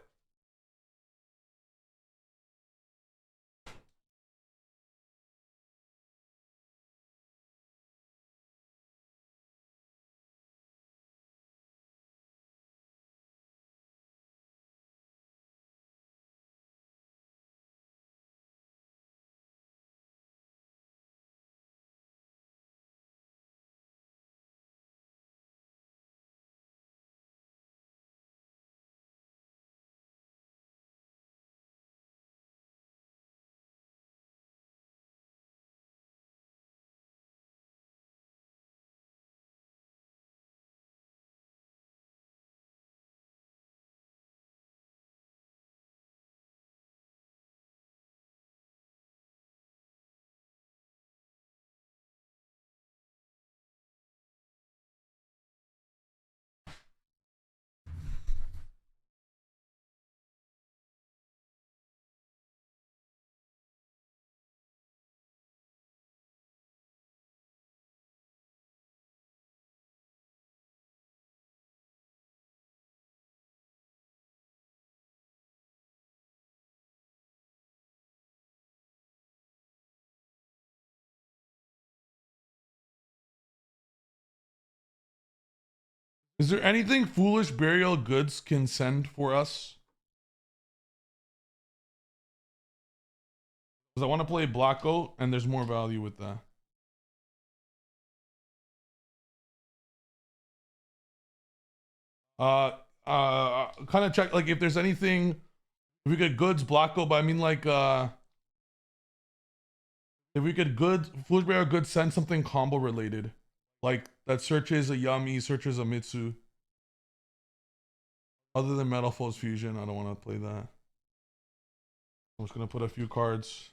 [SPEAKER 1] Is there anything foolish burial goods can send for us? Because I want to play Black Oat, and there's more value with that. Kind of check like if there's anything. If we get goods Black Oat, but I mean like if we get good foolish burial goods, send something combo related, like that searches a Yummy, searches a Mitsu. Other than Metal Foes Fusion, I don't want to play that. I'm just gonna put a few cards.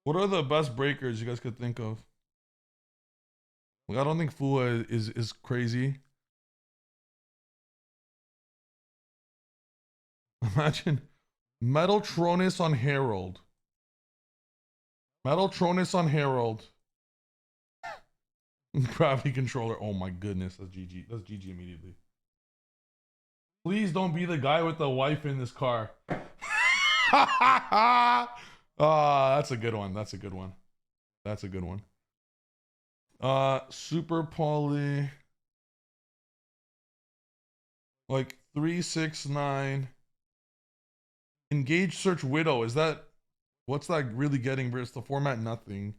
[SPEAKER 1] What are the best breakers you guys could think of? Like, I don't think Fua is crazy. Imagine Metal Tronus on Herald. Metal Tronus on Herald. Gravity controller. Oh my goodness, that's GG. That's GG immediately. Please don't be the guy with the wife in this car. That's a good one. That's a good one. That's a good one. Super Poly. Like 369. Engage Search Widow. Is that what's that really getting versus the format? Nothing.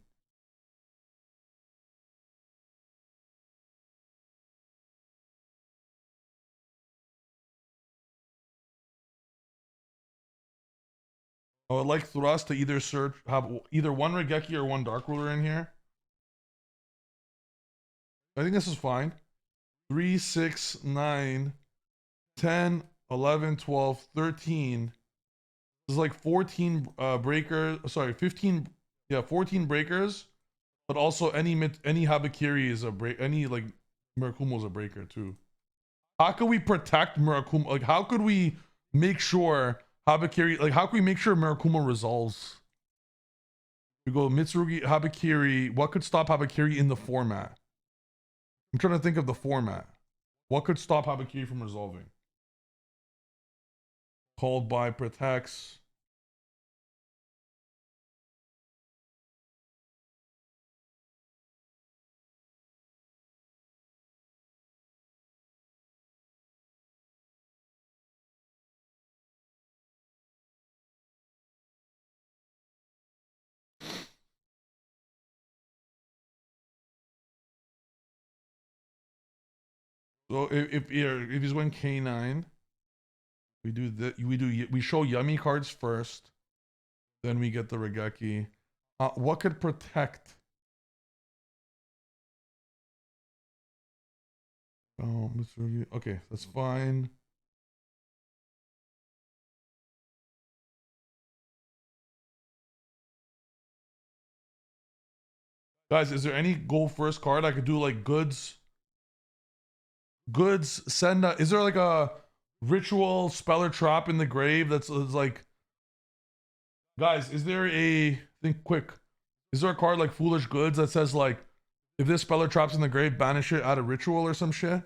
[SPEAKER 1] I would like Thrust to either search have either one Regeki or one Dark Ruler in here. I think this is fine. 3, 6, 9, 10, 11, 12, 13. There's like 14 breakers. Sorry, 15. Yeah, 14 breakers. But also any Habakiri is a break. Any like Murakumo is a breaker too. How could we protect Murakumo? Like, how could we make sure Habakiri? Like, how can we make sure Murakumo resolves? We go Mitsurugi Habakiri. What could stop Habakiri in the format? I'm trying to think of the format. What could stop Habakiri from resolving? Called by protects. So if he's going K9, we show yummy cards first, then we get the Regeki. What could protect? Oh, okay, that's fine. Guys, is there any go first card I could do like goods? Goods send. Is there like a ritual speller trap in the grave that's like? Guys, is there a think quick? Is there a card like foolish goods that says like, if this speller trap's in the grave, banish it out of ritual or some shit?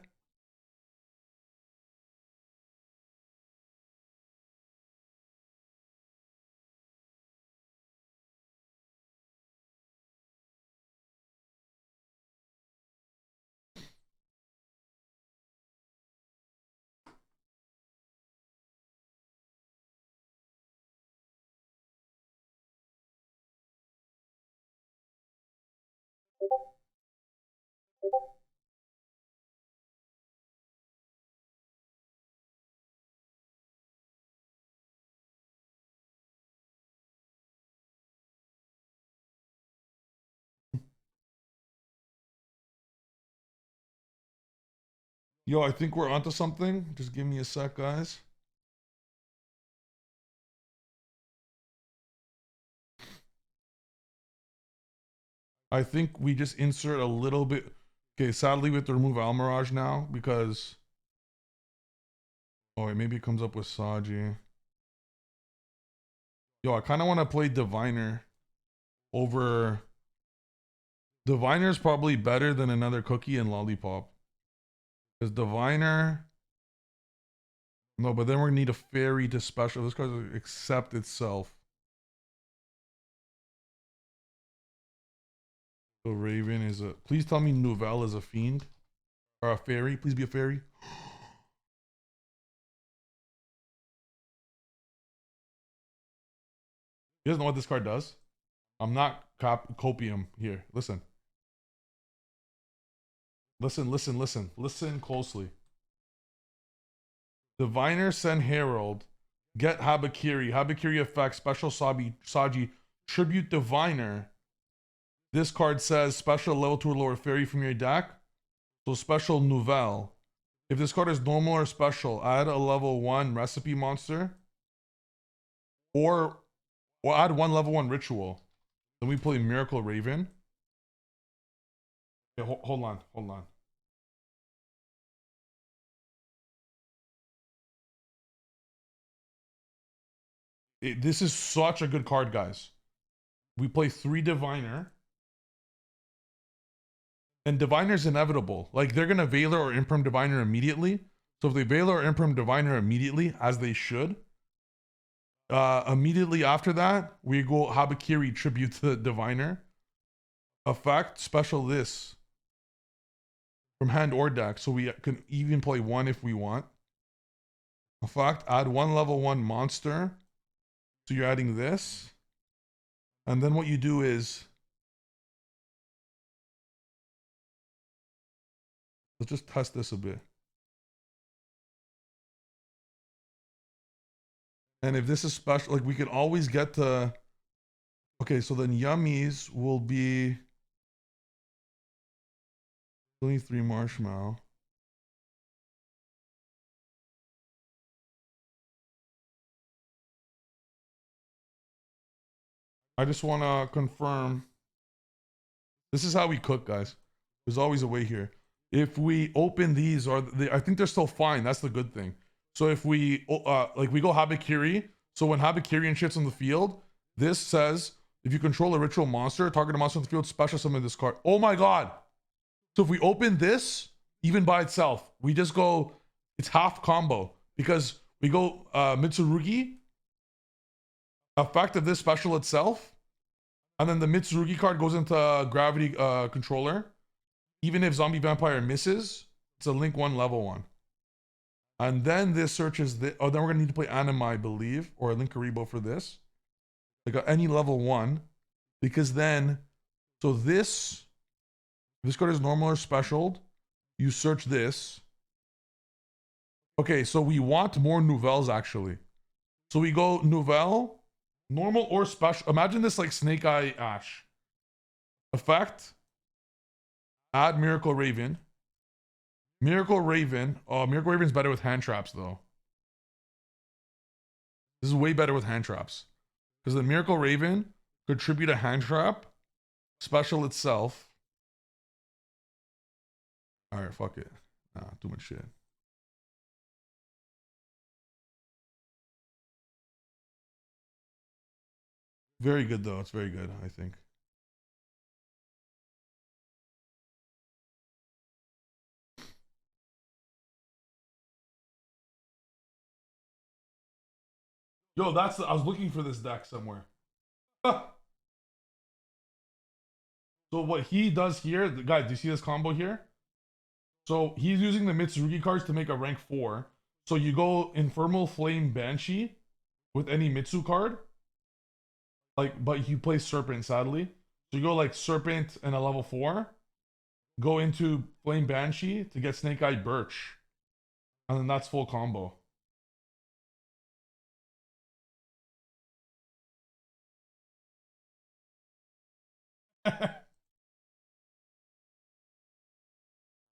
[SPEAKER 1] Yo, I think we're onto something. Just give me a sec, guys. I think we just insert a little bit. Okay, sadly we have to remove Almirage now because. Oh, wait, maybe it comes up with Saji. Yo, I kind of want to play Diviner over. Diviner is probably better than another cookie and lollipop. Because Diviner. No, but then we're gonna need a fairy to special. This card accept itself. So Raven is a. Please tell me Nouvelle is a fiend or a fairy. Please be a fairy. You guys know what this card does? I'm not copium here. Listen. Listen closely. Diviner send Herald. Get Habakiri. Habakiri effect. Special Saji. Tribute Diviner. This card says special level 2 or lower fairy from your deck. So special Nouvelle. If this card is normal or special, add a level 1 recipe monster. Or add one level 1 ritual. Then we play Miracle Raven. Okay, hold on. This is such a good card, guys. We play 3 Diviner. And Diviner's inevitable. Like, they're going to Veiler or Imprim Diviner immediately. So if they Veiler or Imprim Diviner immediately, as they should, immediately after that, we go Habakiri tribute to the Diviner. Effect, special this. From hand or deck. So we can even play 1 if we want. Effect, add 1 level 1 monster. So you're adding this. And then what you do is, let's just test this a bit. And if this is special, like we can always get to. Okay, so then yummies will be 23 marshmallow. I just want to confirm. This is how we cook, guys. There's always a way here. If we open these, I think they're still fine. That's the good thing. So if we like we go Habakiri. So when Habakiri and shit's on the field, this says if you control a ritual monster, target a monster on the field, special summon this card. Oh my god! So if we open this, even by itself, we just go. It's half combo because we go Mitsurugi, effect of this special itself, and then the Mitsurugi card goes into Gravity Controller. Even if Zombie Vampire misses, it's a Link 1 level 1. And then this searches the. Oh, then we're gonna need to play Anima, I believe, or a Linkaribo for this. Like any level 1, because then, so this card is normal or special. You search this. Okay, so we want more Nouvelles actually. So we go Nouvelle, normal or special. Imagine this like Snake Eye Ash. Effect. Add Miracle Raven. Miracle Raven. Oh, Miracle Raven's better with hand traps though. This is way better with hand traps. Because the Miracle Raven could tribute a hand trap. Special itself. Alright, fuck it. Nah, too much shit. Very good though. It's very good, I think. Yo, I was looking for this deck somewhere. So what he does here, guys, do you see this combo here? So he's using the Mitsurugi cards to make a rank 4. So you go Infernal Flame Banshee with any Mitsu card. Like, but he plays Serpent, sadly. So you go like Serpent and a level 4. Go into Flame Banshee to get Snake Eye Birch. And then that's full combo.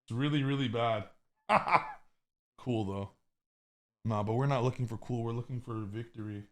[SPEAKER 1] It's really, really bad. Cool though. Nah, but we're not looking for cool. We're looking for victory.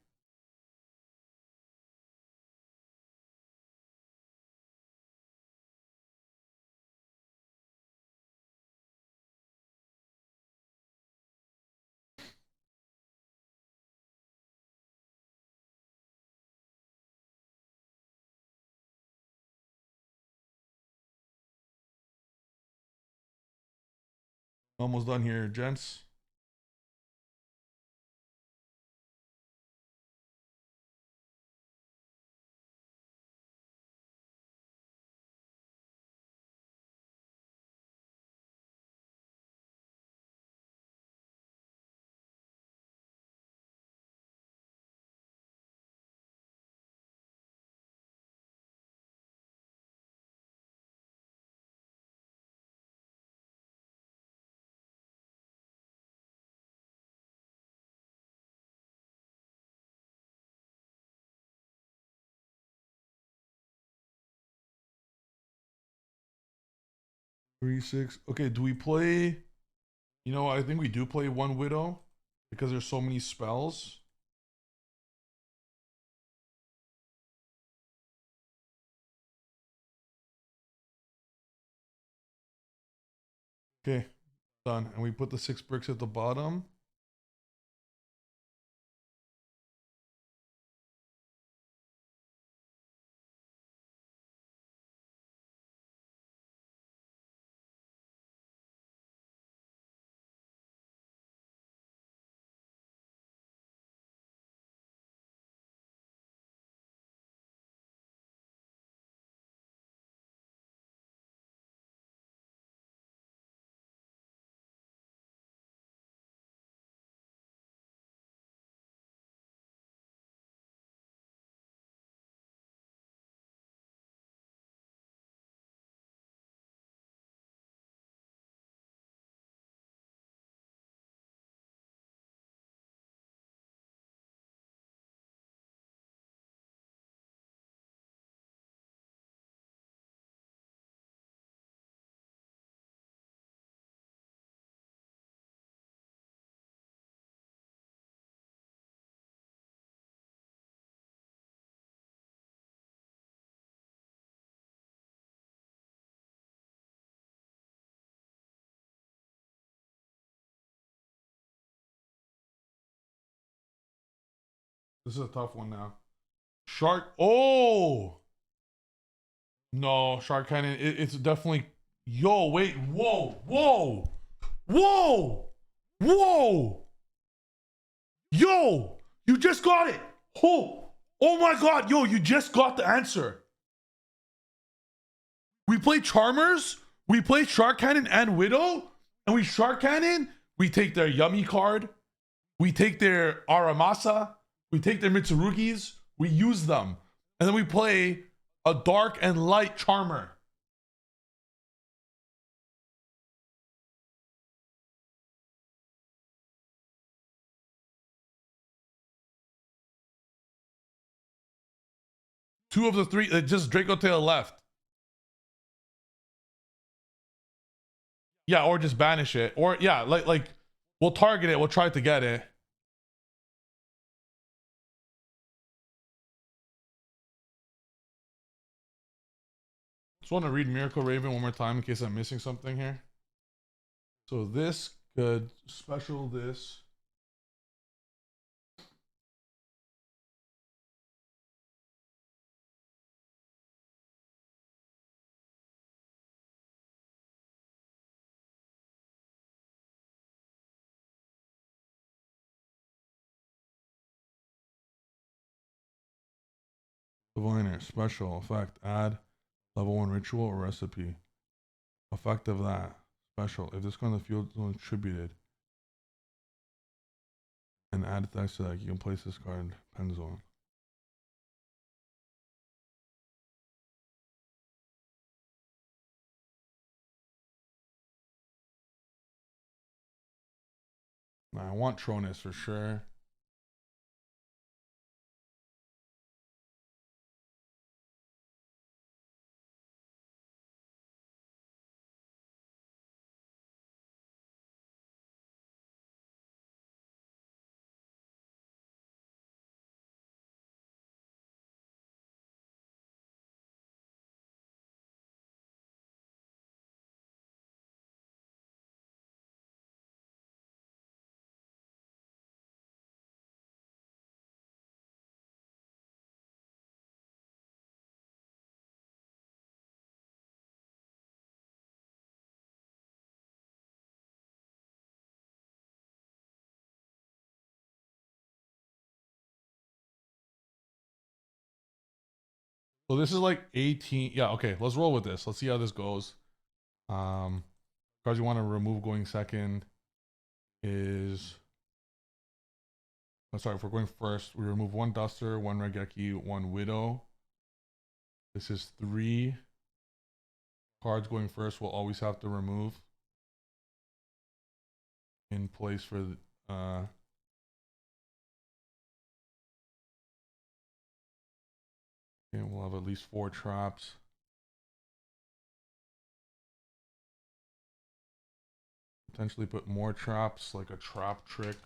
[SPEAKER 1] Almost done here, gents. Three, six. Okay, do we play? You know, I think we do play one Widow because there's so many spells. Okay, done. And we put the 6 bricks at the bottom. This is a tough one now. Shark. Oh no, Shark Cannon. It's definitely. Yo, wait. Whoa, whoa, whoa, whoa. Yo, you just got it. Oh my God. Yo, you just got the answer. We play Charmers, we play Shark Cannon and Widow, and we Shark Cannon, we take their Yummy card, we take their Aramasa, we take their Mitsurugis, we use them, and then we play a Dark and Light Charmer. Two of the three, just Draco Tail left. Yeah, or just banish it. Or yeah, like we'll target it, we'll try to get it. Just want to read Miracle Raven one more time in case I'm missing something here. So this could special this. Diviner, special effect, add level 1 ritual or recipe. Effect of that. Special. If this card in the field is only attributed and add text to that, you can place this card in pen zone. Now, I want Tronus for sure. So this is like 18. Yeah, okay. Let's roll with this. Let's see how this goes. Cards you want to remove going second is. Oh, sorry, if we're going first, we remove one Duster, one Regeki, one Widow. This is 3 cards going first. We'll always have to remove in place for the, okay, we'll have at least 4 traps. Potentially put more traps, like a trap trick.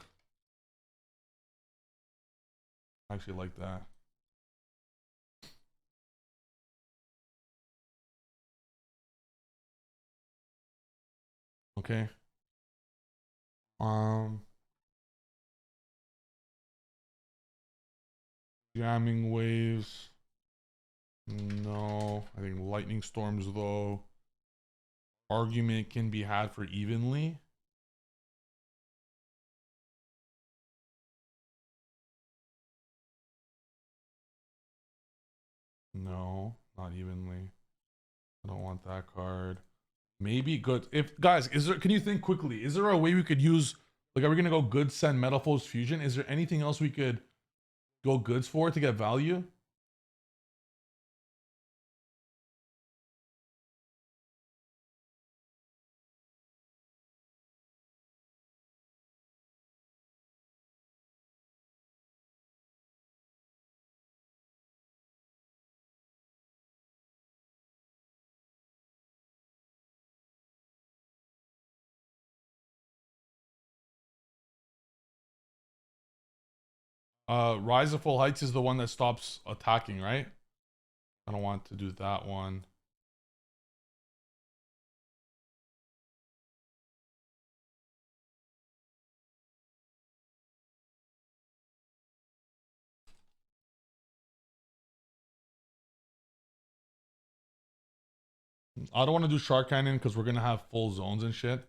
[SPEAKER 1] I actually like that. Okay. Jamming waves. No. I think lightning storms though. Argument can be had for evenly. No, not evenly. I don't want that card. Maybe good. If guys, is there? Can you think quickly? Is there a way we could use? Like, are we gonna go good send Metaphors Fusion? Is there anything else we could go goods for to get value? Rise of Full Heights is the one that stops attacking, right? I don't want to do that one. I don't want to do Shark Canyon because we're gonna have full zones and shit.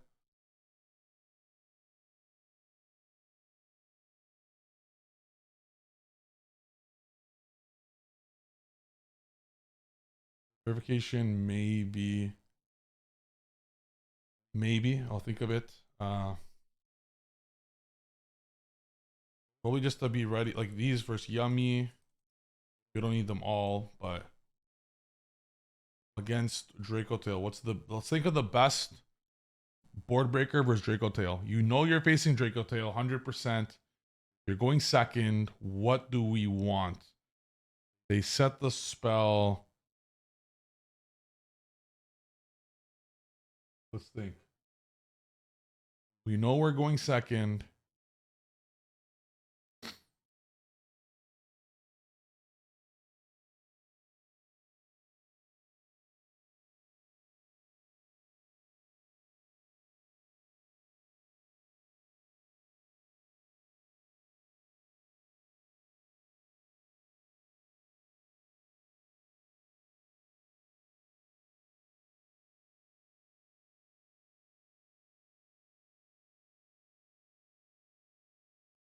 [SPEAKER 1] Verification, maybe. Maybe I'll think of it. Probably just to be ready. Like these versus Yummy. We don't need them all, but against Draco Tail, let's think of the best board breaker versus Draco Tail. You know you're facing Draco Tail 100%. You're going second. What do we want? They set the spell. Let's think. We know we're going second.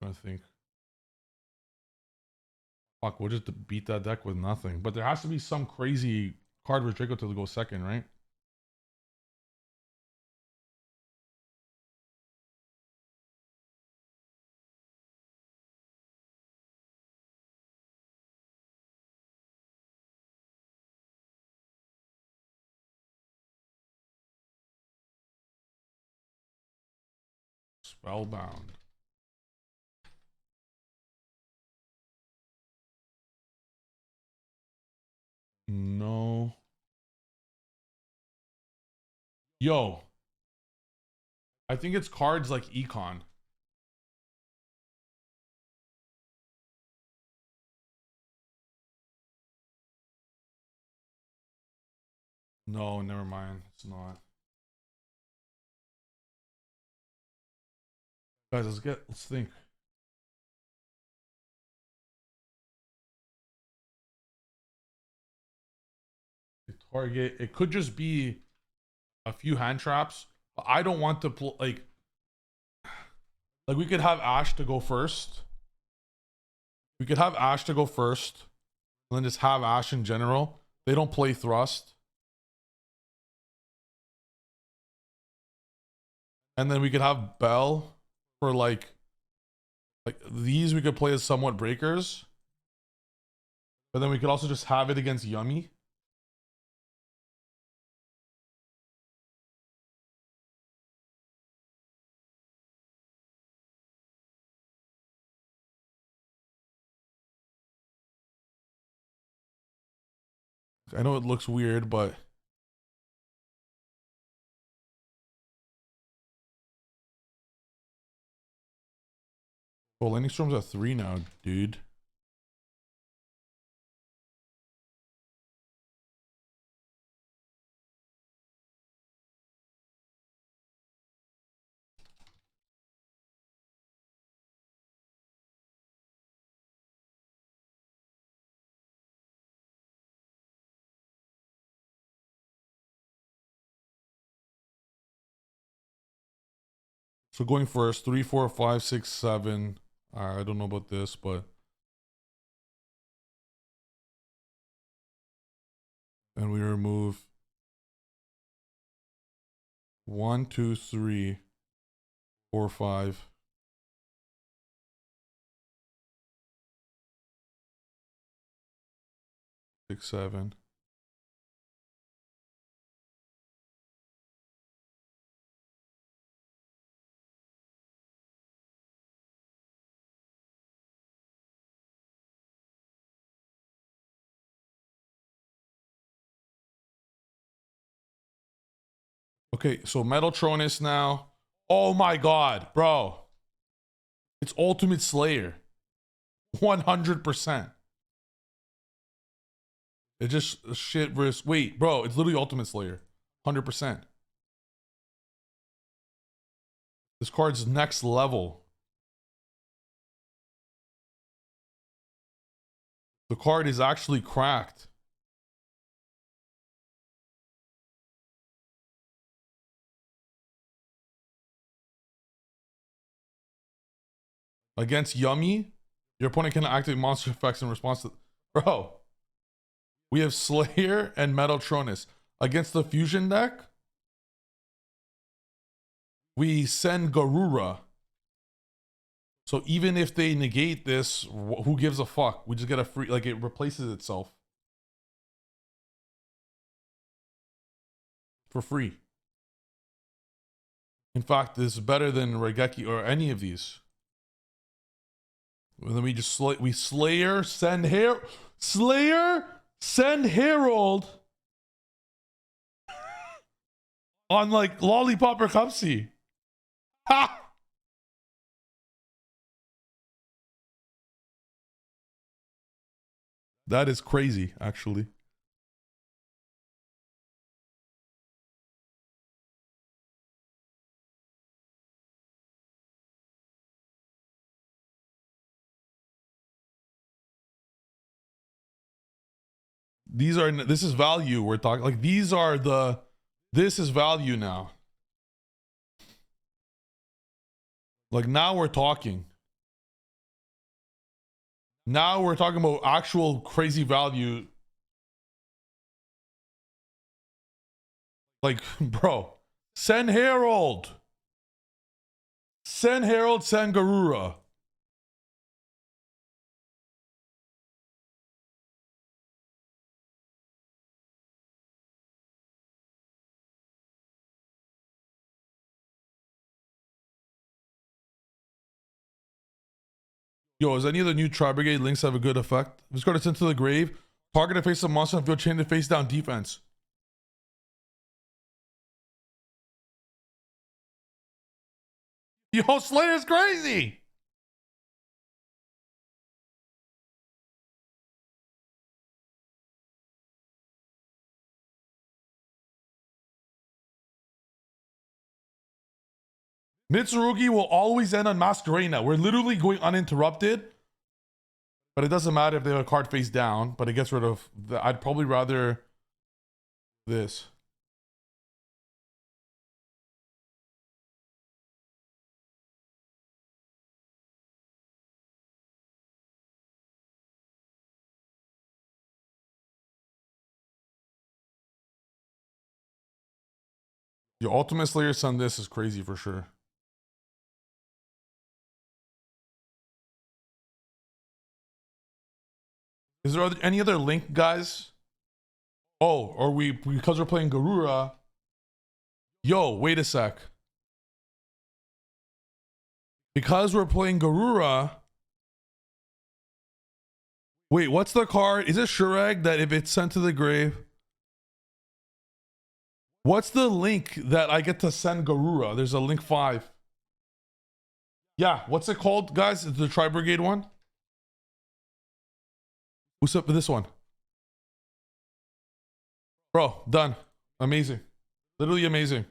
[SPEAKER 1] I think. Fuck, we'll just beat that deck with nothing. But there has to be some crazy card with Draco to go second, right? Spellbound. No. Yo. I think it's cards like Econ. No, never mind. It's not. Guys, let's think. Target. It could just be a few hand traps. But I don't want to like we could have Ash to go first. We could have Ash to go first. And then just have Ash in general. They don't play thrust. And then we could have Bell for like these we could play as somewhat breakers. But then we could also just have it against Yummy. I know it looks weird, but oh, Lightning Storm's at 3 now, dude. So going first, 3, 4, 5, 6, 7. I don't know about this, but and we remove 1, 2, 3, 4, 5. 6, 7. Okay, so Metaltronus now. Oh my god, bro. It's Ultimate Slayer. 100%. It just shit versus. Wait, bro, it's literally Ultimate Slayer. 100%. This card's next level. The card is actually cracked. Against Yummy, your opponent can activate monster effects in response to. Bro, we have Slayer and Metaltronus. Against the fusion deck, we send Garura. So even if they negate this, who gives a fuck? We just get a free, like it replaces itself. For free. In fact, this is better than Regeki or any of these. And then we just Slayer, send Herald on like Lollipop or Cupsy. Ha! That is crazy, actually. This is value we're talking, like this is value now. Like now we're talking. Now we're talking about actual crazy value. Like, bro, send Herald. Send Herald, send Garura. Yo, is any of the new Tri Brigade links have a good effect? Let's go to Send to the Grave. Target to face a monster and feel chain to face down defense. Yo, Slayer's crazy. Mitsurugi will always end on Masquerena. We're literally going uninterrupted. But it doesn't matter if they have a card face down, but it gets rid of I'd probably rather this. Your Ultimate Slayer Sun this is crazy for sure. Is there any other link, guys? Oh, or because we're playing Garura. Yo, wait a sec. Because we're playing Garura. Wait, what's the card? Is it Shurag that if it's sent to the grave? What's the link that I get to send Garura? There's a link 5. Yeah, what's it called, guys? It's the Tri Brigade one. What's up with this one? Bro, done. Amazing. Literally amazing.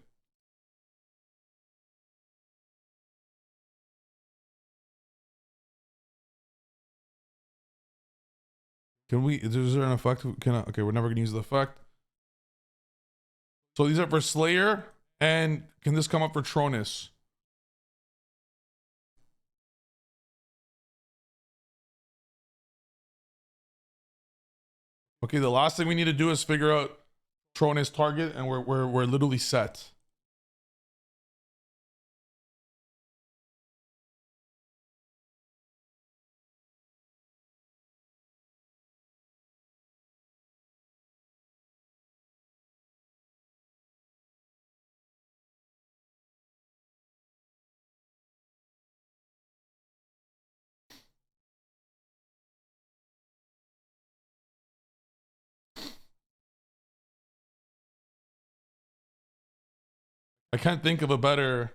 [SPEAKER 1] Can we, is there an effect? Okay, we're never gonna use the effect. So these are for Slayer, and can this come up for Tronus? Okay, the last thing we need to do is figure out Tronus target, and we're literally set. I can't think of a better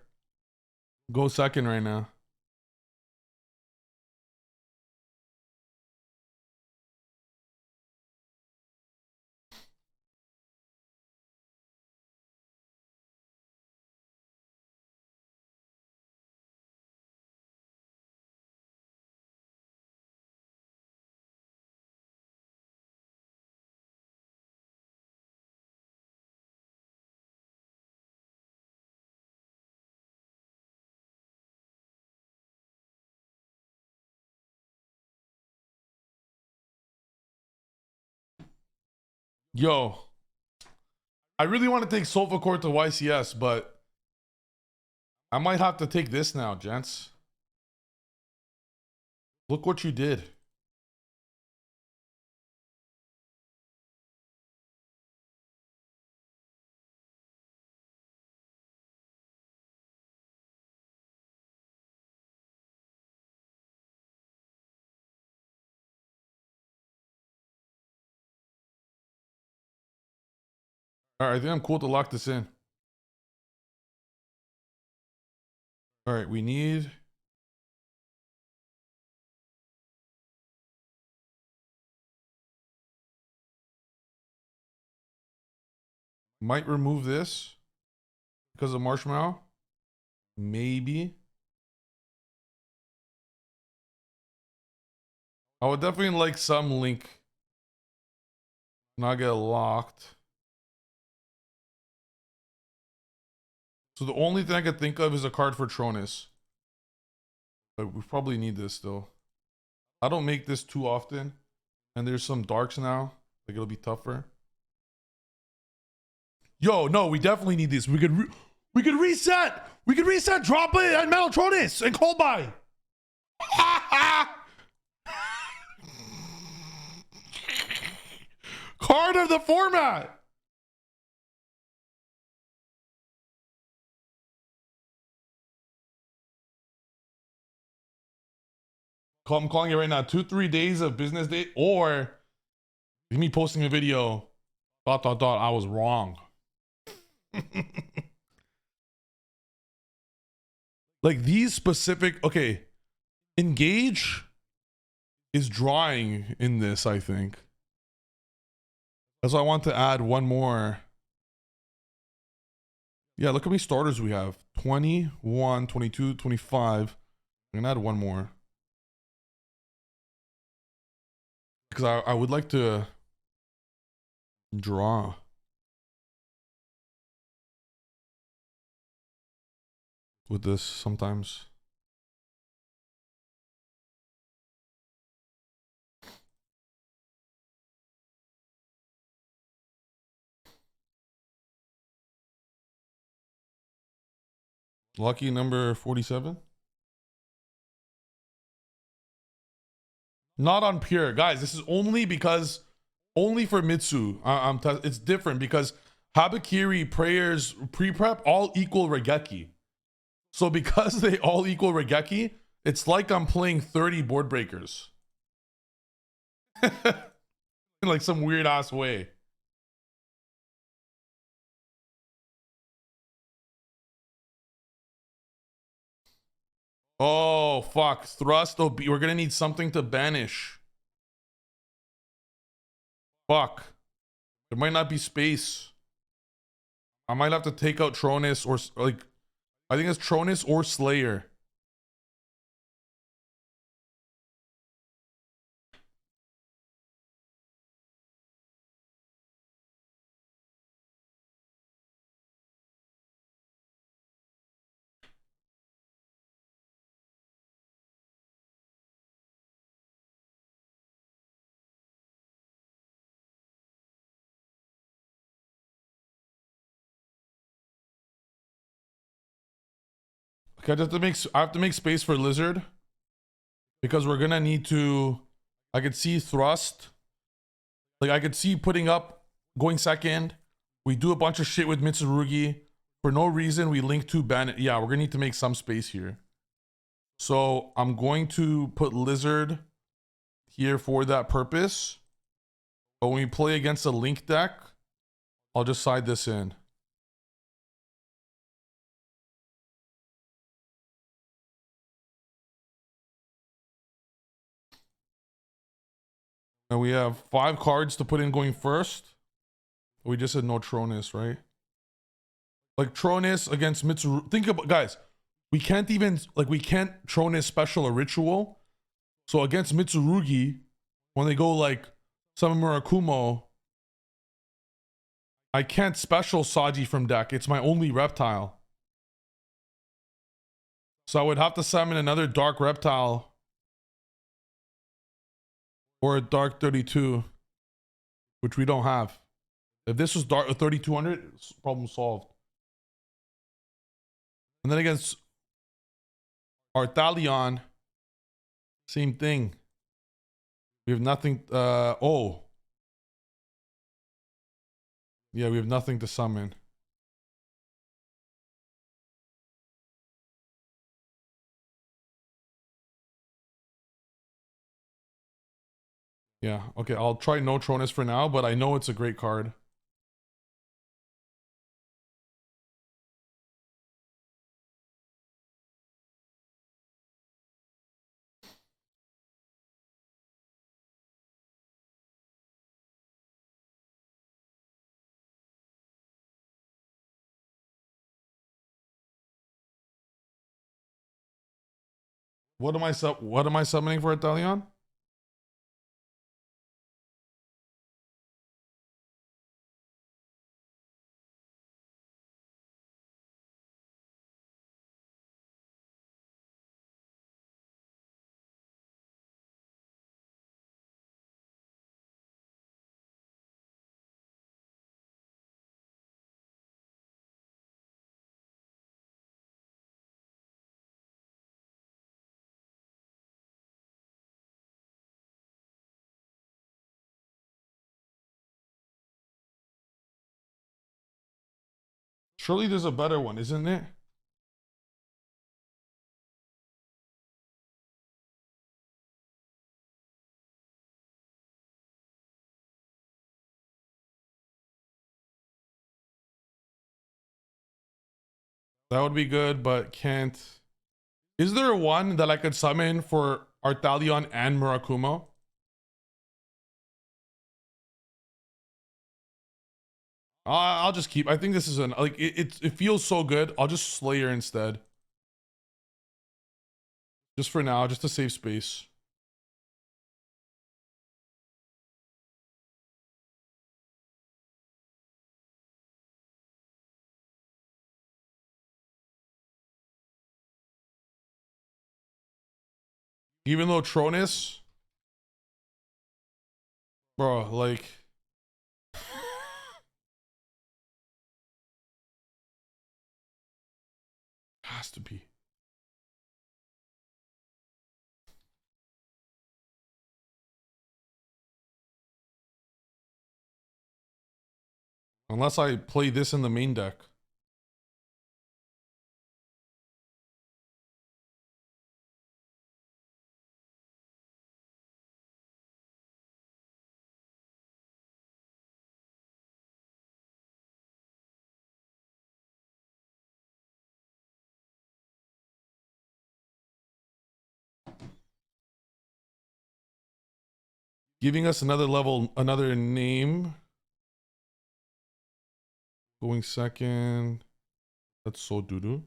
[SPEAKER 1] go second right now. Yo, I really want to take Sofa Court to YCS, but I might have to take this now, gents. Look what you did. All right, I think I'm cool to lock this in. All right, we need... Might remove this because of Marshmallow. Maybe. I would definitely like some link not get locked. So the only thing I could think of is a card for Tronus. But we probably need this still. I don't make this too often. And there's some darks now. Like it'll be tougher. Yo, no, we definitely need this. We could reset. We could reset, drop it, and Metal Tronus and Cold Buy. Card of the format. I'm calling it right now. 2-3 days of business day, or me posting a video. ... I was wrong. Like these specific. Okay, Engage is drawing in this. I think. That's why I want to add one more. Yeah, look how many starters we have. 21, 22, 25. I'm gonna add one more. Because I would like to draw. With this sometimes. Lucky number 47. Not on pure. Guys, this is only for Mitsu. It's different because Habakiri, Prayers, Pre-Prep all equal Regeki. So because they all equal Regeki, it's like I'm playing 30 board breakers. In like some weird ass way. Oh, fuck. Thrust OB. We're gonna need something to banish. Fuck. There might not be space. I might have to take out Tronus or like... I think it's Tronus or Slayer. Okay, I have to make space for Lizard. Because we're gonna need to... I could see Thrust. Like, I could see putting up, going second. We do a bunch of shit with Mitsurugi. For no reason, we link to Bandit. Yeah, we're gonna need to make some space here. So, I'm going to put Lizard here for that purpose. But when we play against a Link deck, I'll just side this in. And we have 5 cards to put in going first. We just said no Tronus, right? Like Tronus against Mitsuru. Think about, guys, we can't Tronus special a ritual. So against Mitsurugi, when they go like Summon Murakumo, I can't special Saji from deck. It's my only reptile. So I would have to summon another Dark Reptile. Or a Dark 32. Which we don't have. If this was dark 3200, problem solved. And then against Artalion, same thing. We have nothing. Oh. Yeah, we have nothing to summon. Yeah, okay, I'll try no Tronus for now, but I know it's a great card. What am I summoning for Artalion? Surely there's a better one, isn't it? That would be good, but can't. Is there one that I could summon for Artalion and Murakumo? I'll just keep. I think this is an like it feels so good. I'll just Slayer instead. Just for now, just to save space. Even though Tronus, bro, like has to be. Unless I play this in the main deck. Giving us another level, another name. Going second. That's so doo-doo.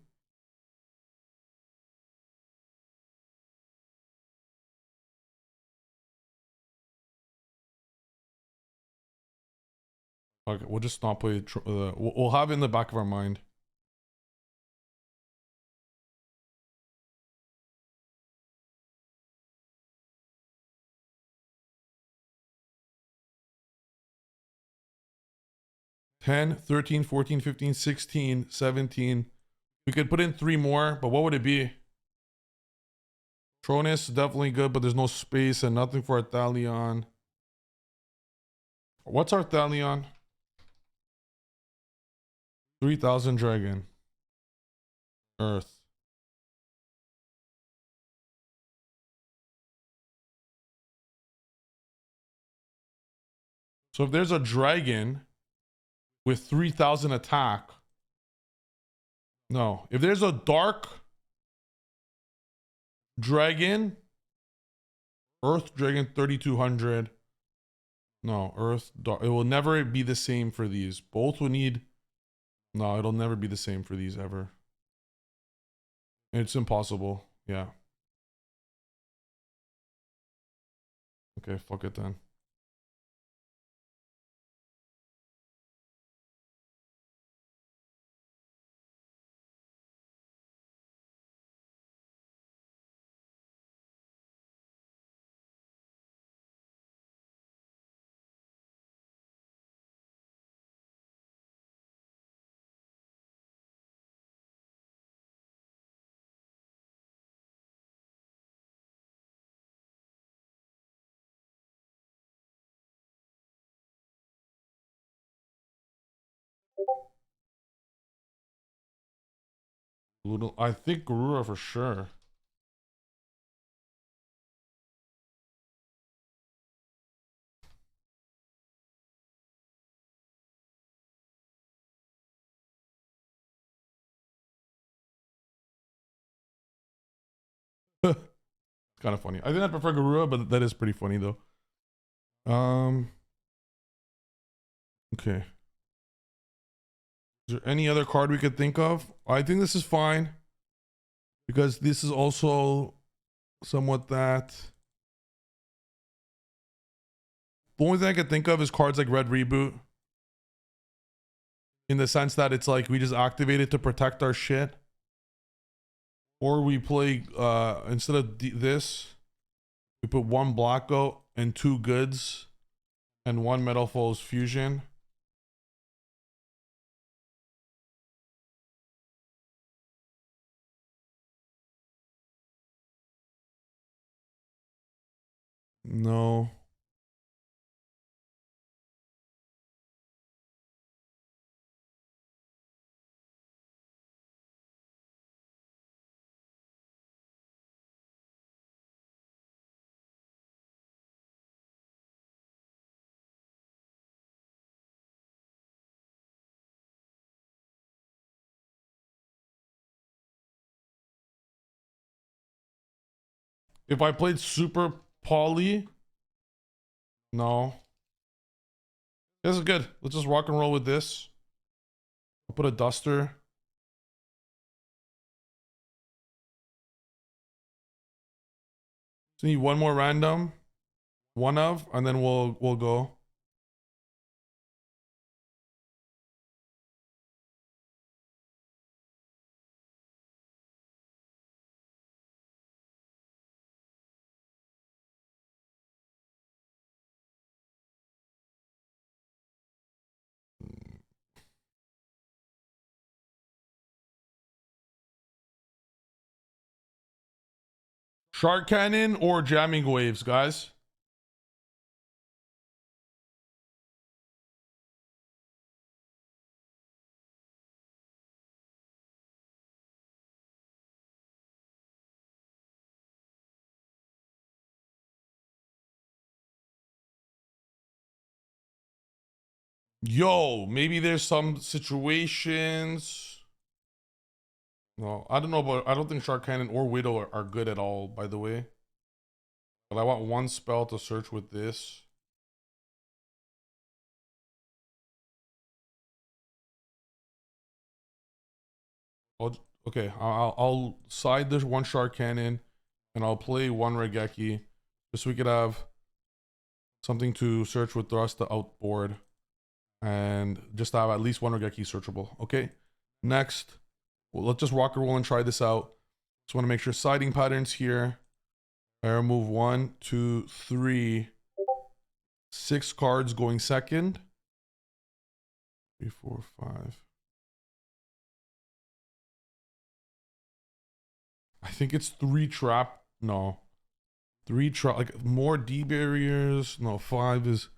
[SPEAKER 1] Okay, we'll just not play. We'll have it in the back of our mind. Ten, 13, 14, 15, 16, 17. We could put in 3 more, but what would it be? Tronus, definitely good, but there's no space and nothing for Artalion. What's Artalion? 3000 Dragon. Earth. So if there's a dragon with 3000 attack. No. If there's a dark dragon, Earth Dragon 3200. No, Earth dark. It will never be the same for these. Both will need. No, it'll never be the same for these ever. It's impossible. Yeah. Okay, fuck it then. I think Garura for sure. It's kind of funny. I think I prefer Garura, but that is pretty funny though. Um. Okay. Is there any other card we could think of? I think this is fine because this is also somewhat that. The only thing I could think of is cards like Red Reboot. In the sense that it's like we just activate it to protect our shit. Or we play, instead of this, we put one Blacko and two goods and one Metal Foes Fusion. No. If I played Super Poly, no. This is good. Let's just rock and roll with this. I'll put a Duster. So need one more random. One of, and then we'll go. Shark Cannon or Jamming Waves, guys? Yo, maybe there's some situations. No, I don't know, but I don't think Shark Cannon or Widow are good at all, by the way. But I want one spell to search with this. Okay, I'll side this one Shark Cannon, and I'll play one Regeki, just so we could have something to search with the rest of the outboard, and just have at least one Regeki searchable. Okay, next, well, let's just rock and roll and try this out. Just want to make sure siding patterns here. I remove 1, 2, 3, 6 cards going second. 3, 4, 5. I think it's 3 trap. No. 3 trap, like more D barriers. No, 5 is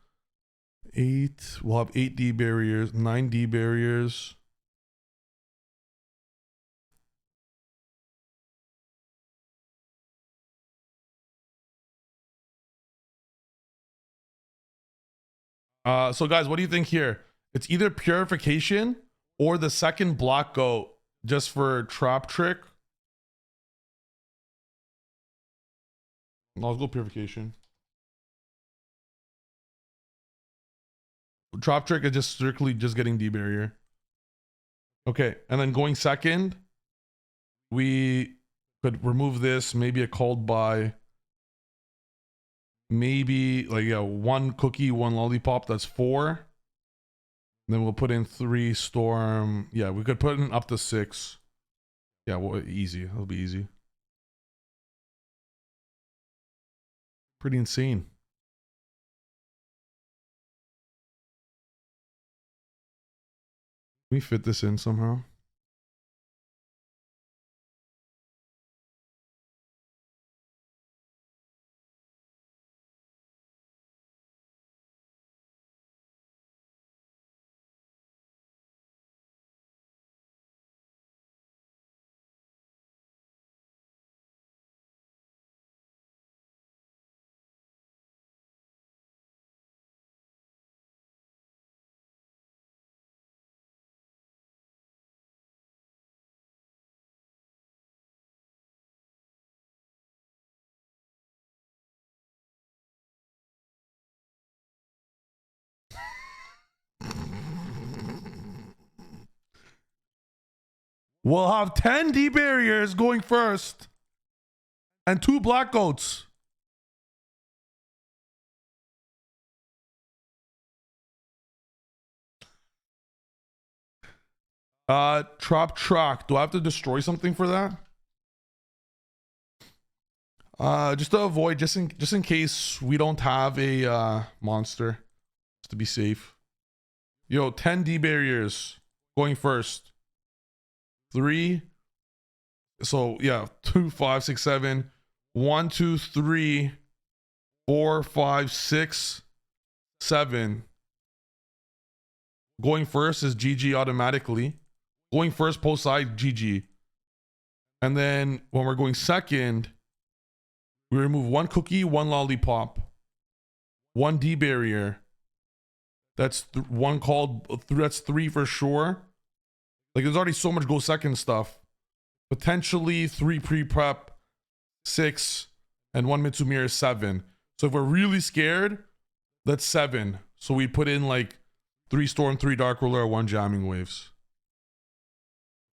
[SPEAKER 1] 8. We'll have 8 D barriers, 9 D barriers. So guys, what do you think here? It's either Purification or the second block go just for Trap Trick. No, let's go Purification. Trap Trick is just strictly just getting D barrier. Okay, and then going second, we could remove this, maybe a called by, maybe like, yeah, 1 cookie, 1 lollipop, that's 4. Then we'll put in 3 storm. Yeah, we could put in up to 6. Yeah, well, easy. It'll be easy. Pretty insane. Can we fit this in somehow? We'll have 10 D barriers going first and 2 black goats. Trop truck. Do I have to destroy something for that? Just to avoid, just in case we don't have a monster, just to be safe. Yo, 10 D barriers going first. 3. So yeah, 2, 5, 6, 7. 1, 2, 3, 4, 5, 6, 7. Going first is GG automatically. Going first post side GG. And then when we're going second, we remove 1 cookie, 1 lollipop, 1 D barrier. That's one called. That's 3 for sure. Like there's already so much go second stuff. Potentially 3 pre-prep, 6, and 1 mitsu mirror 7. So if we're really scared, that's 7. So we put in like 3 storm, 3 dark ruler, 1 jamming waves.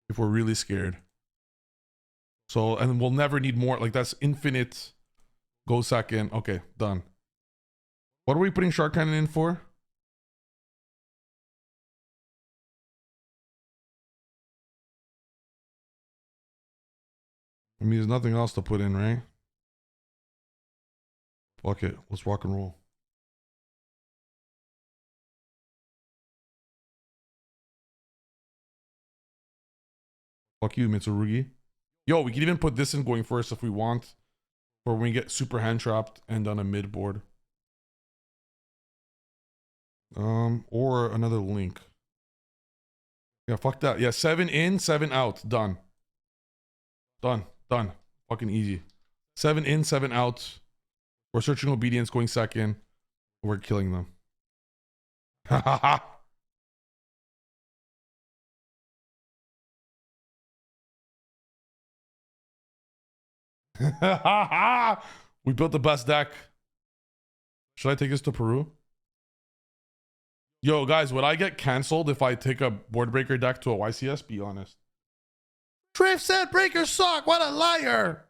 [SPEAKER 1] If we're really scared. So, and we'll never need more. Like that's infinite. Go second. Okay, done. What are we putting Shark Cannon in for? I mean, there's nothing else to put in, right? Fuck it. Let's rock and roll. Fuck you, Mitsurugi. Yo, we can even put this in going first if we want. For when we get super hand trapped and on a mid board. Or another link. Yeah, fuck that. Yeah, 7 in, 7 out. Done. Done. Done. Fucking easy. 7 in, 7 out. We're searching obedience going second. We're killing them. Ha ha ha. We built the best deck. Should I take this to Peru? Yo, guys, would I get canceled if I take a board breaker deck to a YCS? Be honest. Trif said breakers suck. What a liar.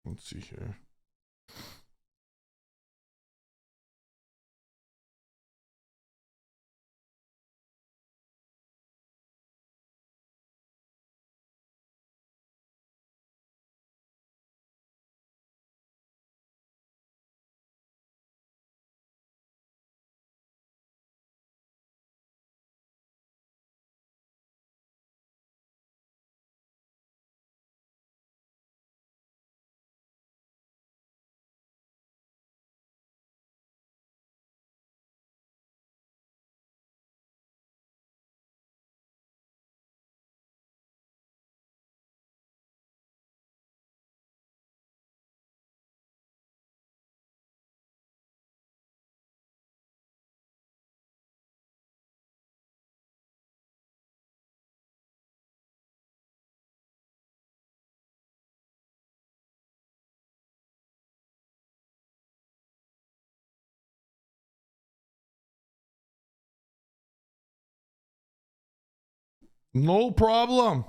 [SPEAKER 1] Let's see here. No problem.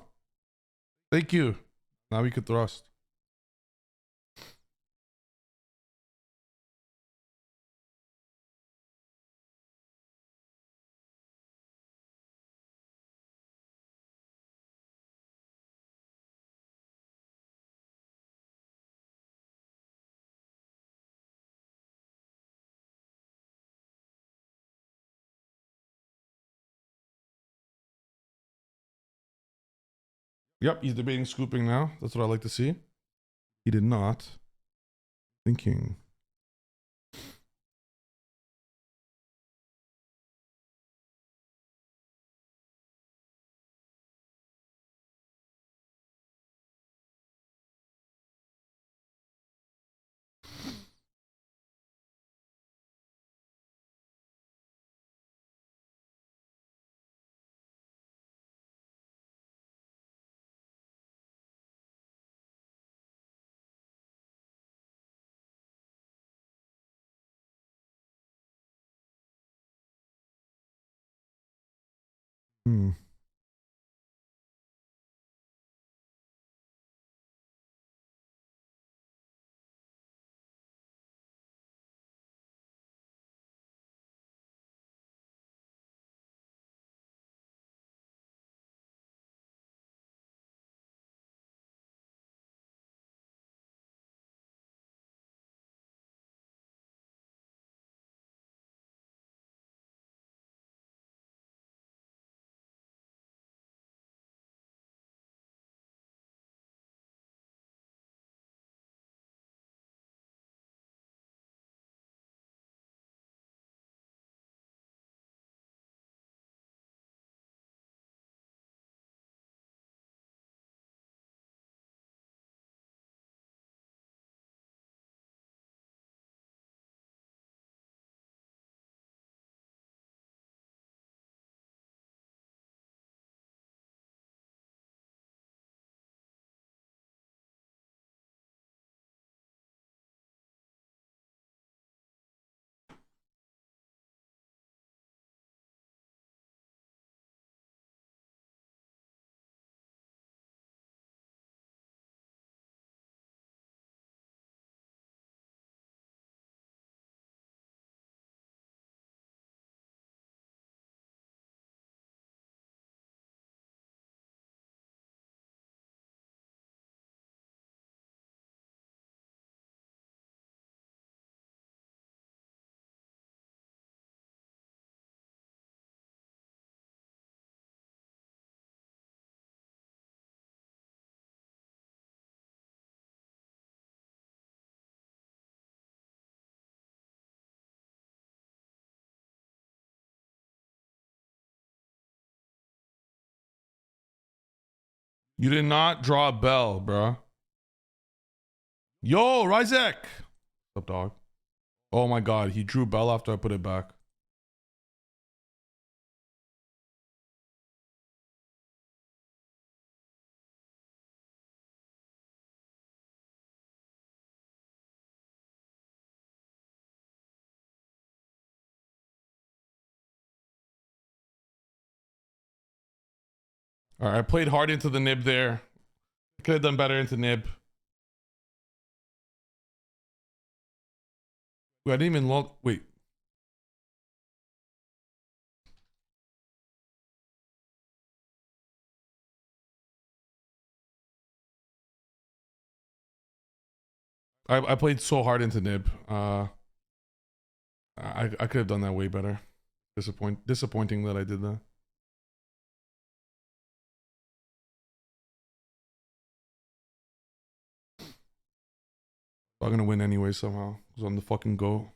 [SPEAKER 1] Thank you. Now we could thrust. Yep, he's debating scooping now. That's what I like to see. He did not. Thinking. Hmm. You did not draw a bell, bro. Yo, Ryzek. What's up, dog? Oh my god, he drew bell after I put it back. All right, I played hard into the nib there. Could have done better into nib. Wait, I didn't even look. Wait. I played so hard into nib. I could have done that way better. Disappointing that I did that. I'm gonna win anyway somehow. It was on the fucking go.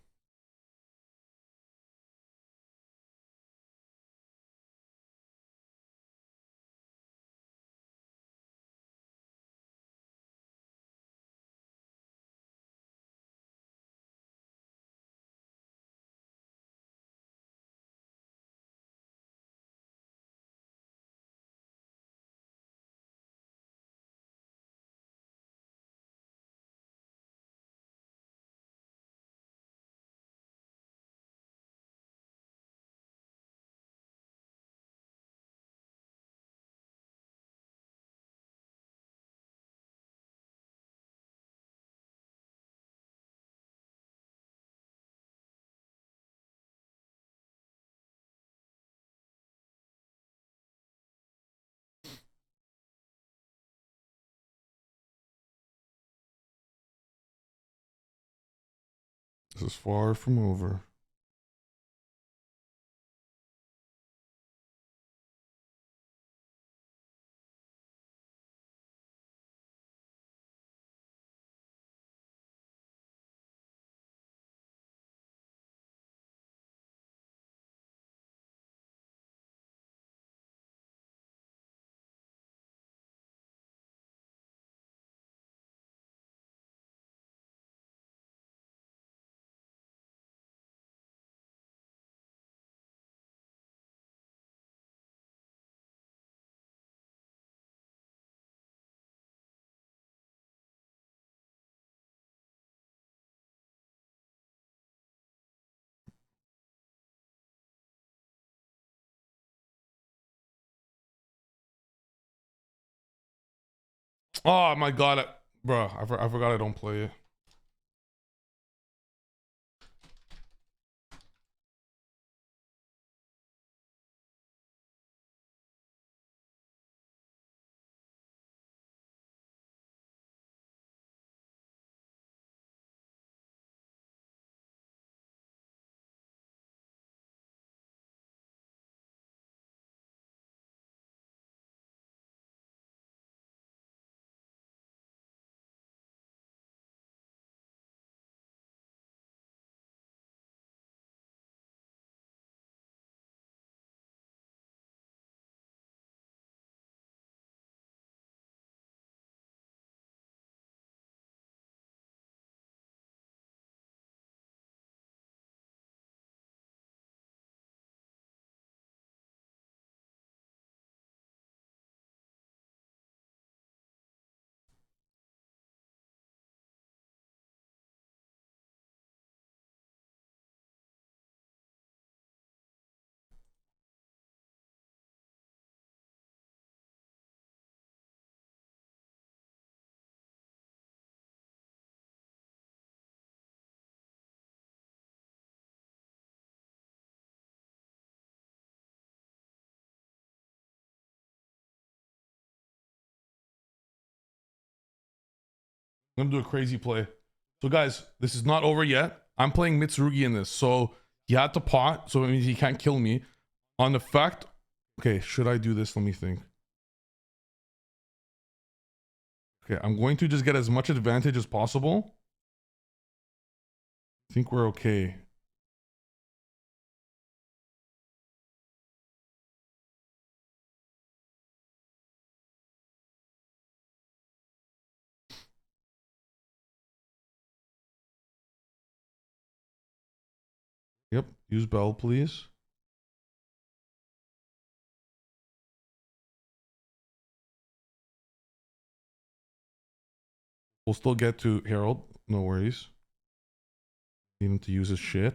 [SPEAKER 1] This is far from over. Oh my god, bro, I forgot I don't play it. I'm gonna do a crazy play. So guys, this is not over yet. I'm playing Mitsurugi in this, so he had to pot, so it means he can't kill me. On the fact, okay, should I do this? Let me think. Okay, I'm going to just get as much advantage as possible. I think we're okay. Yep, use bell, please. We'll still get to Harold, no worries. Need him to use his shit.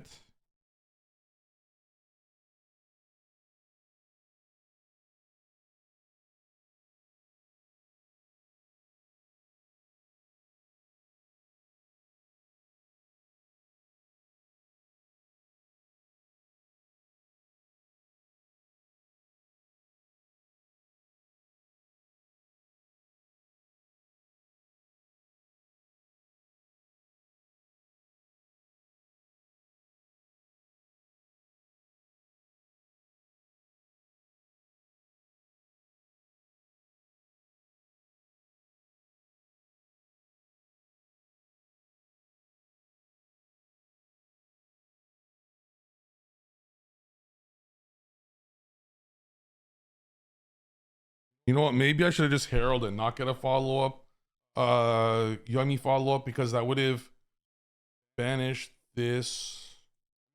[SPEAKER 1] You know what? Maybe I should have just Herald and not get a follow-up. Yummy follow-up, because that would have banished this.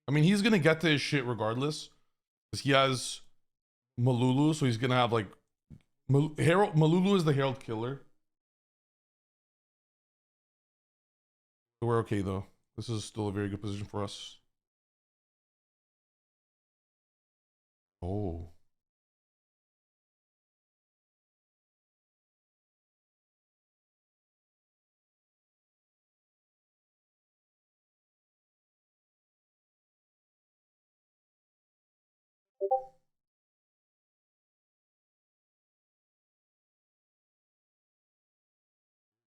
[SPEAKER 1] I mean, he's gonna get to his shit regardless. Because he has Malulu, so he's gonna have like Harold. Malulu is the Herald killer. We're okay though. This is still a very good position for us. Oh.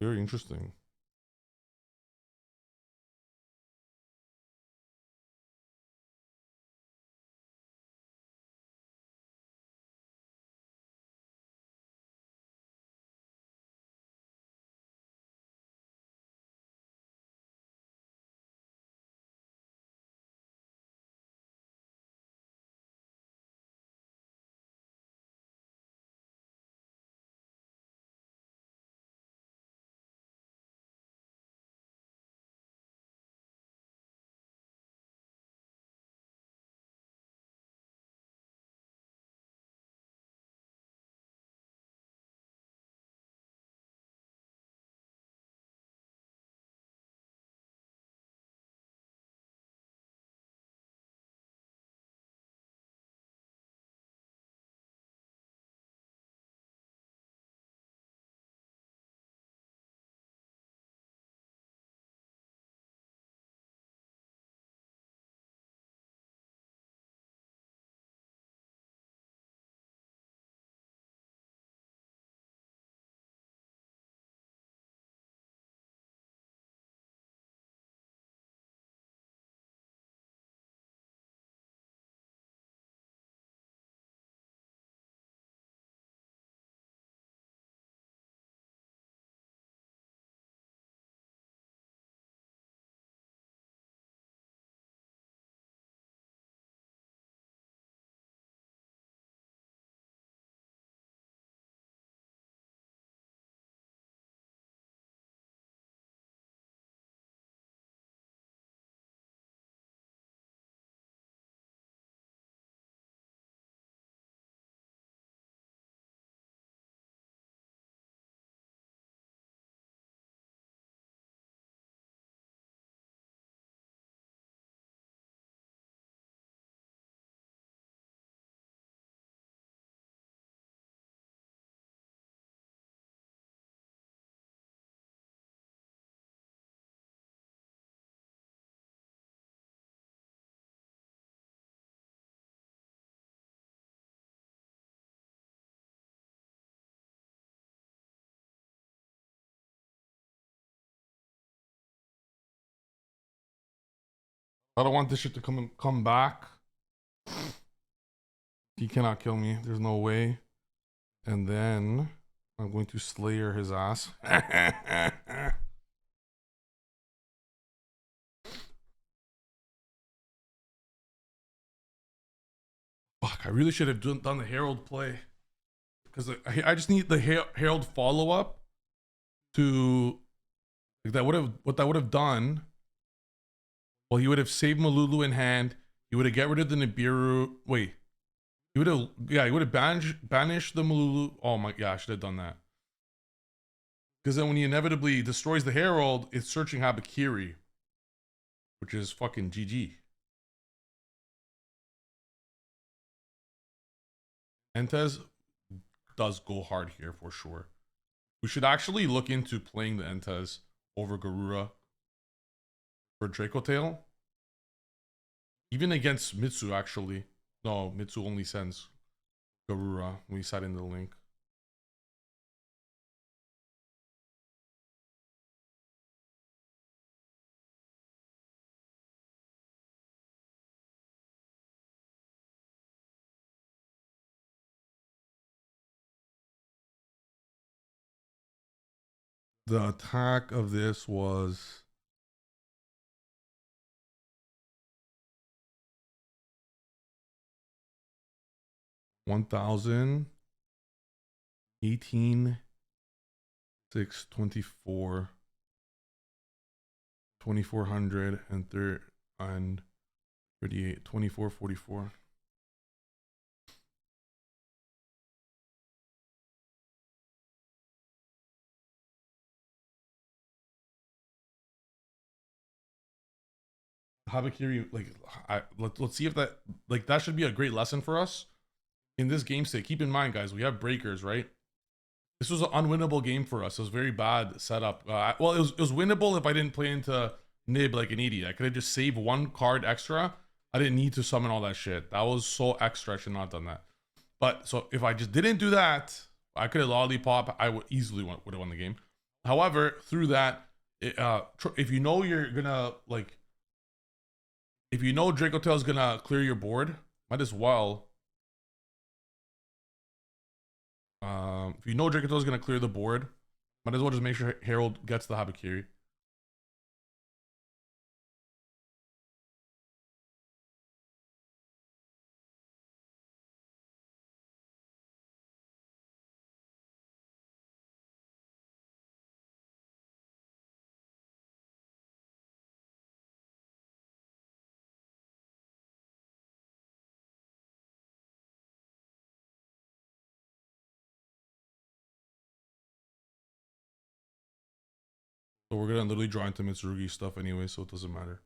[SPEAKER 1] Very interesting. I don't want this shit to come back. He cannot kill me. There's no way. And then I'm going to slayer his ass. Fuck, I really should have done the Herald play. Because I just need the Herald follow up to like that would have what that would have done. Well, he would have saved Malulu in hand. He would have get rid of the Nibiru. Wait, he would have he would have banished the Malulu. Oh my gosh, I should have done that. Because then when he inevitably destroys the Herald, it's searching Habakiri, which is fucking GG. Entez does go hard here for sure. We should actually look into playing the Entez over Garura for Draco Tail. Even against Mitsu, actually. No, Mitsu only sends Garura. We set in the link. The attack of this was 1,000, 18, 6, 24, 2,400, and 38, 24, 44. Habakiri, like, let's see if that, like, that should be a great lesson for us in this game state. Keep in mind, guys, we have breakers, right? This was an unwinnable game for us. It was very bad setup. Well, it was winnable if I didn't play into Nib like an idiot. I could have just saved one card extra. I didn't need to summon all that shit. That was so extra. I should not have done that. But so if I just didn't do that, I could have lollipop. I would easily would have won the game. However, through that, if you know you're gonna like, if you know Draco Tail is gonna clear your board, might as well. If you know Draco Tail is gonna clear the board, might as well just make sure Herald gets the Habakiri. So we're gonna literally draw into Mitsurugi stuff anyway, so it doesn't matter.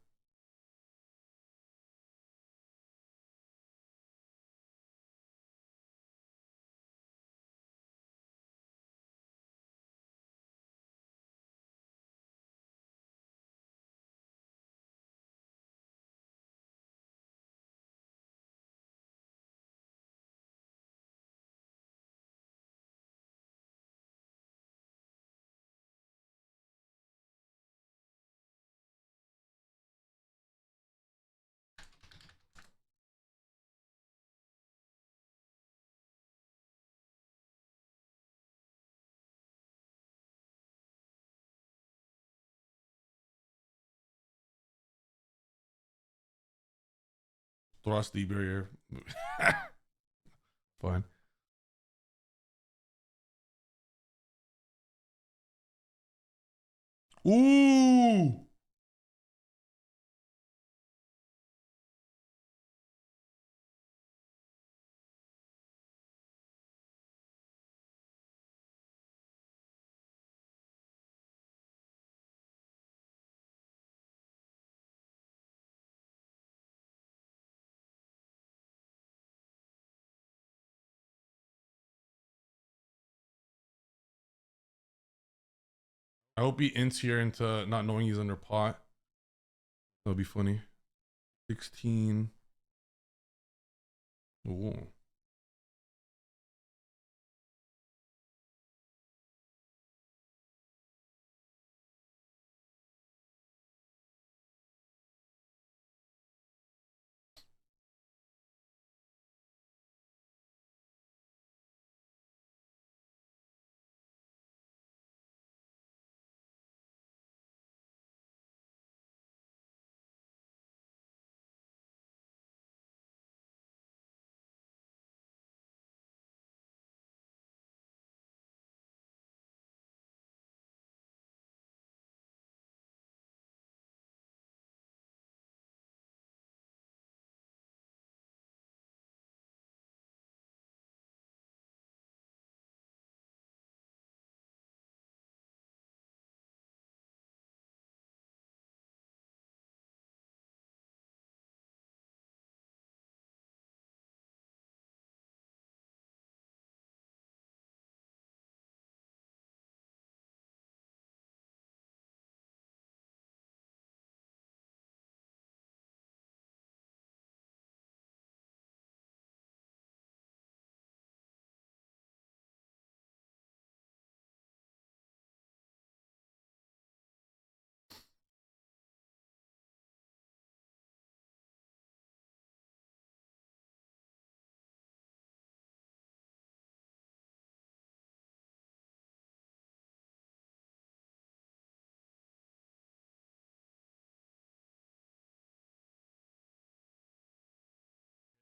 [SPEAKER 1] Thrust the barrier. Fine. Ooh. I hope he ints here into not knowing he's under pot. That'll be funny. 16. Ooh.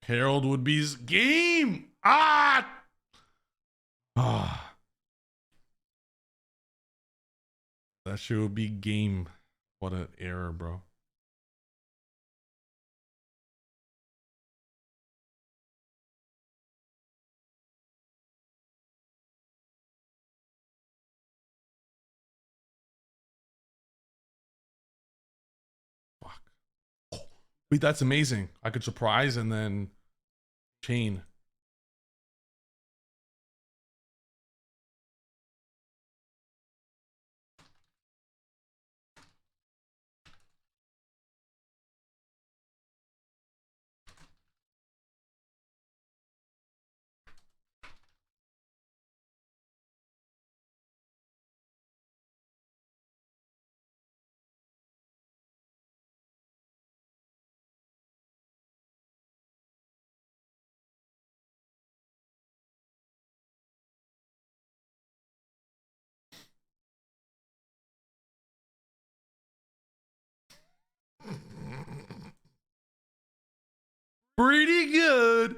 [SPEAKER 1] Harold Woodby's game. Ah. Ah. That shit would be game. What an error, bro. Fuck. Wait, that's amazing. I could surprise and then chain. Pretty good.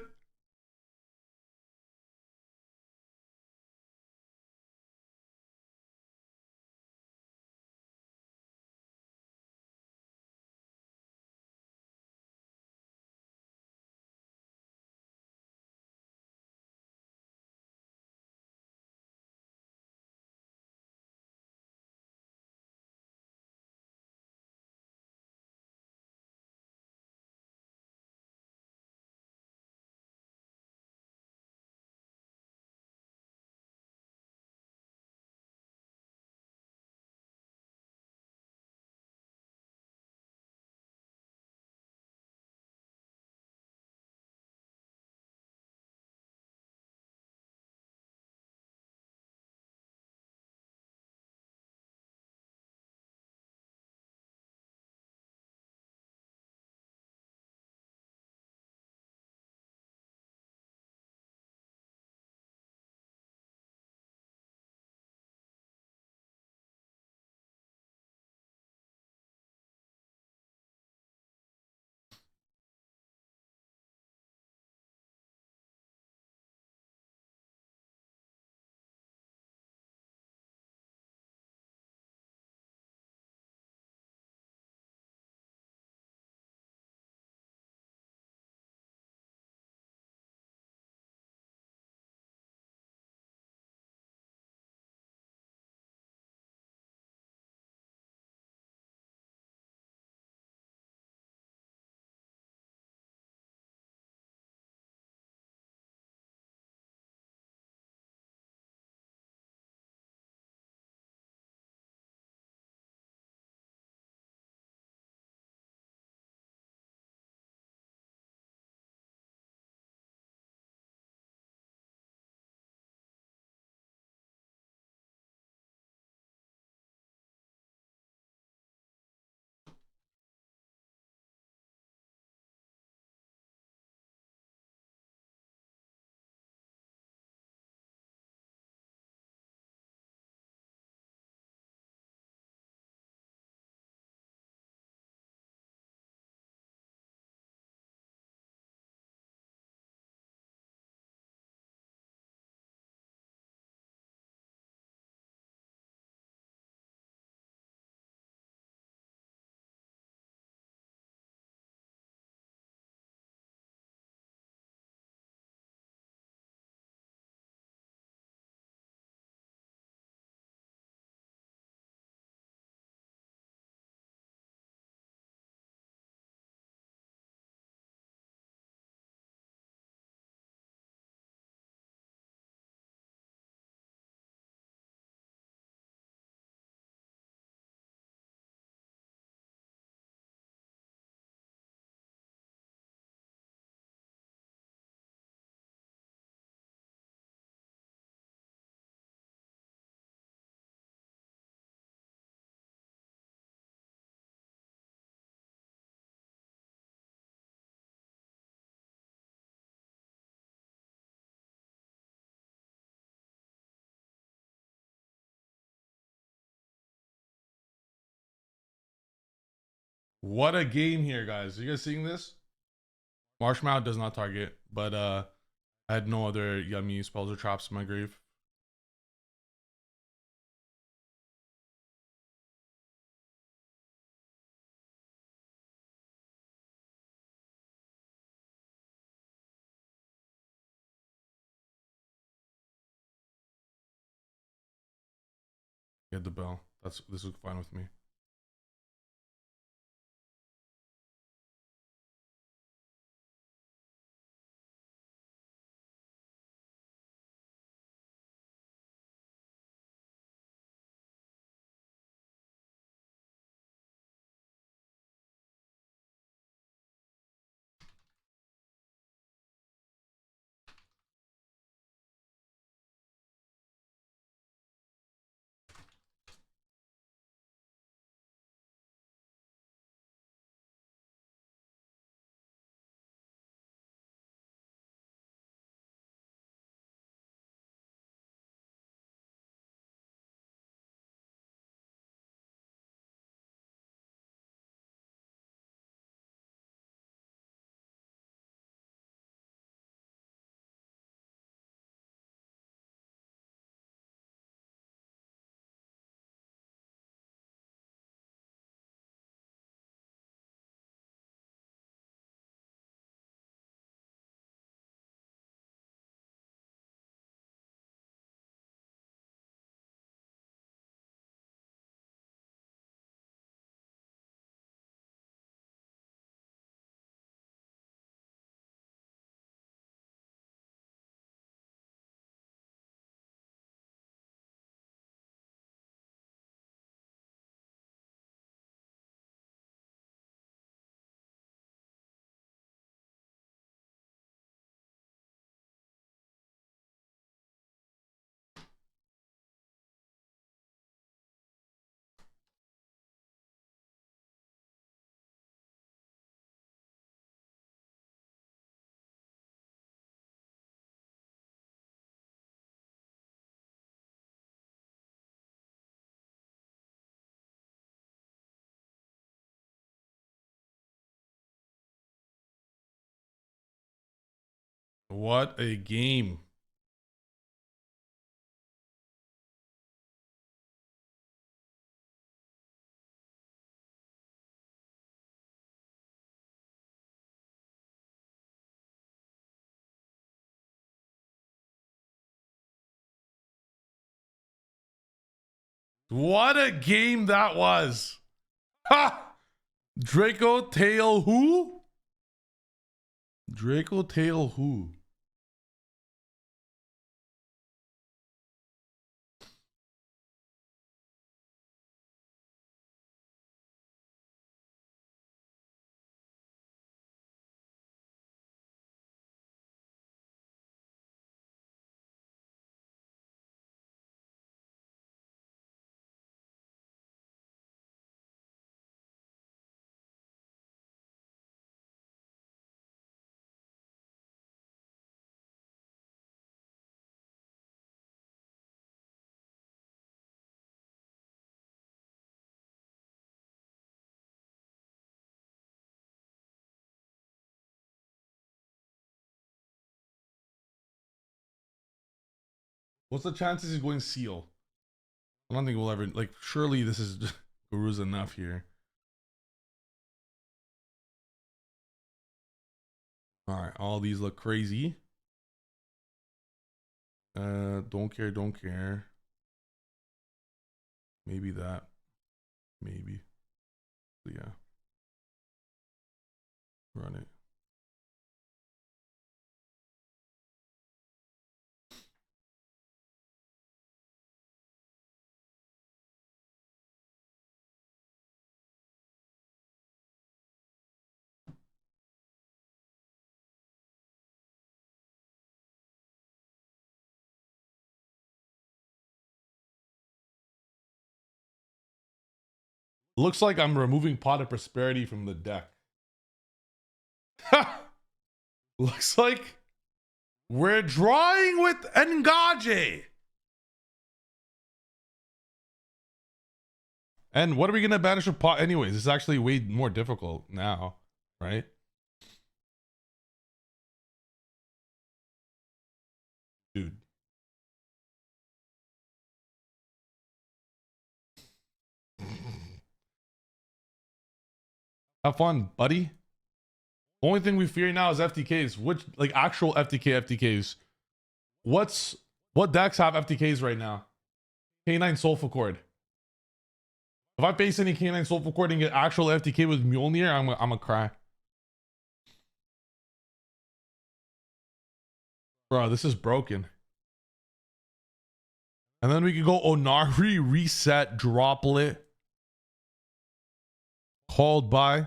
[SPEAKER 1] What a game here, guys. Are you guys seeing this? Marshmallow does not target, but I had no other yummy spells or traps in my grave. Get the bell. This is fine with me. What a game. What a game that was. Ha! Draco Tail who? Draco Tail who? What's the chances he's going seal? I don't think we'll ever, like, surely this is Guru's enough here. All right, all these look crazy. Don't care, don't care. Maybe that. Maybe. Yeah. Run it. Looks like I'm removing Pot of Prosperity from the deck. Looks like we're drawing with Engage. And what are we gonna banish with Pot anyways? It's actually way more difficult now, right? Dude. Have fun, buddy. Only thing we fear now is FTKs. Which, like, actual FTKs. What decks have FTKs right now? K9 Soulful Cord. If I face any K9 Soulful Cord and get actual FTK with Mjolnir, I'm gonna cry. Bro, this is broken. And then we can go Onari, reset, droplet. Called by.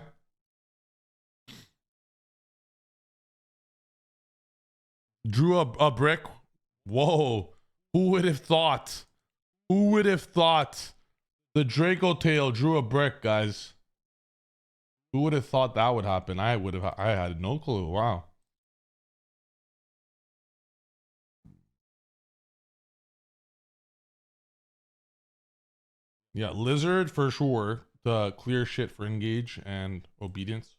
[SPEAKER 1] Drew a brick. Whoa. Who would have thought? Who would have thought the Draco tail drew a brick, guys? Who would have thought that would happen? I had no clue. Wow. Yeah, Lizard for sure. The clear shit for engage and obedience.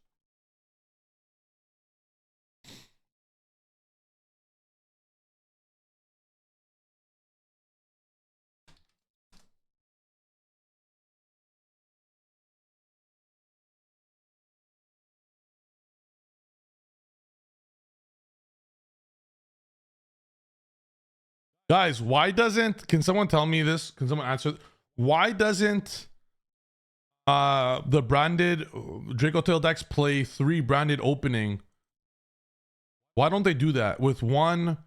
[SPEAKER 1] Guys, why doesn't, can someone tell me this? Can someone answer? Why doesn't the branded Draco Tail decks play 3 branded opening? Why don't they do that with 1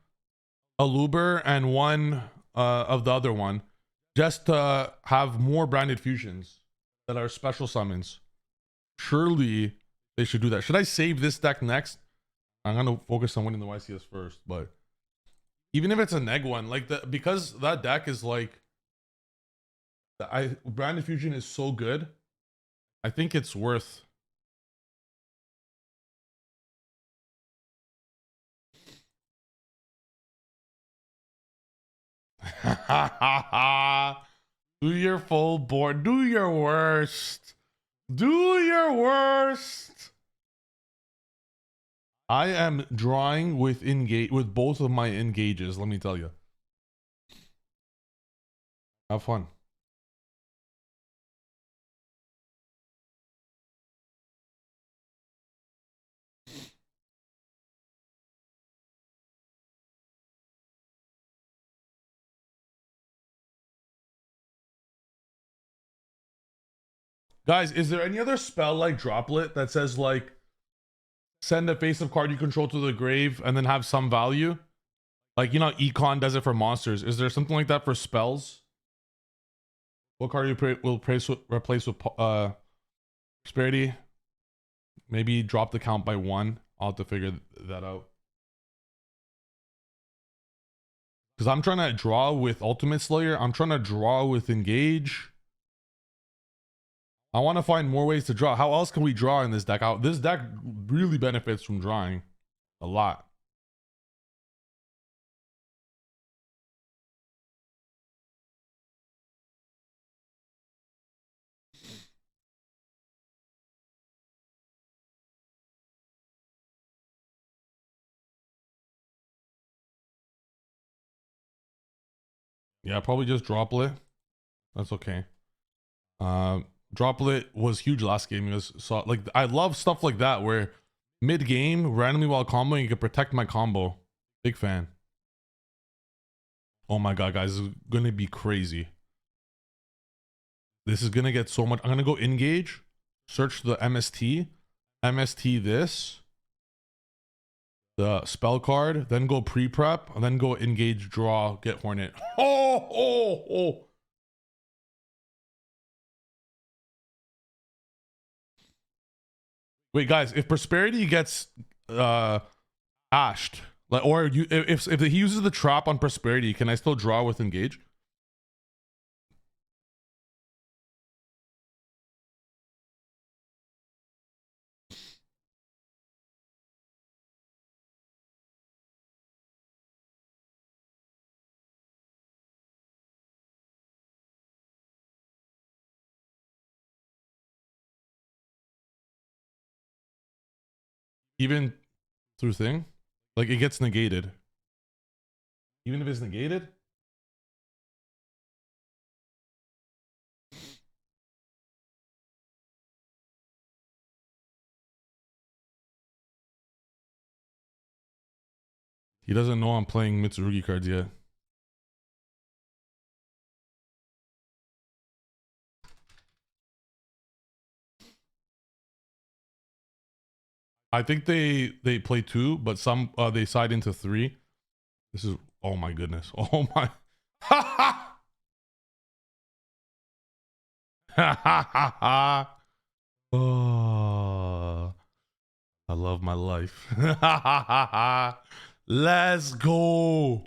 [SPEAKER 1] Aluber and 1 of the other one, just to have more branded fusions that are special summons? Surely they should do that. Should I save this deck next? I'm gonna focus on winning the YCS first, but even if it's a neg one, like because that deck is like, branded fusion is so good, I think it's worth. Do your full board. Do your worst. Do your worst. I am drawing with both of my engages, let me tell you. Have fun. Guys, is there any other spell like Droplet that says like send a face-up card you control to the grave and then have some value? Like, you know, Econ does it for monsters. Is there something like that for spells? What card will replace with Prosperity? Maybe drop the count by 1. I'll have to figure that out. Because I'm trying to draw with Ultimate Slayer. I'm trying to draw with Engage. I want to find more ways to draw. How else can we draw in this deck? This deck really benefits from drawing a lot. Yeah, probably just Droplet. That's okay. Droplet was huge last game. It was like, I love stuff like that where mid game, randomly while comboing, you can protect my combo. Big fan. Oh my god, guys, this is gonna be crazy. This is gonna get so much. I'm gonna go engage, search the MST, this, the spell card, then go pre-prep, and then go engage, draw, get Hornet. Oh. Wait, guys, if Prosperity gets ashed, like, or if he uses the trap on Prosperity, can I still draw with engage? Even through thing? Like, it gets negated. Even if it's negated? He doesn't know I'm playing Mitsurugi cards yet. I think they play two, but some they side into three. This is, oh my goodness. Oh my. Ha ha ha ha ha. Oh, I love my life. Let's go.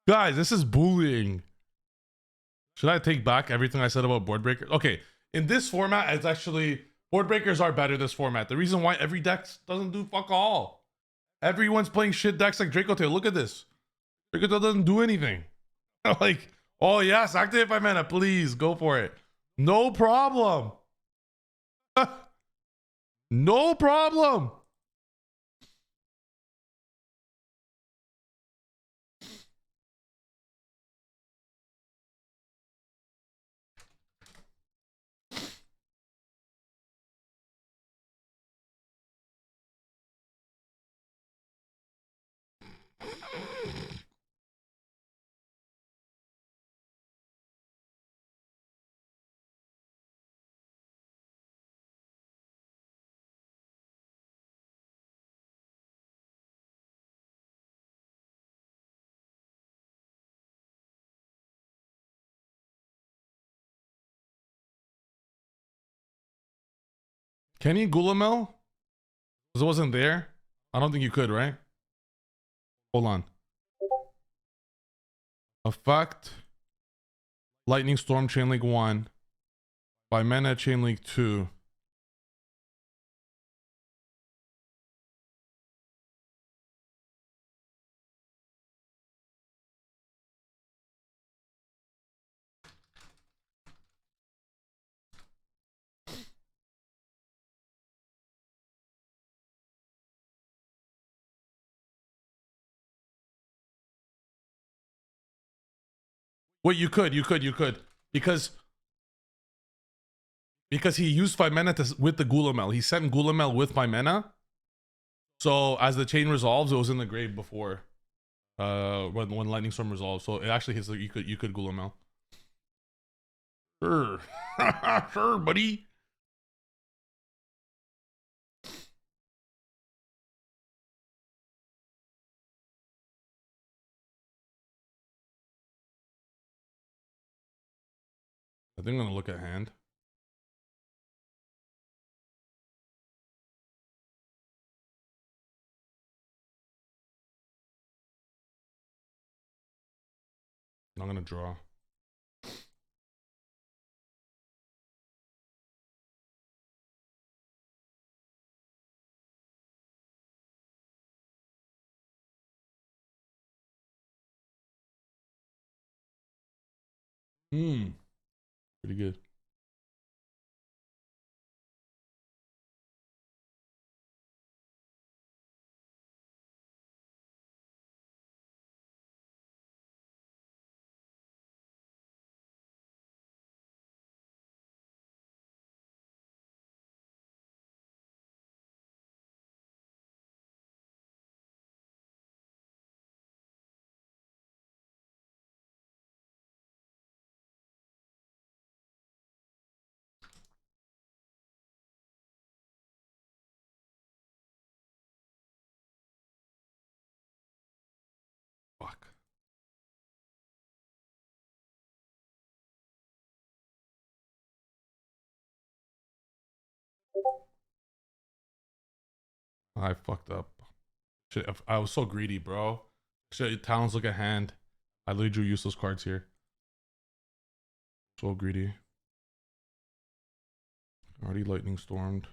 [SPEAKER 1] Guys, this is bullying. Should I take back everything I said about board breakers? Okay, in this format, it's actually board breakers are better this format. The reason why every deck doesn't do fuck all. Everyone's playing shit decks like Draco Tail. Look at this. Draco Tail doesn't do anything. Like, oh yes, activate my mana, please go for it. No problem. No problem. Can you Gulamel? Because it wasn't there. I don't think you could, right? Hold on. Effect. Lightning Storm Chain Link 1. By mana Chain Link 2. Wait, you could. Because he used 5 mana with the Gulamel. He sent Gulamel with 5 mana. So as the chain resolves, it was in the grave before. When Lightning Storm resolves. So it actually hits, like, you could Gulamel. Sure. Sure, buddy. I think I'm gonna look at hand. I'm gonna draw. Hmm. Pretty good. Fuck. I fucked up. Shit, I was so greedy, bro. Shit, talents look at hand. I literally drew useless cards here. So greedy. Already lightning stormed.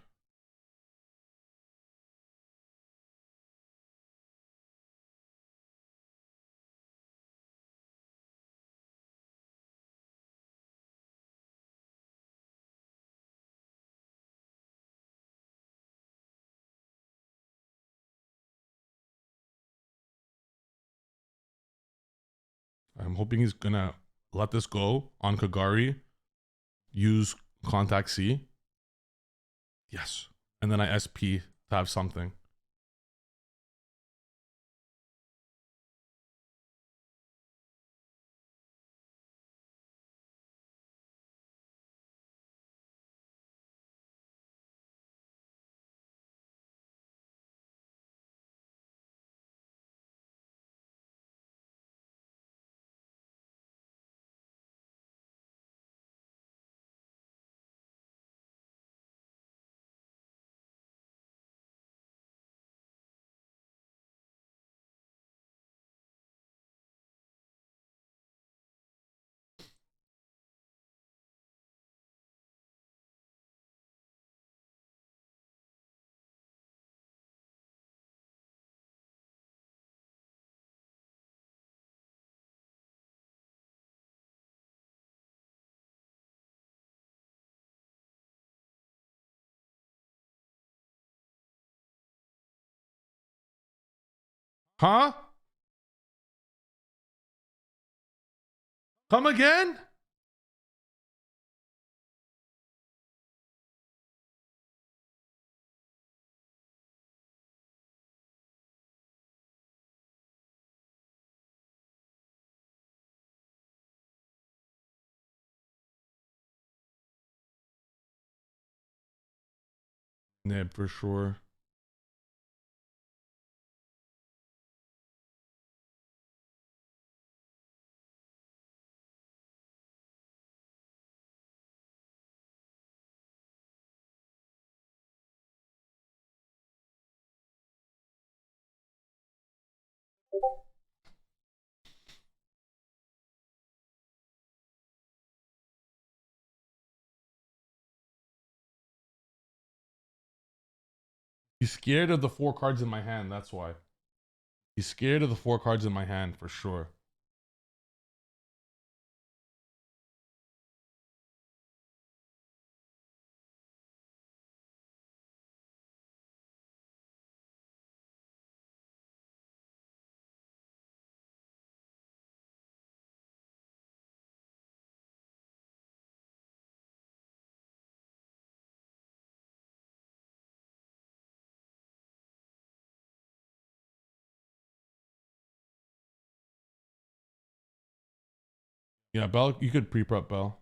[SPEAKER 1] I'm hoping he's gonna let this go on Kagari. Use contact C. Yes. And then I SP to have something. Huh? Come again? Nib for sure. He's scared of the 4 cards in my hand, that's why. He's scared of the 4 cards in my hand for sure. Yeah, Bell, you could pre-prep Bell.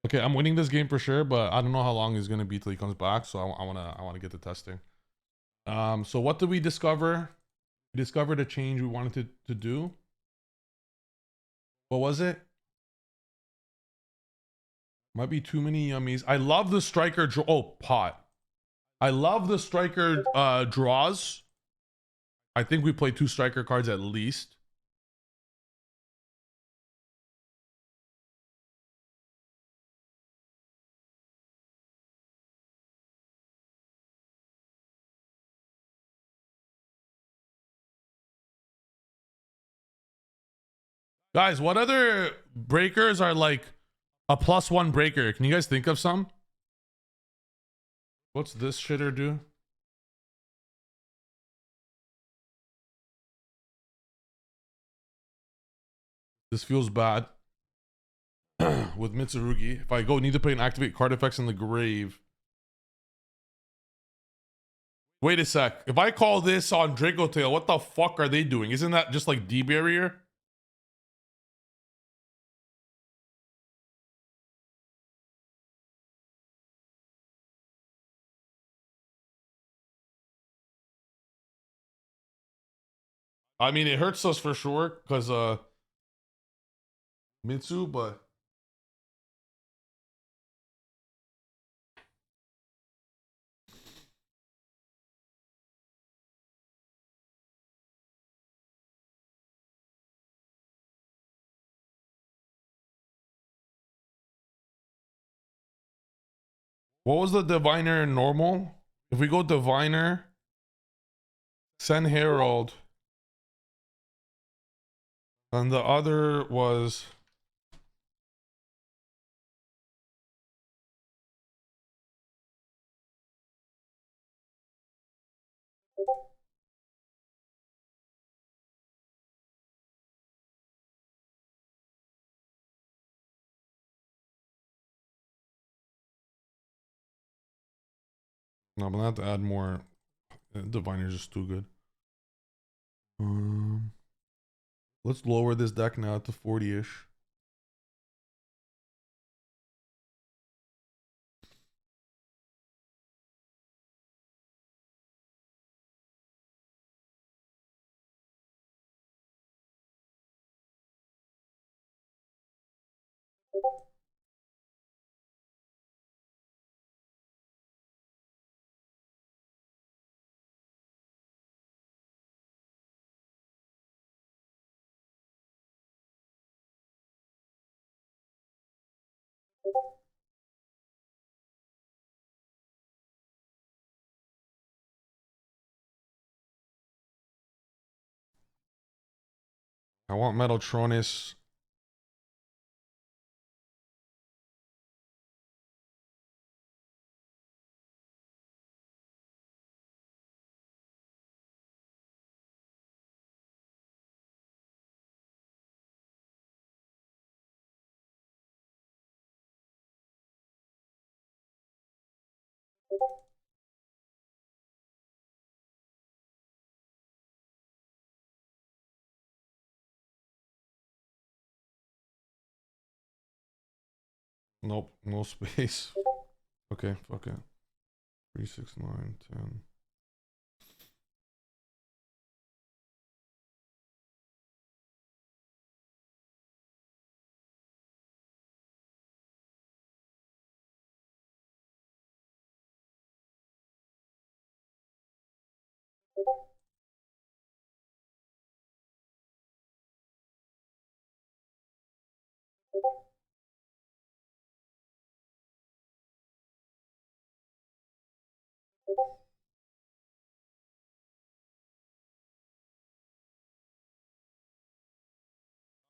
[SPEAKER 1] Okay, I'm winning this game for sure, but I don't know how long he's gonna be till he comes back. So I wanna get the testing. So what did we discover? We discovered a change we wanted to do. What was it? Might be too many yummies. I love the striker draw. Oh, pot. I love the striker draws. I think we play 2 striker cards at least. Guys, what other breakers are like a +1 breaker? Can you guys think of some? What's this shitter do? This feels bad. With Mitsurugi. If I go need to play and activate card effects in the grave. Wait a sec. If I call this on Draco Tail, what the fuck are they doing? Isn't that just like D barrier? I mean, it hurts us for sure because Mitsu, but what was the diviner normal? If we go diviner, send Herald, and the other was no, I'm gonna have to add more. Diviner's just too good. Let's lower this deck now to 40-ish. I want Metaltronus. Nope, no space. Okay, fuck it. 3, 6, 9, 10.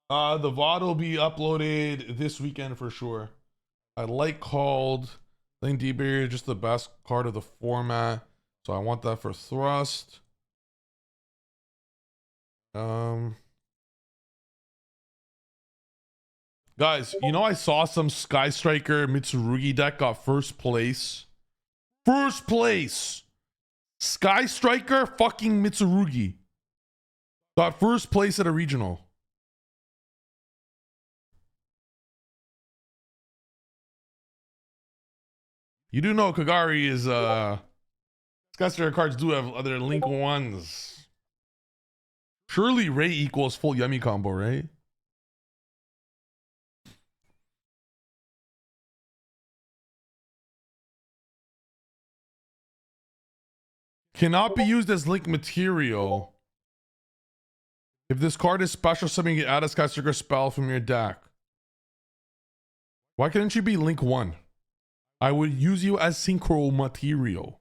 [SPEAKER 1] The VOD will be uploaded this weekend for sure. I like called. I think D-Barrier is just the best card of the format. So I want that for Thrust. Guys, you know I saw some Sky Striker Mitsurugi deck got first place. First place! Sky Striker fucking Mitsurugi. Got first place at a regional. You do know Kagari is Sky Striker cards do have other link ones. Surely Ray equals full yummy combo, right? Cannot be used as link material. If this card is special summon, you get add a Sky Circle spell from your deck. Why couldn't you be Link 1? I would use you as synchro material.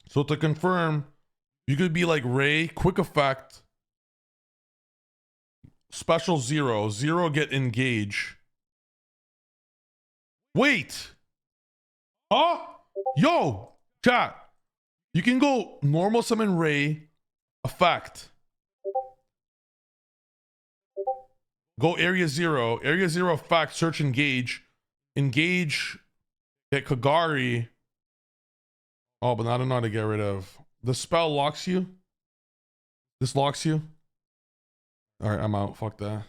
[SPEAKER 1] So to confirm, you could be like Ray, quick effect, special 0, 0 get engage. Wait! Huh? Yo! Chat. You can go normal summon Ray, effect. Go area 0, area 0 effect, search engage. Engage, get Kagari. Oh, but I don't know how to get rid of. The spell locks you? This locks you? Alright, I'm out. Fuck that.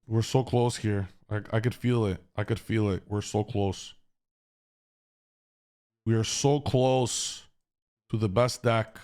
[SPEAKER 1] We're so close here. I could feel it. I could feel it. We're so close. We are so close to the best deck.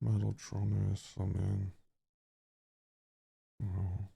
[SPEAKER 1] Metal Tronus, summon. Oh.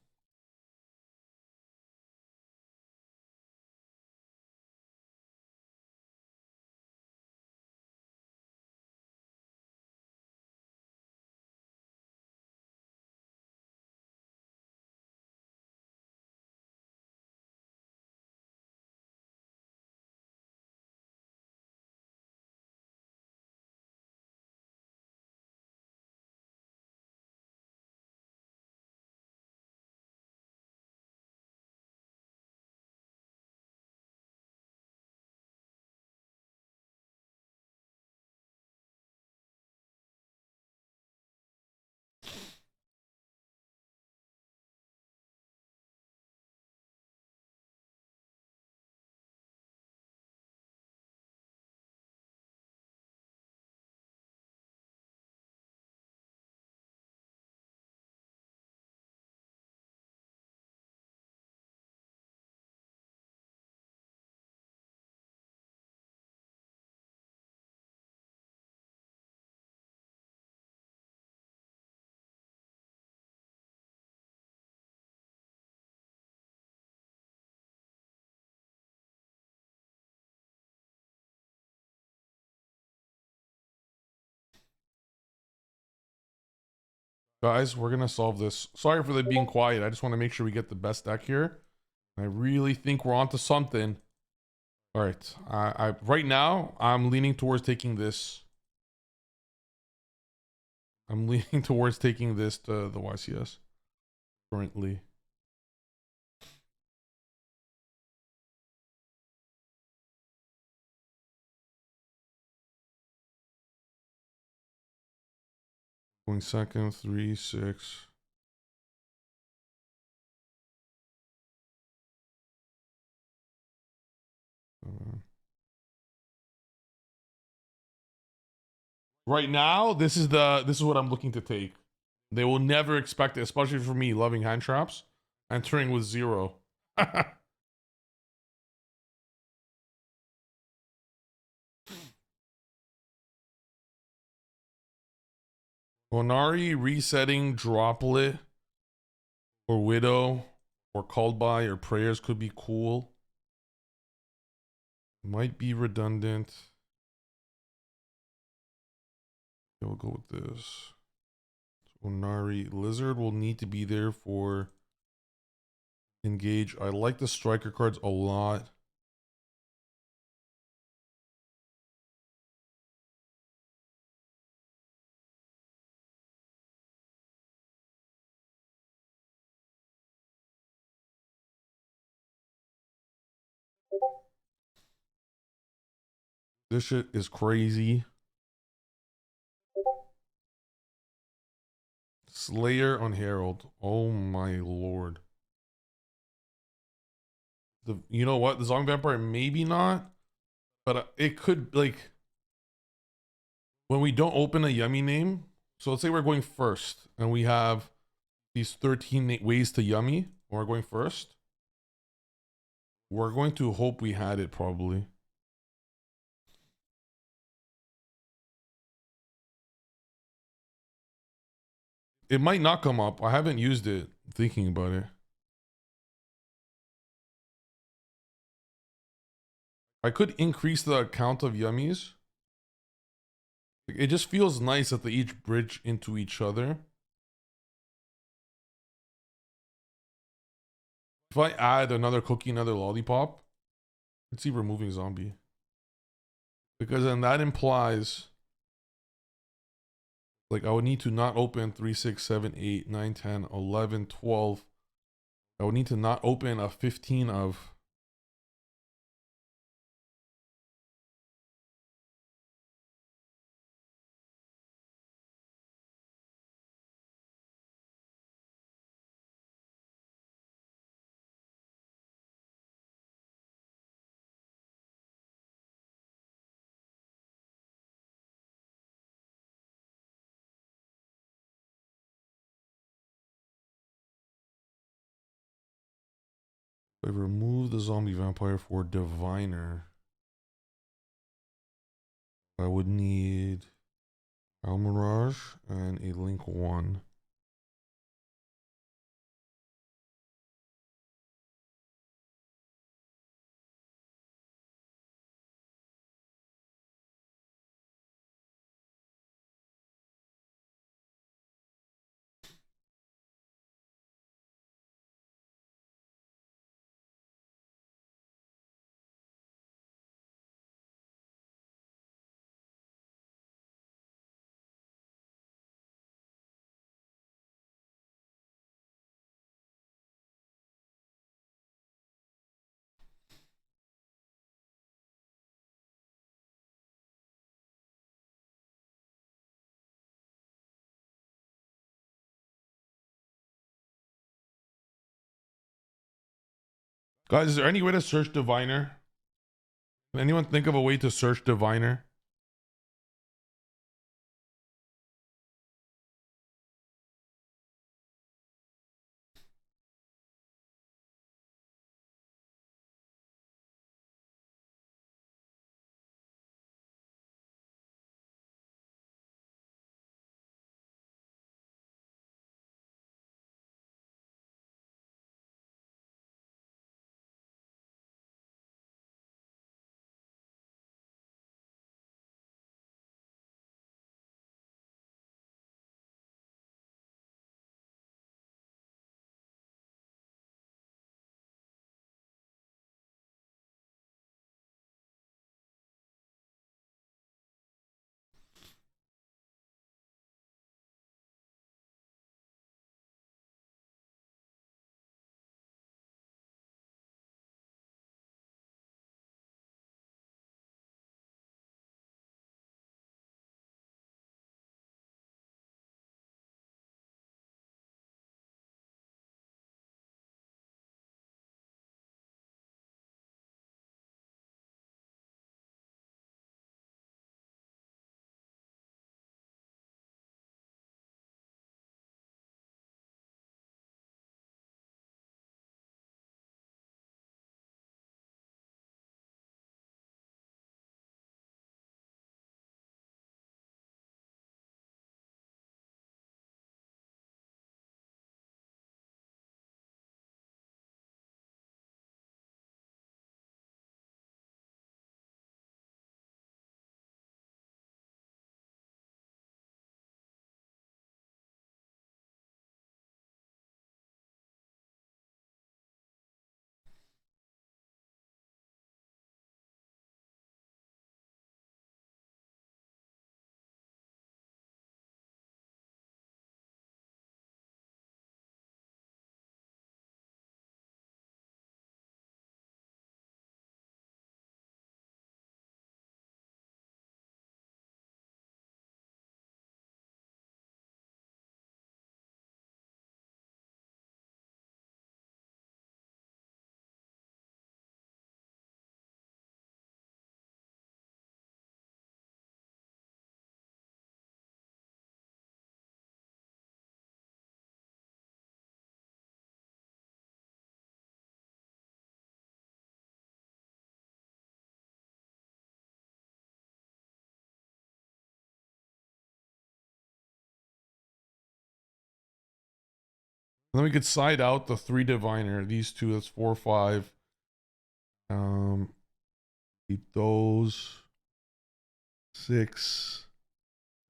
[SPEAKER 1] Guys, we're gonna solve this. Sorry for the being quiet. I just want to make sure we get the best deck here. I really think we're onto something. All right. I right now I'm leaning towards taking this. I'm leaning towards taking this to the YCS currently. Going second, 3, 6. Right now, this is what I'm looking to take. They will never expect it, especially for me loving hand traps. Entering with 0. Onari resetting droplet or widow or called by or prayers could be cool. Might be redundant. We'll go with this. Onari lizard will need to be there for engage. I like the striker cards a lot. This shit is crazy. Slayer on Herald. Oh my lord. You know what? The zombie vampire maybe not, but it could, like, when we don't open a yummy name. So let's say we're going first and we have these 13 ways to yummy. We're going first. We're going to hope we had it probably. It might not come up. I haven't used it thinking about it. I could increase the count of yummies. It just feels nice that they each bridge into each other. If I add another cookie, another lollipop, let's see removing zombie. Because then that implies, like, I would need to not open 3, 6, 7, 8, 9, 10, 11, 12. I would need to not open a 15 of. If I remove the zombie vampire for diviner, I would need Almirage and a link 1. Guys, is there any way to search diviner? Can anyone think of a way to search diviner? And then we could side out the 3 diviner. These two, that's 4, 5. Keep those 6,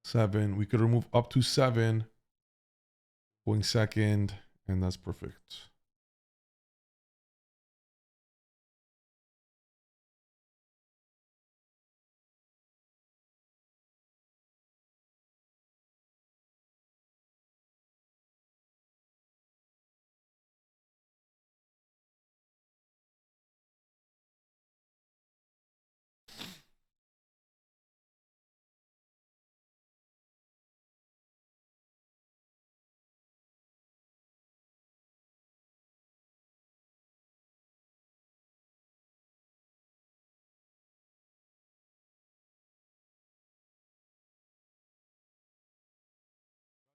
[SPEAKER 1] 7. We could remove up to 7, going second, and that's perfect.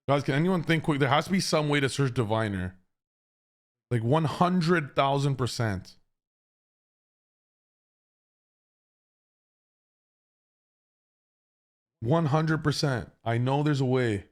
[SPEAKER 1] Guys, can anyone think quick? There has to be some way to search diviner. Like 100,000%. 100%. I know there's a way.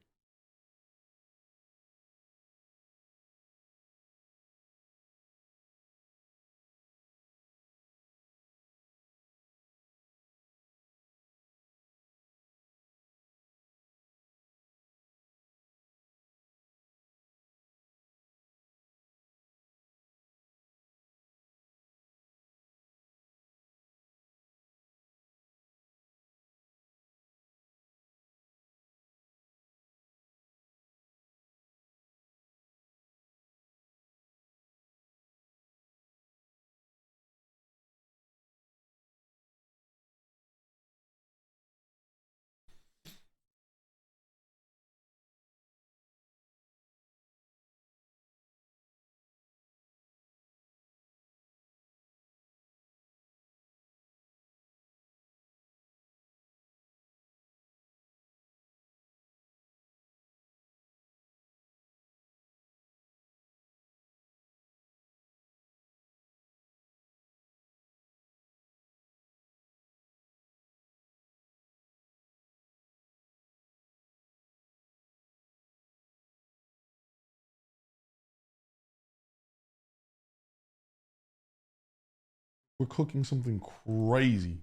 [SPEAKER 1] We're cooking something crazy.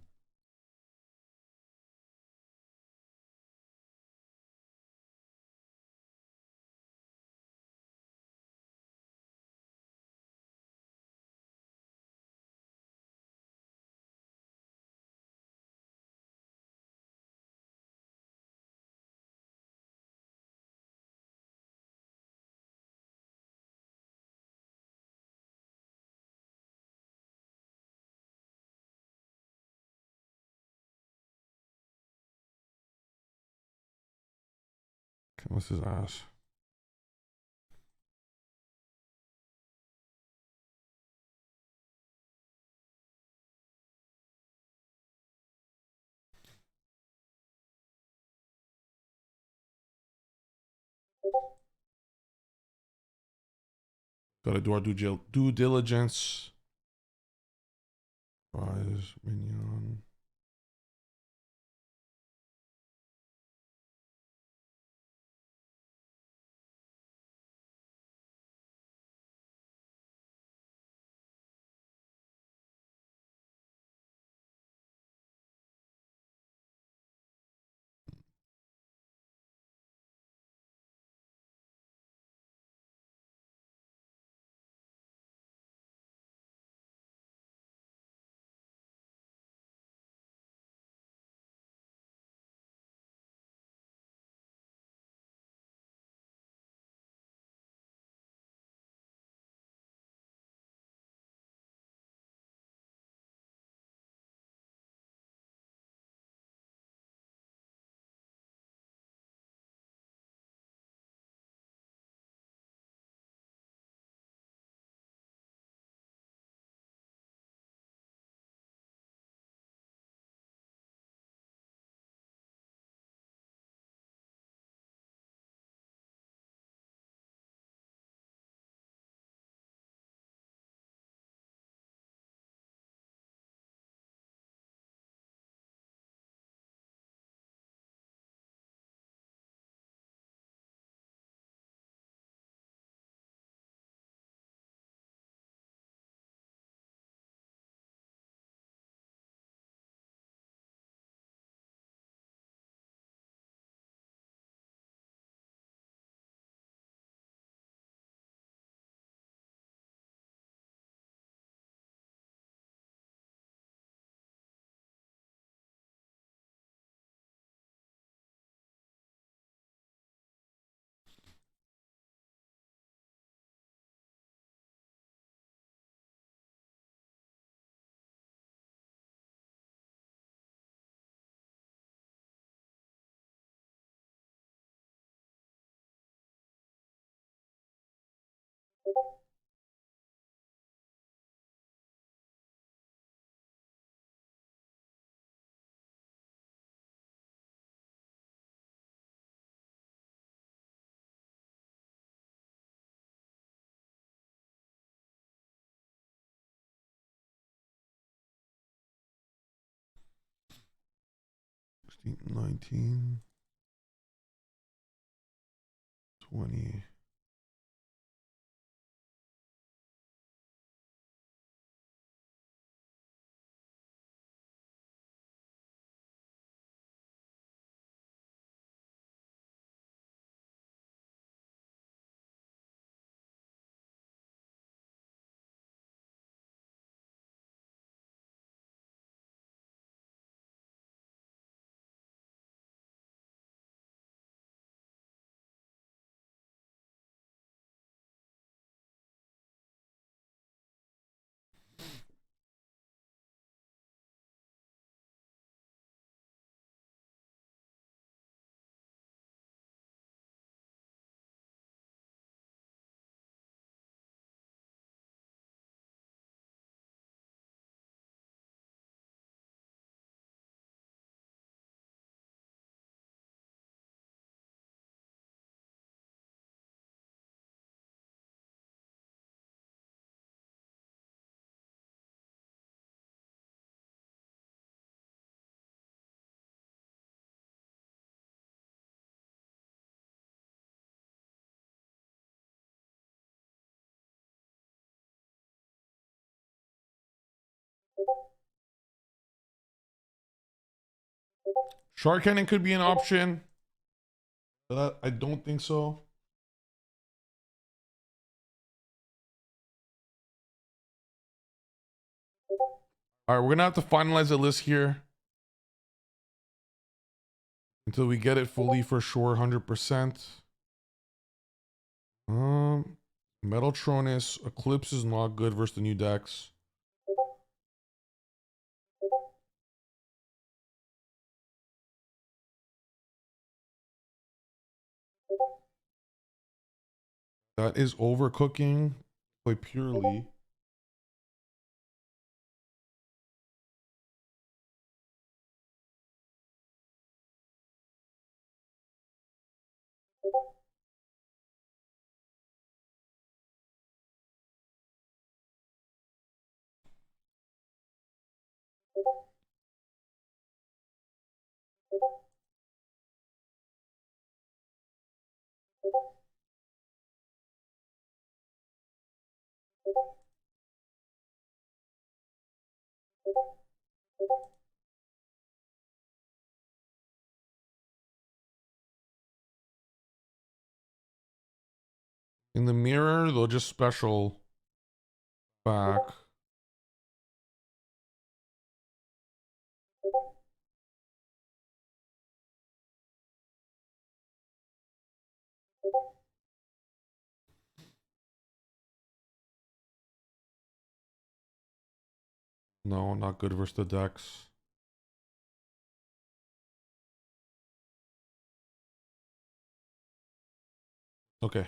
[SPEAKER 1] Okay, what's his ass? Gotta do our due diligence. Rise, minion. 19, 20. Shark Cannon could be an option, but I don't think so. All right, we're gonna have to finalize the list here until we get it fully for sure, 100%. Metaltronus Eclipse is not good versus the new decks. That is overcooking quite purely. In the mirror, they'll just special back. No, not good versus the decks. Okay.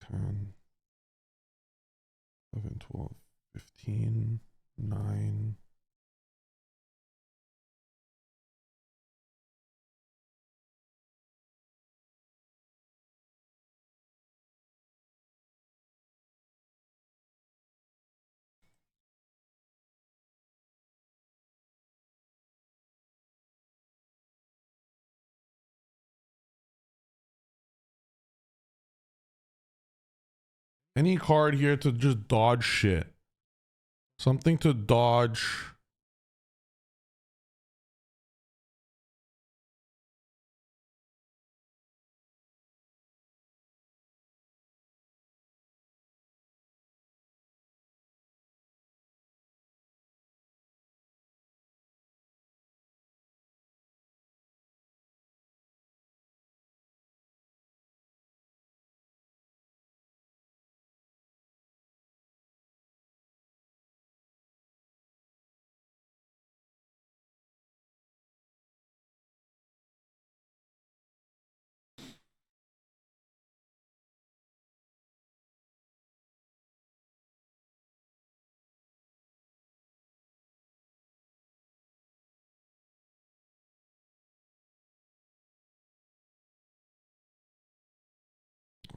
[SPEAKER 1] Ten, 11, 12, 15, 9. Any card here to just dodge shit. Something to dodge.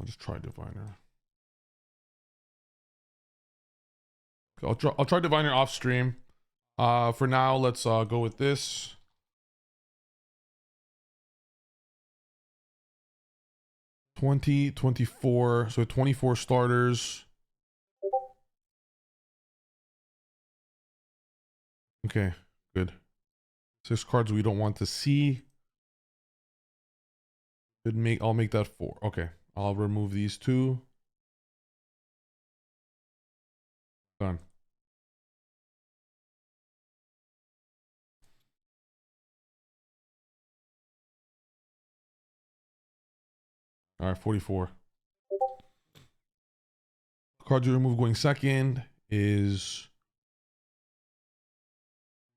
[SPEAKER 1] I'll just try diviner. Okay, I'll try diviner off stream. For now, let's go with this. $20, $24, so 24 starters. Okay, good. 6 cards we don't want to see. I'll make that 4. Okay, I'll remove these 2. Done. All right, 44. Cards you remove going second is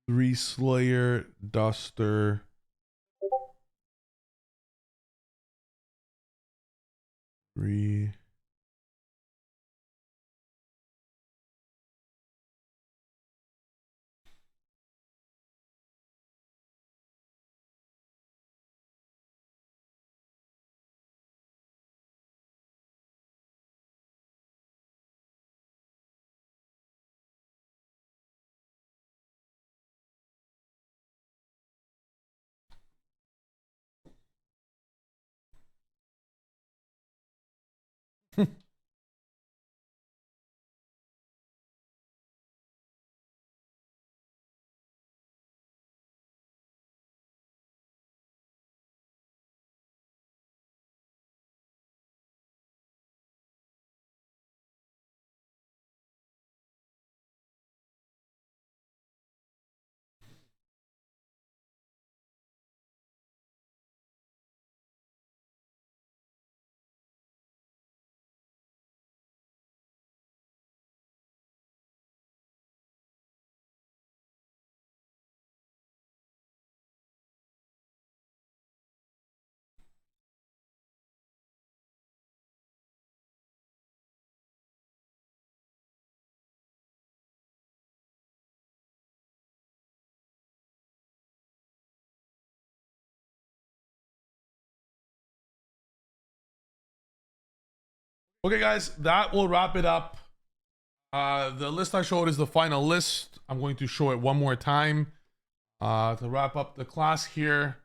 [SPEAKER 1] 3 Slayer, Duster, 3. Okay, guys, that will wrap it up. The list I showed is the final list. I'm going to show it one more time to wrap up the class here.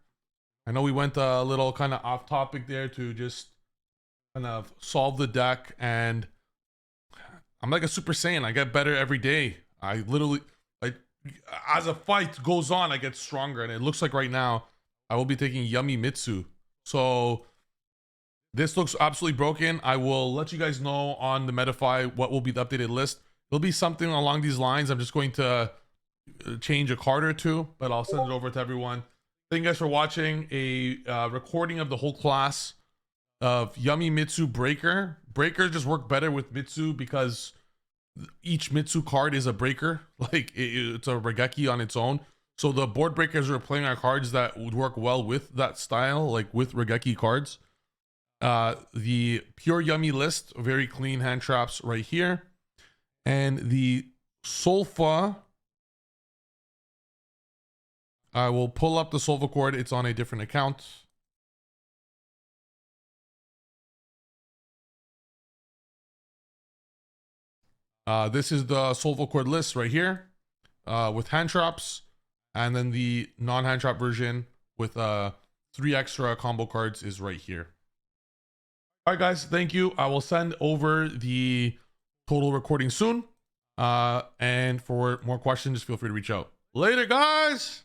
[SPEAKER 1] I know we went a little kind of off topic there to just kind of solve the deck, and I'm like a Super Saiyan. I get better every day. I literally, like, as a fight goes on, I get stronger, and it looks like right now I will be taking Yummy Mitsu. So this looks absolutely broken. I will let you guys know on the Metafy what will be the updated list. It'll be something along these lines. I'm just going to change a card or two, but I'll send it over to everyone. Thank you guys for watching a recording of the whole class of Yummy Mitsu Breaker. Breakers just work better with Mitsu because each Mitsu card is a breaker. Like it's a Regeki on its own. So the board breakers are playing our cards that would work well with that style, like with Regeki cards. The pure Yummy list, very clean hand traps right here. And the Solfa, I will pull up the Solfa cord. It's on a different account. This is the Solfa cord list right here with hand traps, and then the non-hand trap version with 3 extra combo cards is right here. All right, guys, thank you. I will send over the total recording soon. And for more questions, feel free to reach out. Later, guys.